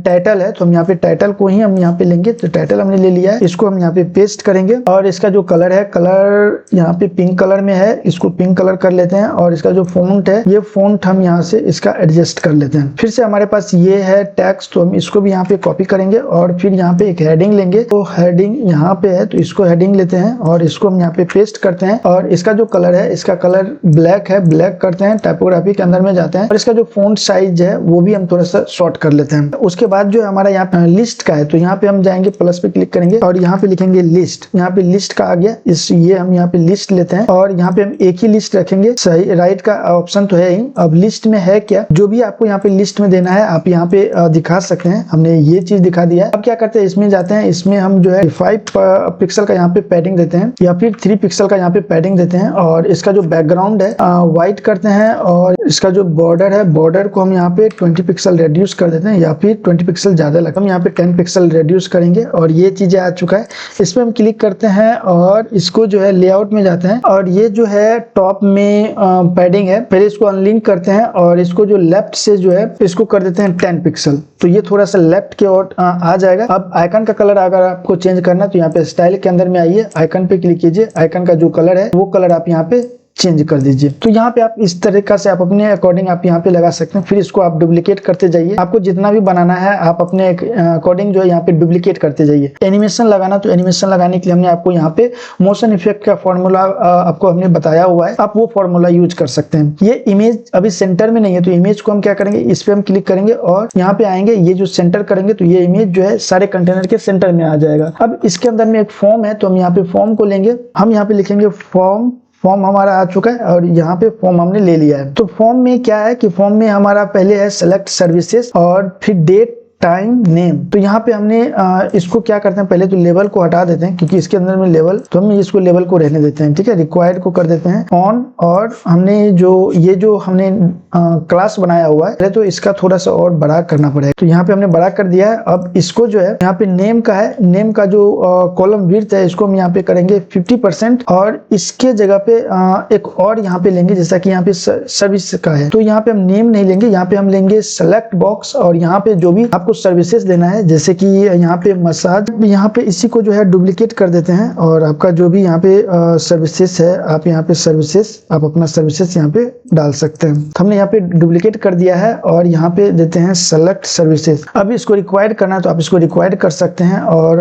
टाइटल है, तो हम यहाँ पे टाइटल को ही हम यहाँ पे लेंगे। तो टाइटल हमने ले लिया है, इसको हम यहाँ पे पेस्ट करेंगे और इसका जो कलर है, कलर यहाँ पे पिंक कलर में है, इसको पिंक कलर कर लेते हैं और इसका जो फॉन्ट है ये फॉन्ट हम यहाँ से इसका एडजस्ट कर लेते हैं। फिर से हमारे पास ये है टैक्स, तो हम इसको भी यहाँ पे कॉपी करेंगे और फिर यहाँ पे एक हेडिंग लेंगे। तो हेडिंग यहाँ पे है तो इसको हेडिंग लेते हैं और इसको हम यहाँ पे पेस्ट करते हैं और इसका जो कलर है, इसका कलर ब्लैक है, ब्लैक करते हैं, टाइपोग्राफी के अंदर में जाते हैं और इसका जो फॉन्ट साइज है वो भी हम थोड़ा सा शॉर्ट कर लेते हैं। उसके बाद जो हमारा यहाँ पे लिस्ट का है, तो यहाँ पे हम जाएंगे प्लस पे क्लिक करेंगे और यहाँ पे लिखेंगे लिस्ट। यहाँ पे लिस्ट का आ गया, ये हम यहाँ पे लिस्ट लेते हैं और यहाँ पे हम एक ही लिस्ट रखेंगे। सही राइट का ऑप्शन तो है ही। अब लिस्ट में है क्या, जो भी आपको यहाँ पे लिस्ट में देना है आप यहाँ पे दिखा सकते हैं। हमने ये चीज दिखा दिया है। अब क्या करते हैं, इसमें जाते हैं, इसमें हम जो है 5 पिक्सल का यहाँ पे पैडिंग देते हैं या फिर 3 पिक्सल का यहाँ पे पैडिंग देते हैं और इसका जो बैकग्राउंड है व्हाइट करते हैं और इसका जो बॉर्डर है, बॉर्डर को हम यहाँ पे 20 पिक्सल रेड्यूस कर देते हैं या फिर 20 पिक्सल ज्यादा लगता है, हम यहाँ पे 10 पिक्सल रेड्यूस करेंगे और ये चीजें आ चुका है। इसमें हम क्लिक करते हैं और इसको जो है लेआउट में जाते हैं और ये जो है टॉप में पैडिंग है, पहले इसको अनलिंक करते हैं और इसको जो लेफ्ट से जो है इसको कर देते हैं 10 पिक्सल, तो ये थोड़ा सा लेफ्ट की ओर आ जाएगा। अब आइकन का कलर अगर आपको चेंज करना है तो यहाँ पे स्टाइल के अंदर में आइए, आइकन पे क्लिक कीजिए, आइकन का जो कलर है वो कलर आप यहाँ पे चेंज कर दीजिए। तो यहाँ पे आप इस तरीका से आप अपने अकॉर्डिंग आप यहाँ पे लगा सकते हैं। फिर इसको आप डुप्लीकेट करते जाइए, आपको जितना भी बनाना है आप अपने अकॉर्डिंग जो है यहाँ पे डुप्लीकेट करते जाइए। एनिमेशन लगाना, तो एनिमेशन लगाने के लिए हमने आपको यहाँ पे मोशन इफेक्ट का फॉर्मूला आपको हमने बताया हुआ है, आप वो फॉर्मूला यूज कर सकते हैं। ये इमेज अभी सेंटर में नहीं है, तो इमेज को हम क्या करेंगे, इस पे हम क्लिक करेंगे और यहाँ पे आएंगे, ये जो सेंटर करेंगे तो ये इमेज जो है सारे कंटेनर के सेंटर में आ जाएगा। अब इसके अंदर में एक फॉर्म है, तो हम यहाँ पे फॉर्म को लेंगे, हम यहाँ पे लिखेंगे फॉर्म हमारा आ चुका है और यहाँ पे फॉर्म हमने ले लिया है। तो फॉर्म में क्या है कि फॉर्म में हमारा पहले है सेलेक्ट सर्विसेज और फिर डेट टाइम नेम। तो यहाँ पे हमने इसको क्या करते हैं, पहले तो लेवल को हटा देते हैं क्योंकि इसके अंदर में लेवल, तो हम इसको लेवल को रहने देते हैं। ठीक है, रिक्वायर्ड को कर देते हैं ऑन और हमने जो हमने क्लास बनाया हुआ है, पहले तो इसका थोड़ा सा और बड़ा करना पड़ेगा, तो यहाँ पे हमने बड़ा कर दिया है। अब इसको जो है यहाँ पे नेम का है, नेम का जो कॉलम विड्थ है इसको हम यहाँ पे करेंगे 50% और इसके जगह पे एक और यहाँ पे लेंगे, जैसा कि यहाँ पे सर्विस का है, तो यहाँ पे हम नेम नहीं लेंगे, यहाँ पे हम लेंगे सेलेक्ट बॉक्स और यहाँ पे जो भी आपको सर्विसेज देना है, जैसे कि यहाँ पे मसाज, यहाँ पे इसी को जो है डुप्लीकेट कर देते हैं और आपका जो भी यहाँ पे सर्विसेज है आप यहाँ पे सर्विसेज, आप अपना सर्विसेज यहाँ पे डाल सकते हैं। तो हमने यहाँ पे डुप्लीकेट कर दिया है और यहाँ पे देते हैं सेलेक्ट सर्विसेज। अब इसको रिक्वायर्ड करना है तो आप इसको रिक्वायर्ड कर सकते हैं और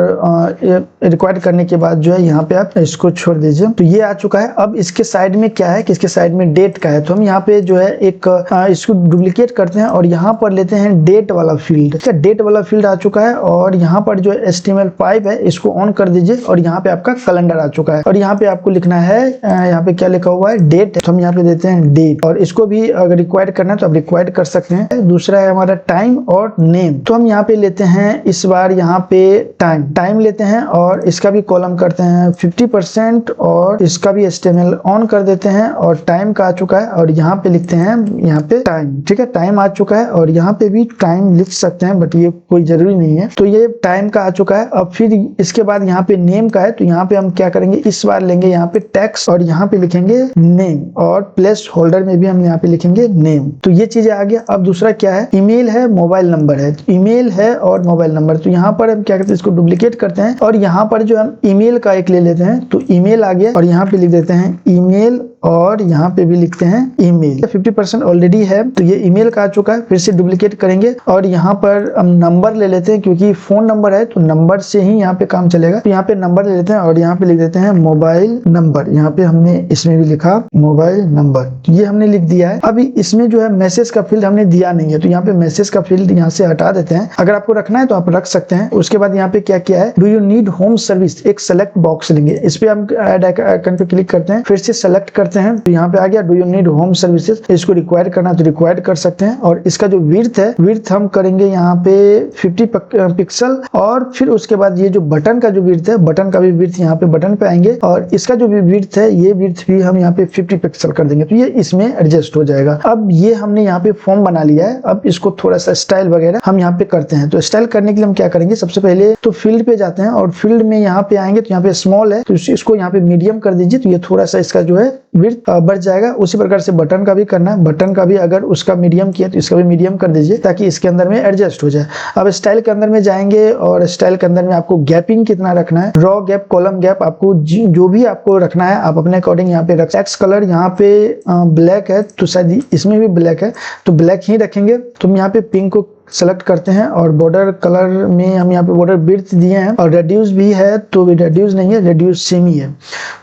रिक्वायर्ड करने के बाद जो है यहाँ पे आप इसको छोड़ दीजिए। तो ये आ चुका है। अब इसके साइड में क्या है कि इसके साइड में डेट का है, तो हम यहाँ पे जो है एक इसको डुप्लीकेट करते हैं और यहाँ पर लेते हैं डेट वाला फील्ड। डेट वाला फील्ड आ चुका है और यहाँ पर जो HTML5 है इसको ऑन कर दीजिए और यहाँ पे आपका कैलेंडर आ चुका है और यहाँ पे आपको लिखना है, यहाँ पे क्या लिखा हुआ है, डेट। तो हम यहाँ पे देते हैं डेट और इसको भी अगर रिक्वायर्ड करना है तो आप रिक्वायर्ड कर सकते हैं। दूसरा है हमारा टाइम और नेम, तो हम यहाँ पे लेते हैं इस बार यहाँ पे टाइम लेते हैं और इसका भी कॉलम करते हैं 50% और इसका भी HTML ऑन कर देते हैं और टाइम का आ चुका है और यहाँ पे लिखते हैं यहाँ पे टाइम। ठीक है, टाइम आ चुका है और यहाँ पे भी टाइम लिख सकते हैं बट ये कोई जरूरी नहीं है। तो ये टाइम का आ चुका है। अब फिर इसके बाद यहाँ पे नेम का है, तो यहाँ पे हम क्या करेंगे, इस बार लेंगे यहाँ पे टेक्स्ट और यहाँ पे लिखेंगे नेम और प्लेस होल्डर में भी हम यहाँ पे लिखेंगे नेम। तो ये चीजें आ गया। अब दूसरा क्या है, ईमेल है, मोबाइल नंबर है। ईमेल है और मोबाइल नंबर, तो यहाँ पर हम क्या करते हैं, इसको डुप्लीकेट करते हैं और यहाँ पर जो हम ईमेल का एक ले लेते हैं, तो ईमेल आ गया और यहाँ पे लिख देते हैं ईमेल और यहाँ पे भी लिखते हैं ईमेल। 50% ऑलरेडी है तो ये ईमेल का आ चुका है। फिर से डुप्लीकेट करेंगे और यहाँ पर हम नंबर ले लेते हैं क्योंकि फोन नंबर है तो नंबर से ही यहाँ पे काम चलेगा। तो यहाँ पे नंबर ले लेते हैं और यहाँ पे लिख देते हैं मोबाइल नंबर। यहाँ पे हमने इसमें भी लिखा मोबाइल नंबर, तो ये हमने लिख दिया है। अभी इसमें जो है मैसेज का फील्ड हमने दिया नहीं है, तो यहाँ पे मैसेज का फील्ड यहाँ से हटा देते हैं। अगर आपको रखना है तो आप रख सकते हैं। उसके बाद यहाँ पे क्या किया है, do you need home service, एक सेलेक्ट बॉक्स लेंगे, इस पे हम ऐड आइकन पे क्लिक करते हैं, फिर से सेलेक्ट करते हैं तो यहाँ पे आ गया do you need home services. इसको रिक्वायर करना तो रिक्वायर कर सकते हैं और इसका जो विड्थ है, विड्थ हम करेंगे यहाँ पे 50 पिक्सल और फिर उसके बाद ये जो बटन का जो विड्थ है, बटन का भी विड्थ यहाँ पे बटन पे आएंगे और इसका जो भी विड्थ है, ये विड्थ भी हम यहाँ पे 50 पिक्सल कर देंगे तो ये इसमें एडजस्ट हो जाएगा। अब ये हमने यहाँ पे फॉर्म बना लिया है। अब इसको थोड़ा सा स्टाइल वगैरह हम यहाँ पे करते हैं। तो स्टाइल करने के लिए हम क्या करेंगे, सबसे पहले तो फील्ड पे जाते हैं और फील्ड में यहाँ पे आएंगे तो यहाँ पे स्मॉल है तो इसको यहाँ पे मीडियम कर दीजिए, तो ये थोड़ा सा इसका जो है विड्थ बढ़ जाएगा। उसी प्रकार से बटन का भी करना है, बटन का भी अगर उसका मीडियम किया तो इसका भी मीडियम कर दीजिए ताकि इसके अंदर में एडजस्ट हो जाए। अब स्टाइल के अंदर में जाएंगे और स्टाइल के अंदर में आपको गैपिंग कितना रखना है, रॉ गैप, कॉलम गैप, आपको जो भी आपको रखना है आप अपने अकॉर्डिंग यहाँ पे रख। टेक्स्ट कलर यहाँ पे ब्लैक है तो शायद इसमें भी ब्लैक है तो ब्लैक ही रखेंगे। तो हम यहाँ पे पिंक को सेलेक्ट करते हैं और बॉर्डर कलर में हम यहाँ पे बॉर्डर विड्थ दिए हैं और रेड्यूस भी है तो रेड्यूस नहीं है, रेड्यूस सेमी है।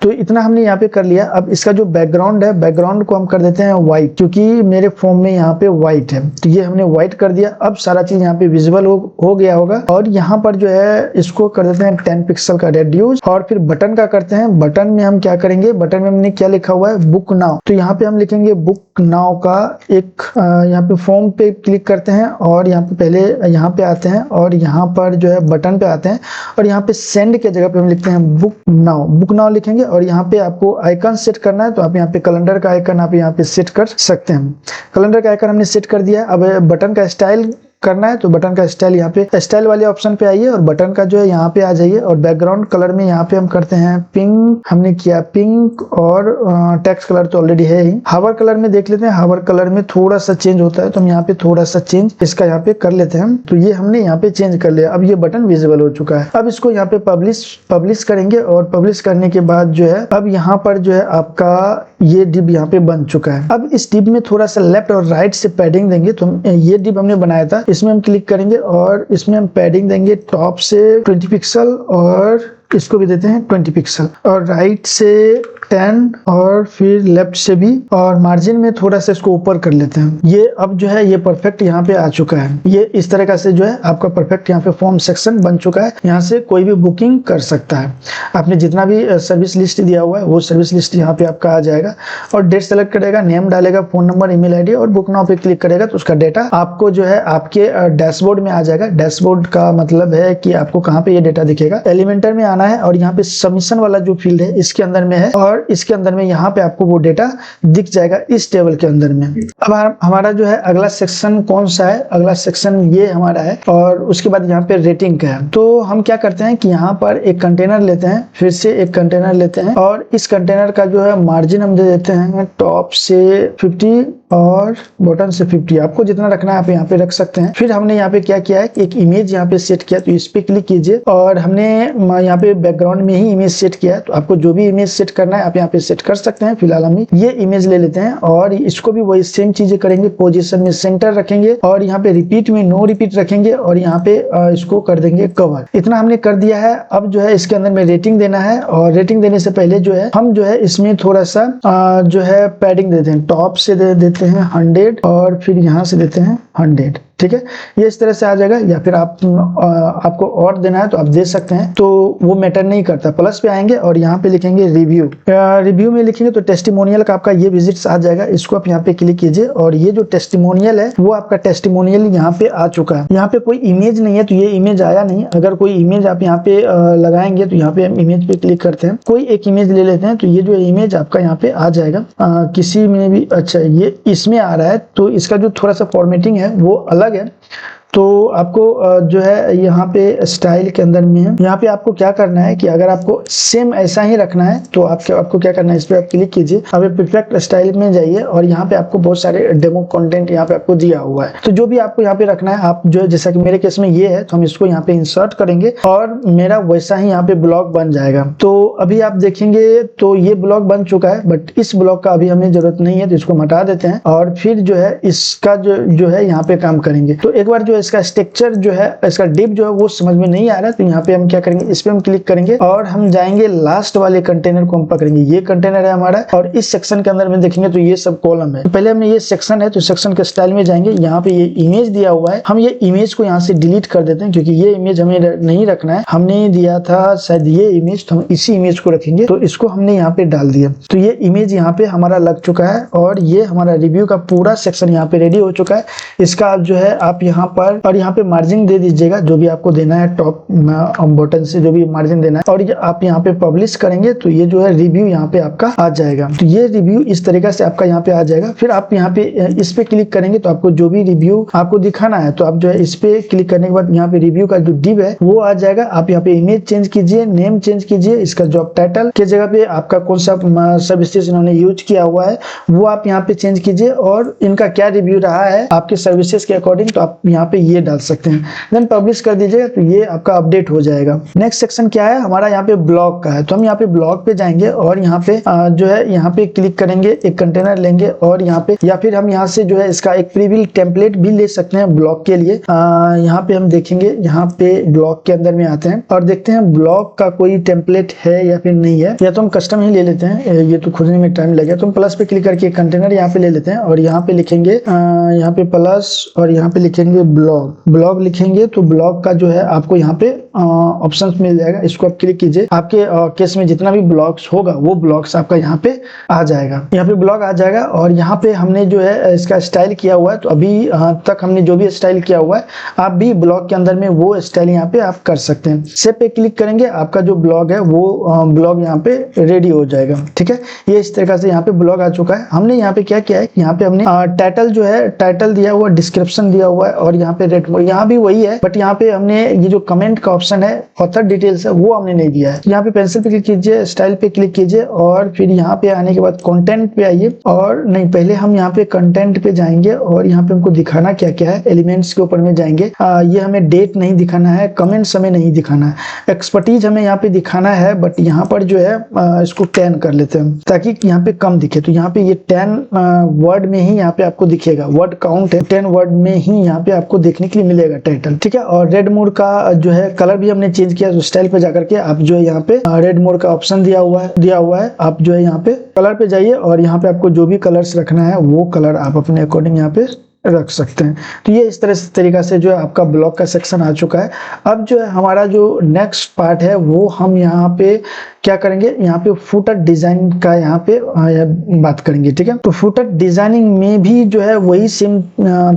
तो इतना हमने यहाँ पे कर लिया। अब इसका जो बैकग्राउंड है, बैकग्राउंड को हम कर देते हैं व्हाइट क्योंकि मेरे फॉर्म में यहाँ पे व्हाइट है तो ये हमने व्हाइट कर दिया। अब सारा चीज यहाँ पे विजिबल हो गया होगा और यहाँ पर जो है इसको कर देते हैं 10 पिक्सल का रेड्यूस और फिर बटन का करते हैं। बटन में हम क्या करेंगे, बटन में हमने क्या लिखा हुआ है, बुक नाउ, तो यहाँ पे हम लिखेंगे बुक नाउ का एक यहाँ पे फॉर्म पे क्लिक करते हैं और यहाँ पे पहले यहाँ पे आते हैं और यहाँ पर जो है बटन पे आते हैं और यहाँ पे सेंड के जगह पे हम लिखते हैं बुक नाउ लिखेंगे और यहाँ पे आपको आइकन सेट करना है तो आप यहाँ पे कैलेंडर का आइकन आप यहाँ पे सेट कर सकते हैं। कैलेंडर का आइकन हमने सेट कर दिया। अब बटन का स्टाइल करना है तो बटन का स्टाइल यहाँ पे स्टाइल वाले ऑप्शन पे आइए और बटन का जो है यहाँ पे आ जाइए और बैकग्राउंड कलर में यहाँ पे हम करते हैं पिंक, हमने किया पिंक और टेक्स्ट कलर तो ऑलरेडी है ही। हावर कलर में देख लेते हैं, हावर कलर में थोड़ा सा चेंज होता है तो हम यहाँ पे थोड़ा सा चेंज इसका यहाँ पे कर लेते हैं। तो ये हमने यहाँ पे चेंज कर लिया। अब ये बटन विजिबल हो चुका है। अब इसको यहाँ पे पब्लिश करेंगे और पब्लिश करने के बाद जो है अब यहाँ पर जो है आपका ये डिब यहाँ पे बन चुका है। अब इस डिब में थोड़ा सा लेफ्ट और राइट से पैडिंग देंगे। तो ये डिब हमने बनाया था, इसमें हम क्लिक करेंगे और इसमें हम पैडिंग देंगे टॉप से 20 पिक्सल और इसको भी देते हैं 20 पिक्सल और राइट से 10 और फिर लेफ्ट से भी और मार्जिन में थोड़ा सा इसको ऊपर कर लेते हैं। ये अब जो है ये परफेक्ट यहाँ पे आ चुका है। ये इस तरह से जो है आपका परफेक्ट यहाँ पे फॉर्म सेक्शन बन चुका है। यहाँ से कोई भी बुकिंग कर सकता है। आपने जितना भी सर्विस लिस्ट दिया हुआ है वो सर्विस लिस्ट यहाँ पे आपका आ जाएगा और डेट सेलेक्ट करेगा, नेम डालेगा, फोन नंबर, ईमेल आईडी और बुक नाउ पे क्लिक करेगा तो उसका डेटा आपको जो है आपके डैशबोर्ड में आ जाएगा। डैशबोर्ड का मतलब है कि आपको कहाँ पे ये डेटा दिखेगा। एलिमेंटर में आना है और यहाँ पे सबमिशन वाला जो फील्ड है इसके अंदर में है और इसके अंदर में यहाँ पे आपको वो डेटा दिख जाएगा इस टेबल के अंदर में। अब हमारा जो है अगला सेक्शन कौन सा है, अगला सेक्शन ये हमारा है और उसके बाद यहाँ पे रेटिंग का है। तो हम क्या करते हैं कि यहाँ पर एक कंटेनर लेते हैं, फिर से एक कंटेनर लेते हैं और इस कंटेनर का जो है मार्जिन हम दे देते हैं टॉप से 50 और बॉटम से 50। आपको जितना रखना है आप यहाँ पे रख सकते हैं। फिर हमने यहाँ पे क्या किया है, एक इमेज यहाँ पे सेट किया तो इस पे क्लिक कीजिए और हमने यहाँ पे बैकग्राउंड में ही इमेज सेट किया है। तो आपको जो भी इमेज सेट करना है आप यहाँ पे सेट कर सकते हैं। फिलहाल हम ये इमेज ले लेते हैं और इसको भी वही सेम चीजें करेंगे। पोजीशन में सेंटर रखेंगे और यहाँ पे रिपीट में नो रिपीट रखेंगे और यहाँ पे इसको कर देंगे कवर। इतना हमने कर दिया है। अब जो है इसके अंदर में रेटिंग देना है और रेटिंग देने से पहले जो है हम जो है इसमें थोड़ा सा जो है पैडिंग देते हैं। टॉप से देते हैं 100 और फिर यहाँ से देते हैं 100। ठीक है, ये इस तरह से आ जाएगा। या फिर आपको और देना है तो आप दे सकते हैं, तो वो मैटर नहीं करता। प्लस पे आएंगे और यहाँ पे लिखेंगे रिव्यू। रिव्यू में लिखेंगे तो टेस्टिमोनियल का आपका ये विजिट्स आ जाएगा। इसको आप यहाँ पे क्लिक कीजिए और ये जो टेस्टिमोनियल है वो आपका टेस्टिमोनियल यहाँ पे आ चुका है। यहाँ पे कोई इमेज नहीं है तो ये इमेज आया नहीं। अगर कोई इमेज आप यहाँ पे लगाएंगे तो यहाँ पे हम इमेज पे क्लिक करते हैं, कोई एक इमेज ले लेते हैं, तो ये जो इमेज आपका यहाँ पे आ जाएगा। किसी में भी, अच्छा ये इसमें आ रहा है तो इसका जो थोड़ा सा फॉर्मेटिंग है वो अलग है। तो आपको जो है यहाँ पे स्टाइल के अंदर में है, यहाँ पे आपको क्या करना है कि अगर आपको सेम ऐसा ही रखना है तो आपको क्या करना है, इस पे आप क्लिक कीजिए। अब परफेक्ट स्टाइल में जाइए और यहाँ पे आपको बहुत सारे डेमो कंटेंट यहाँ पे आपको दिया हुआ है। तो जो भी आपको यहाँ पे रखना है, आप जो है जैसा कि मेरे केस में ये है तो हम इसको यहाँ पे इंसर्ट करेंगे और मेरा वैसा ही यहाँ पे ब्लॉग बन जाएगा। तो अभी आप देखेंगे तो ये ब्लॉग बन चुका है, बट इस ब्लॉग का अभी हमें जरूरत नहीं है तो इसको हटा देते हैं और फिर जो है इसका जो है यहाँ पे काम करेंगे। तो एक बार जो इसका स्ट्रक्चर जो है, इसका डिप जो है वो समझ में नहीं आ रहा है तो यहाँ पे हम क्या करेंगे, इस पे हम क्लिक करेंगे और हम जाएंगे लास्ट वाले कंटेनर को हम पकड़ेंगे। ये कंटेनर है हमारा और इस सेक्शन के अंदर में देखेंगे तो ये सब कॉलम है। तो पहले हमने ये सेक्शन है तो सेक्शन के स्टाइल में जाएंगे, यहाँ पे ये इमेज दिया हुआ है, हम ये इमेज को यहाँ से डिलीट कर देते हैं क्योंकि ये इमेज हमें नहीं रखना है। हमने दिया था शायद ये इमेज, तो हम इसी इमेज को रखेंगे, तो इसको हमने यहाँ पे डाल दिया। तो ये इमेज यहाँ पे हमारा लग चुका है और ये हमारा रिव्यू का पूरा सेक्शन यहाँ पे रेडी हो चुका है। इसका जो है आप यहाँ पर और यहाँ पे मार्जिन दे दीजिएगा, जो भी आपको देना है टॉप बटन से जो भी मार्जिन देना है, और ये आप यहाँ पे पब्लिश करेंगे तो ये जो है रिव्यू यहाँ पे आपका आ जाएगा। तो ये रिव्यू इस तरीके से आपका यहाँ पे आ जाएगा। फिर आप यहाँ पे इस पे क्लिक करेंगे तो आपको जो भी रिव्यू आपको दिखाना है तो आप जो है इस पे क्लिक करने के बाद यहाँ पे रिव्यू का जो डिव है वो आ जाएगा। आप यहाँ पे इमेज चेंज कीजिए, नेम चेंज कीजिए, इसका जॉब टाइटल के जगह पे आपका कौन सा सर्विसेज इन्होंने यूज किया हुआ है वो आप यहाँ पे चेंज कीजिए और इनका क्या रिव्यू रहा है आपके सर्विसेज के अकॉर्डिंग, तो आप यहाँ पे ये डाल सकते हैं। देन पब्लिश कर दीजिएगा तो ये आपका अपडेट हो जाएगा। नेक्स्ट सेक्शन क्या है हमारा, यहाँ पे ब्लॉग का है। तो हम यहाँ पे ब्लॉग पे जाएंगे और यहाँ पे जो है यहाँ पे क्लिक करेंगे, एक कंटेनर लेंगे और यहाँ पे या फिर हम यहाँ से जो है इसका एक प्रीव्यू टेम्पलेट भी ले सकते हैं ब्लॉग के लिए। यहाँ पे हम देखेंगे, यहाँ पे ब्लॉग के अंदर में आते हैं और देखते हैं ब्लॉग का कोई टेम्पलेट है या फिर नहीं है, या तो हम कस्टम ही ले लेते हैं, ये तो खोजने में टाइम लगेगा। तो हम प्लस पे क्लिक करके कंटेनर यहाँ पे ले लेते हैं और यहाँ पे लिखेंगे यहाँ पे प्लस और यहाँ पे लिखेंगे ब्लॉग लिखेंगे तो ब्लॉग का जो है आपको यहाँ पे ऑप्शंस मिल जाएगा। इसको आप क्लिक कीजिए, आपके केस में जितना भी ब्लॉग्स होगा वो ब्लॉग्स आपका यहाँ पे आ जाएगा। यहाँ पे ब्लॉग आ जाएगा और यहाँ पे हमने जो है इसका स्टाइल किया हुआ है, तो अभी तक हमने जो भी स्टाइल किया हुआ है आप भी ब्लॉग के अंदर में वो स्टाइल यहाँ पे आप कर सकते हैं। सेव पे क्लिक करेंगे, आपका जो ब्लॉग है वो ब्लॉग यहाँ पे रेडी हो जाएगा। ठीक है, ये इस तरीके से यहाँ पे ब्लॉग आ चुका है। हमने यहाँ पे क्या किया है, यहाँ पे हमने टाइटल जो है टाइटल दिया हुआ, डिस्क्रिप्शन दिया हुआ है और यहाँ पे रेट यहाँ भी वही है, बट यहाँ पे हमने ये जो कमेंट का ऑप्शन है, ऑथर डिटेल्स है, वो हमने नहीं दिया है। यहाँ पे पेंसिल पे क्लिक कीजिए, स्टाइल पे क्लिक कीजिए और फिर यहाँ पे आने के बाद कंटेंट पे आइए, और नहीं पहले हम यहाँ पे कंटेंट पे जाएंगे और यहाँ पे हमको दिखाना क्या क्या है, एलिमेंट्स के ऊपर में जाएंगे। ये हमें डेट नहीं दिखाना है, कमेंट्स हमें नहीं दिखाना है, एक्सपर्टीज हमें यहाँ पे दिखाना है, बट यहाँ पर जो है इसको 10 कर लेते हैं ताकि यहाँ पे कम दिखे। तो यहाँ पे ये 10 वर्ड में ही यहाँ पे आपको दिखेगा, वर्ड काउंट है 10 वर्ड में ही यहाँ पे आपको देखने के लिए मिलेगा टाइटल। ठीक है, और रेड मोड का जो है कलर भी हमने चेंज किया, तो स्टाइल पे जाकर के आप जो है यहाँ पे रेड मोड का ऑप्शन दिया हुआ है, आप जो है यहाँ पे कलर पे जाइए और यहाँ पे आपको जो भी कलर्स रखना है वो कलर आप अपने अकॉर्डिंग यहाँ पे रख सकते हैं। तो ये इस तरह से तरीका से जो है आपका ब्लॉग का सेक्शन आ चुका है। अब जो है हमारा जो नेक्स्ट पार्ट है वो हम यहाँ पे क्या करेंगे, यहाँ पे फुटर डिजाइन का यहाँ पे बात करेंगे। ठीक है, तो फुटर डिजाइनिंग में भी जो है वही सेम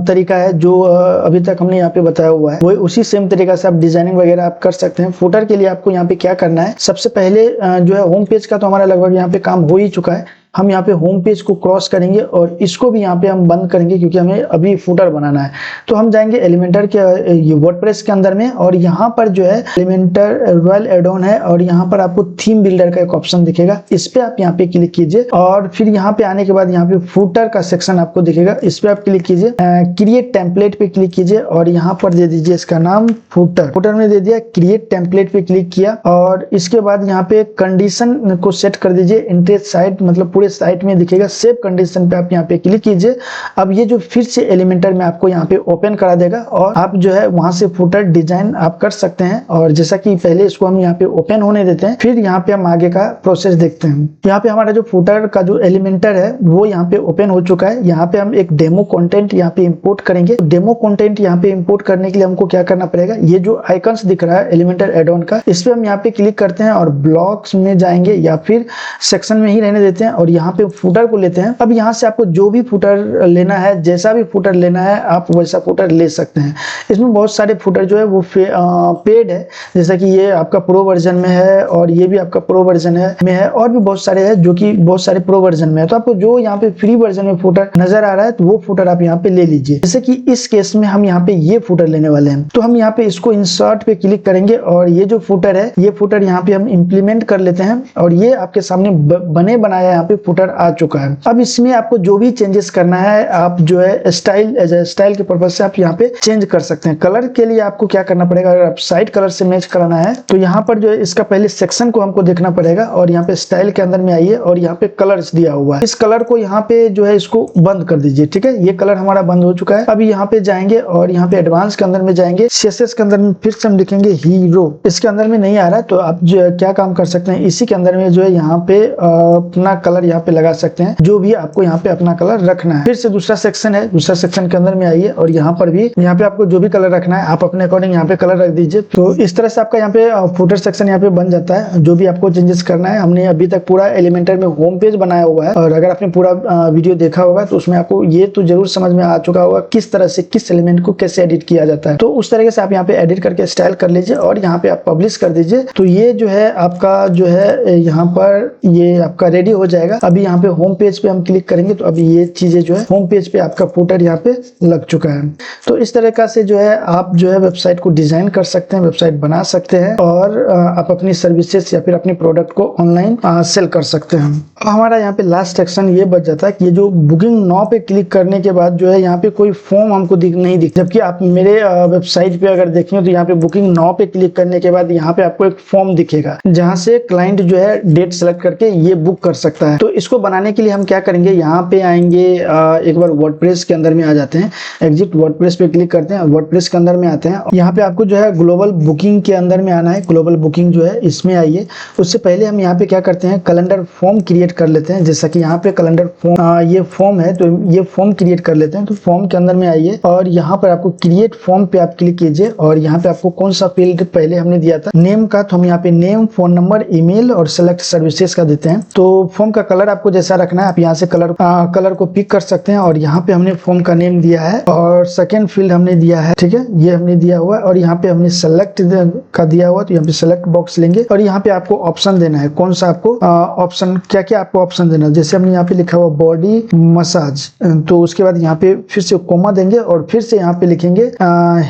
तरीका है जो अभी तक हमने यहाँ पे बताया हुआ है, वही उसी सेम तरीका से आप डिजाइनिंग वगैरह आप कर सकते हैं। फुटर के लिए आपको यहाँ पे क्या करना है, सबसे पहले जो है होम पेज का तो हमारा लगभग यहाँ पे काम हो ही चुका है। हम यहाँ पे होम पेज को क्रॉस करेंगे और इसको भी यहाँ पे हम बंद करेंगे क्योंकि हमें अभी फुटर बनाना है। तो हम जाएंगे एलिमेंटर के ये वर्डप्रेस के अंदर में और यहाँ पर जो है एलिमेंटर रॉयल एड ऑन है और यहाँ पर आपको थीम बिल्डर का एक ऑप्शन दिखेगा, इस पे आप यहाँ पे क्लिक कीजिए और फिर यहाँ पे आने के बाद यहाँ पे फुटर का सेक्शन आपको दिखेगा, इस पे आप क्लिक कीजिए, क्रिएट टेम्पलेट पे क्लिक कीजिए और यहाँ पर दे दीजिए इसका नाम फुटर में दे दिया, क्रिएट टेम्पलेट पे क्लिक किया और इसके बाद यहाँ पे कंडीशन को सेट कर दीजिए, इंटरेस्ट साइड मतलब पूरे साइट में दिखेगा। सेव कंडीशन पे आप यहाँ पे क्लिक कीजिए। अब ये जो फिर से एलिमेंटर में आपको यहाँ पे ओपन करा देगा और आप जो है वहां से फुटर डिजाइन आप कर सकते हैं। और जैसा कि पहले इसको हम यहाँ पे ओपन होने देते हैं, फिर यहाँ पे हम आगे का प्रोसेस देखते हैं। यहाँ पे हमारा जो फुटर का जो एलिमेंटर है वो यहाँ पे ओपन हो चुका है। यहाँ पे हम एक डेमो कंटेंट यहाँ पे इंपोर्ट करेंगे। डेमो कंटेंट यहाँ पे इंपोर्ट करने के लिए हमको क्या करना पड़ेगा, ये जो आइकन्स दिख रहा है एलिमेंटर एड ऑन का, इस पे हम यहाँ पे क्लिक करते हैं और ब्लॉक्स में जाएंगे या फिर सेक्शन में ही रहने देते हैं और यहाँ पे फुटर को लेते हैं। अब यहाँ से आपको जो भी फुटर लेना है, जैसा भी फुटर लेना है, आप वैसा फुटर ले सकते हैं। इसमें बहुत सारे फुटर जो है वो पेड है, जैसा कि ये आपका प्रो वर्जन में है और ये भी आपका प्रो वर्जन में है और भी बहुत सारे हैं जो कि बहुत सारे प्रो वर्जन में है। तो आपको जो यहाँ पे फ्री वर्जन में फुटर नजर आ रहा है तो वो फुटर आप यहाँ पे ले लीजिए। जैसे कि इस केस में हम यहाँ पे ये फुटर लेने वाले हैं, तो हम यहाँ पे इसको इंसर्ट पे क्लिक करेंगे और ये जो फुटर है, ये फुटर यहाँ पे हम इंप्लीमेंट कर लेते हैं और ये आपके सामने बने बनाया यहाँ पे फुटर आ चुका है। अब इसमें आपको जो भी चेंजेस करना है, आप जो है स्टाइल के पर्पज से आप यहाँ पे चेंज कर सकते हैं। कलर के लिए आपको क्या करना पड़ेगा, अगर आप साइड कलर से मैच कराना है तो यहाँ पर जो है इसका पहले सेक्शन को हमको देखना पड़ेगा और यहाँ पे स्टाइल के अंदर में आइए और यहाँ पे कलर्स दिया हुआ है, इस कलर को यहाँ पे जो है इसको बंद कर दीजिए। ठीक है, ये कलर हमारा बंद हो चुका है। अभी यहाँ पे जाएंगे और यहाँ पे एडवांस के अंदर में जाएंगे, सीएसएस के अंदर में फिर से हम लिखेंगे हीरो। इसके अंदर में नहीं आ रहा है तो आप जो क्या काम कर सकते हैं, इसी के अंदर में जो है यहाँ पे अपना कलर यहाँ पे लगा सकते हैं, जो भी आपको यहाँ पे अपना कलर रखना है। फिर से दूसरा सेक्शन है, दूसरा सेक्शन के अंदर में आइए और यहाँ पर भी यहाँ पे आपको जो भी कलर रखना है आप अपने अकॉर्डिंग यहाँ पे कलर रख दीजिए। तो इस तरह से आपका यहाँ पे फुटर सेक्शन यहाँ पे बन जाता है। जो भी आपको चेंजेस करना है, हमने अभी तक पूरा एलिमेंटर में होम पेज बनाया हुआ है और अगर आपने पूरा वीडियो देखा होगा तो उसमें आपको ये तो जरूर समझ में आ चुका होगा किस तरह से किस एलिमेंट को कैसे एडिट किया जाता है। तो उस तरीके से आप यहाँ पे एडिट करके स्टाइल कर लीजिए और यहाँ पे आप पब्लिश कर दीजिए। तो ये जो है आपका जो है यहाँ पर ये आपका रेडी हो जाएगा। अभी यहाँ पे होम पेज पे हम क्लिक करेंगे तो अभी ये चीजें जो है होम पेज पे आपका फुटर यहाँ पे लग चुका है। तो इस तरीका से जो है आप जो है वेबसाइट को डिजाइन कर सकते हैं, वेबसाइट बना सकते हैं और आप अपनी सर्विसेज या फिर अपनी प्रोडक्ट को ऑनलाइन सेल कर सकते हैं। अब हमारा यहाँ पे लास्ट सेक्शन ये बच जाता है कि ये जो बुकिंग नाउ पे क्लिक करने के बाद जो है यहाँ पे कोई फॉर्म हमको नहीं दिख, जबकि आप मेरे वेबसाइट पे अगर देखें तो यहाँ पे बुकिंग नाउ पे क्लिक करने के बाद यहाँ पे आपको एक फॉर्म दिखेगा जहाँ से क्लाइंट जो है डेट सेलेक्ट करके ये बुक कर सकता है। तो इसको बनाने के लिए हम क्या करेंगे, यहाँ पे आएंगे, एक बार वर्डप्रेस के अंदर में आ जाते हैं, एग्जिट वर्डप्रेस पे क्लिक करते हैं, वर्डप्रेस के अंदर में आते हैं। यहाँ पे आपको जो है ग्लोबल बुकिंग के अंदर में आना है, ग्लोबल बुकिंग जो है इसमें आइए। उससे पहले हम यहाँ पे क्या करते हैं, कैलेंडर फॉर्म क्रिएट कर लेते हैं। जैसा कि यहाँ पे कैलेंडर फॉर्म ये फॉर्म है तो ये फॉर्म क्रिएट कर लेते हैं। तो फॉर्म के अंदर में आइए और यहाँ पर आपको क्रिएट फॉर्म पे आप क्लिक कीजिए और यहाँ पे आपको कौन सा फील्ड पहले हमने दिया था नेम का, तो हम यहाँ पे नेम, फोन नंबर, ईमेल और सेलेक्ट सर्विसेज का देते हैं। तो फॉर्म का कलर आपको जैसा रखना है आप यहाँ से कलर को पिक कर सकते हैं और यहाँ पे हमने फॉर्म का नेम दिया है और सेकेंड फील्ड हमने दिया है। ठीक है, ये हमने दिया हुआ है और यहाँ पे हमने सेलेक्ट का दिया हुआ, तो यहाँ पे सेलेक्ट बॉक्स लेंगे और यहाँ पे आपको ऑप्शन देना है, कौन सा आपको ऑप्शन, क्या क्या आपको ऑप्शन देना है। जैसे हमने यहाँ पे लिखा हुआ बॉडी मसाज, तो उसके बाद यहाँ पे फिर से कोमा देंगे और फिर से यहाँ पे लिखेंगे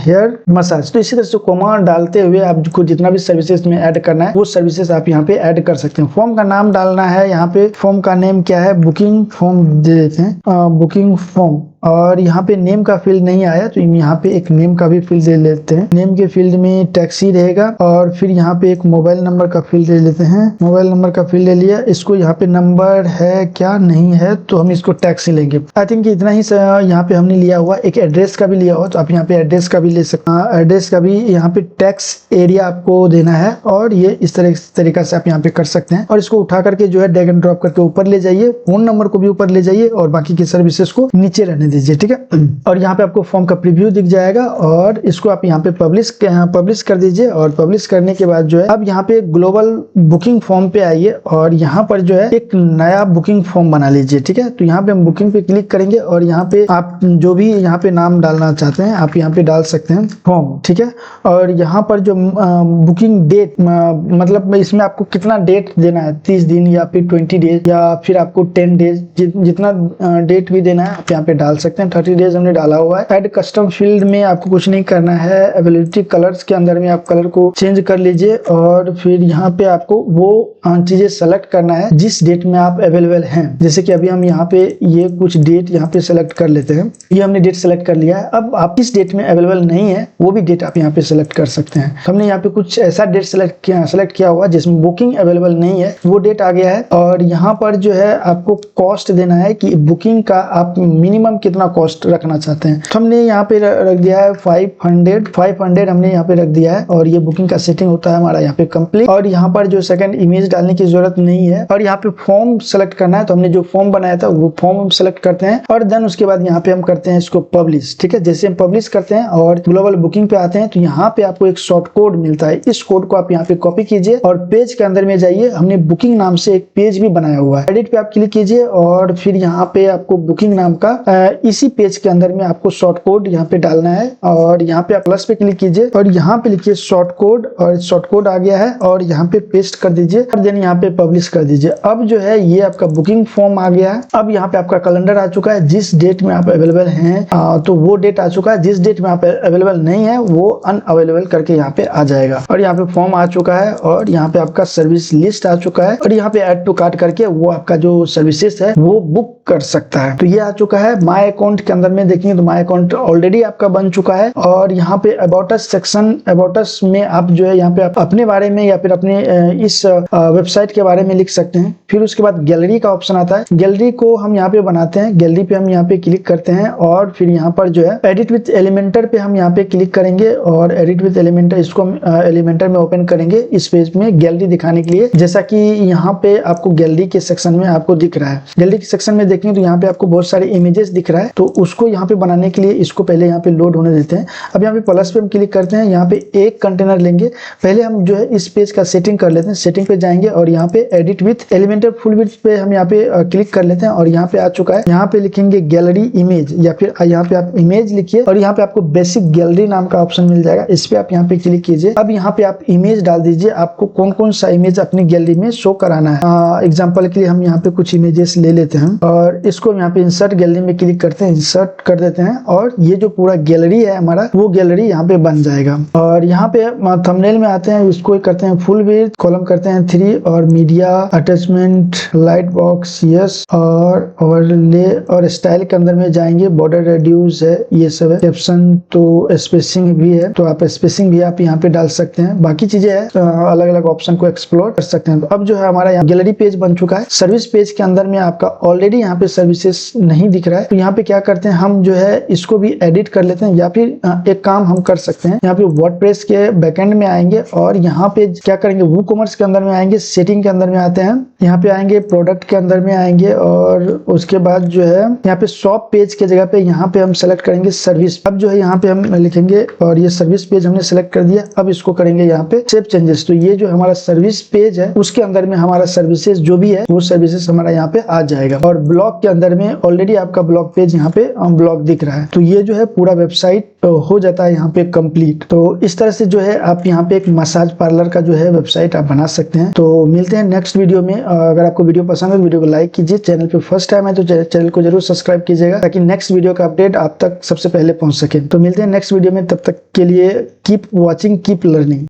हेयर मसाज। तो इसी तरह से कोमा डालते हुए आपको जितना भी सर्विसेज में ऐड करना है वो सर्विसेज आप यहाँ पे ऐड कर सकते हैं। फॉर्म का नाम डालना है, यहाँ पे फॉर्म का नेम क्या है, बुकिंग फॉर्म दे देते हैं, बुकिंग फॉर्म। और यहाँ पे नेम का फील्ड नहीं आया तो यहाँ पे एक नेम का भी फील्ड दे लेते हैं। नेम के फील्ड में टैक्सी रहेगा और फिर यहाँ पे एक मोबाइल नंबर का फील्ड ले लेते हैं, मोबाइल नंबर का फील्ड ले लिया। इसको यहाँ पे नंबर है क्या नहीं है तो हम इसको टैक्सी लेंगे। आई थिंक इतना ही यहाँ पे हमने लिया हुआ। एक एड्रेस का भी लिया हुआ तो आप यहाँ पे एड्रेस का भी ले सकते हैं। एड्रेस का भी यहाँ पे टैक्स एरिया आपको देना है और ये इस तरीका से आप यहाँ पे कर सकते हैं। और इसको उठा करके जो है ड्रैग एंड ड्रॉप करके ऊपर ले जाइए, फोन नंबर को भी ऊपर ले जाइए और बाकी की सर्विसेज को नीचे रहने दीजिए। ठीक है, और यहाँ पे आपको फॉर्म का प्रीव्यू दिख जाएगा और इसको आप यहाँ पे पब्लिश कर दीजिए। और पब्लिश करने के बाद जो है अब यहाँ पे ग्लोबल बुकिंग फॉर्म पे आइए और यहाँ पर जो है एक नया बुकिंग फॉर्म बना लीजिए। ठीक है, तो यहाँ पे हम बुकिंग पे क्लिक करेंगे और यहाँ पे आप जो भी यहाँ पे नाम डालना चाहते हैं आप यहाँ पे डाल सकते हैं फॉर्म। ठीक है, और यहाँ पर जो बुकिंग डेट, मतलब इसमें आपको कितना डेट देना है, 30 दिन या फिर 20 डेज या फिर आपको 10 डेज, जितना डेट भी देना है आप यहाँ पे डाल सकते हैं। 30 डेज हमने डाला हुआ है। ऐड कस्टम फील्ड में आपको कुछ नहीं करना है। अवेलेबिलिटी कलर्स के अंदर में आप कलर को चेंज कर लीजिए और फिर यहाँ पे आपको वो चीजें सेलेक्ट करना है जिस डेट में आप अवेलेबल हैं। जैसे कि अभी हम यहाँ पे ये कुछ डेट यहाँ पे सेलेक्ट कर लेते हैं। ये हमने डेट सेलेक्ट कर लिया है। अब आप किस डेट में अवेलेबल नहीं है वो भी डेट आप यहाँ पे सेलेक्ट कर सकते हैं। हमने यहाँ पे कुछ ऐसा डेट सेलेक्ट किया हुआ जिसमें बुकिंग अवेलेबल नहीं है, वो डेट आ गया है। और यहाँ पर जो है आपको कॉस्ट देना है कि बुकिंग का आप मिनिमम कितना कॉस्ट रखना चाहते हैं। तो हमने यहाँ पे रख दिया है 500 हमने यहाँ पे रख दिया है। और ये बुकिंग का सेटिंग होता है हमारा यहाँ पे कंप्लीट। और यहाँ पर जो सेकंड इमेज डालने की जरूरत नहीं है। और यहाँ पे फॉर्म सेलेक्ट करना है, तो हमने जो फॉर्म बनाया था वो फॉर्म हम सेलेक्ट करते हैं और देन उसके बाद यहाँ पे हम करते हैं इसको पब्लिश। ठीक है, जैसे हम पब्लिश करते हैं और ग्लोबल बुकिंग पे आते हैं तो यहाँ पे आपको एक शॉर्ट कोड मिलता है। इस कोड को आप यहाँ पे कॉपी कीजिए और पेज के अंदर में जाइए। हमने बुकिंग नाम से एक पेज भी बनाया हुआ है। एडिट पे आप क्लिक कीजिए और फिर यहाँ पे आपको बुकिंग नाम का इसी पेज के अंदर में आपको शॉर्ट कोड यहाँ पे डालना है। और यहाँ पे आप प्लस पे क्लिक कीजिए और यहाँ पे लिखिए शॉर्ट कोड, और शॉर्ट कोड आ गया है और यहाँ पे पेस्ट कर दीजिए और देन यहाँ पे पब्लिश कर दीजिए। अब जो है ये आपका बुकिंग फॉर्म आ गया है। अब यहाँ पे आपका कैलेंडर आ चुका है। जिस डेट में आप अवेलेबल हैं तो वो डेट आ चुका है। जिस डेट में आप अवेलेबल नहीं है वो अनअवेलेबल करके यहाँ पे आ जाएगा। और यहाँ पे फॉर्म आ चुका है और यहाँ पे आपका सर्विस लिस्ट आ चुका है और यहाँ पे ऐड टू कार्ट करके वो आपका जो सर्विसेज है वो बुक कर सकता है। तो ये आ चुका है। माय अकाउंट के अंदर में देखेंगे तो माय अकाउंट ऑलरेडी आपका बन चुका है। और यहाँ पे about us section, about us में आप जो है यहाँ पे आप अपने बारे में या फिर अपने इस वेबसाइट के बारे में लिख सकते हैं। फिर उसके बाद गैलरी का ऑप्शन आता है। गैलरी को हम यहाँ पे बनाते हैं। गैलरी पे हम यहाँ पे क्लिक करते हैं और फिर यहाँ पर जो है एडिट विथ एलिमेंटर पे हम यहाँ पे क्लिक करेंगे और एडिट विथ एलिमेंटर इसको हम एलिमेंटर में ओपन करेंगे इस पेज में गैलरी दिखाने के लिए। जैसा कि यहाँ पे आपको गैलरी के सेक्शन में आपको दिख रहा है। गैलरी के सेक्शन में देखेंगे तो यहाँ पे आपको बहुत सारे इमेजेस दिख रहा है। तो उसको यहाँ पे बनाने के लिए इसको पहले यहाँ पे लोड होने देते हैं। अब यहाँ पे प्लस पे हम क्लिक करते हैं। यहाँ पे एक कंटेनर लेंगे। पहले हम जो है इस पेज का सेटिंग कर लेते हैं। सेटिंग पे जाएंगे और यहाँ पे edit with Elementor full width पे हम यहाँ पे क्लिक कर लेते हैं और यहाँ पे आ चुका है। यहाँ पे लिखेंगे गैलरी इमेज या फिर यहाँ पे आप इमेज लिखिए और यहाँ पे आपको बेसिक गैलरी नाम का ऑप्शन मिल जाएगा। इस पे आप यहाँ पे क्लिक कीजिए। अब यहाँ पे आप इमेज डाल दीजिए। आपको कौन कौन सा इमेज अपनी गैलरी में शो कराना है। एग्जाम्पल के लिए हम यहाँ पे कुछ इमेजेस ले लेते हैं और इसको यहाँ पे इंसर्ट गैलरी में क्लिक करते हैं, इंसर्ट कर देते हैं और ये जो पूरा गैलरी है हमारा वो गैलरी यहाँ पे बन जाएगा। और यहाँ पे थंबनेल में आते हैं, उसको करते हैं फुल विड्थ, कॉलम करते हैं 3 और media attachment light box yes और ओवरले और स्टाइल के अंदर में जाएंगे। बॉर्डर रेड्यूस है, ये सब है। कैप्शन तो स्पेसिंग भी है, तो आप स्पेसिंग भी आप यहाँ पे डाल सकते हैं। बाकी चीजें है अलग अलग ऑप्शन को एक्सप्लोर कर सकते हैं। तो अब जो है हमारा यहाँ गैलरी पेज बन चुका है। सर्विस पेज के अंदर में आपका ऑलरेडी यहाँ पे सर्विसेज नहीं दिख रहा है। तो यहाँ पे क्या करते हैं हम जो है इसको भी एडिट कर लेते हैं या फिर एक काम हम कर सकते हैं। यहाँ पे वर्डप्रेस के बैकएंड में आएंगे और यहाँ पे क्या करेंगे वूकॉमर्स के अंदर में आएंगे, सेटिंग के अंदर में आते हैं, यहाँ पे आएंगे प्रोडक्ट के अंदर में आएंगे और उसके बाद जो है यहाँ पे शॉप पेज के जगह पे यहाँ पे हम सेलेक्ट करेंगे सर्विस। अब जो है यहाँ पे हम लिखेंगे और ये सर्विस पेज हमने सेलेक्ट कर दिया। अब इसको करेंगे यहाँ पे सेव चेंजेस। तो ये जो हमारा सर्विस पेज है उसके अंदर में हमारा सर्विसेज जो भी है वो सर्विसेज हमारा यहाँ पे आ जाएगा। और ब्लॉग के अंदर में ऑलरेडी आपका ब्लॉग पेज यहाँ पे ब्लॉग दिख रहा है। तो ये जो है पूरा वेबसाइट हो जाता है यहाँ पे कंप्लीट। तो इस तरह से जो है आप यहाँ पे एक मसाज पार्लर का जो है वेबसाइट आप बना सकते हैं। तो मिलते हैं नेक्स्ट वीडियो में। अगर आपको वीडियो पसंद है तो वीडियो को लाइक कीजिए। चैनल पे फर्स्ट टाइम है तो चैनल को जरूर सब्सक्राइब कीजिएगा ताकि नेक्स्ट वीडियो का अपडेट आप तक सबसे पहले पहुंच सके। तो मिलते हैं नेक्स्ट वीडियो में, तब तक के लिए कीप वॉचिंग, कीप लर्निंग।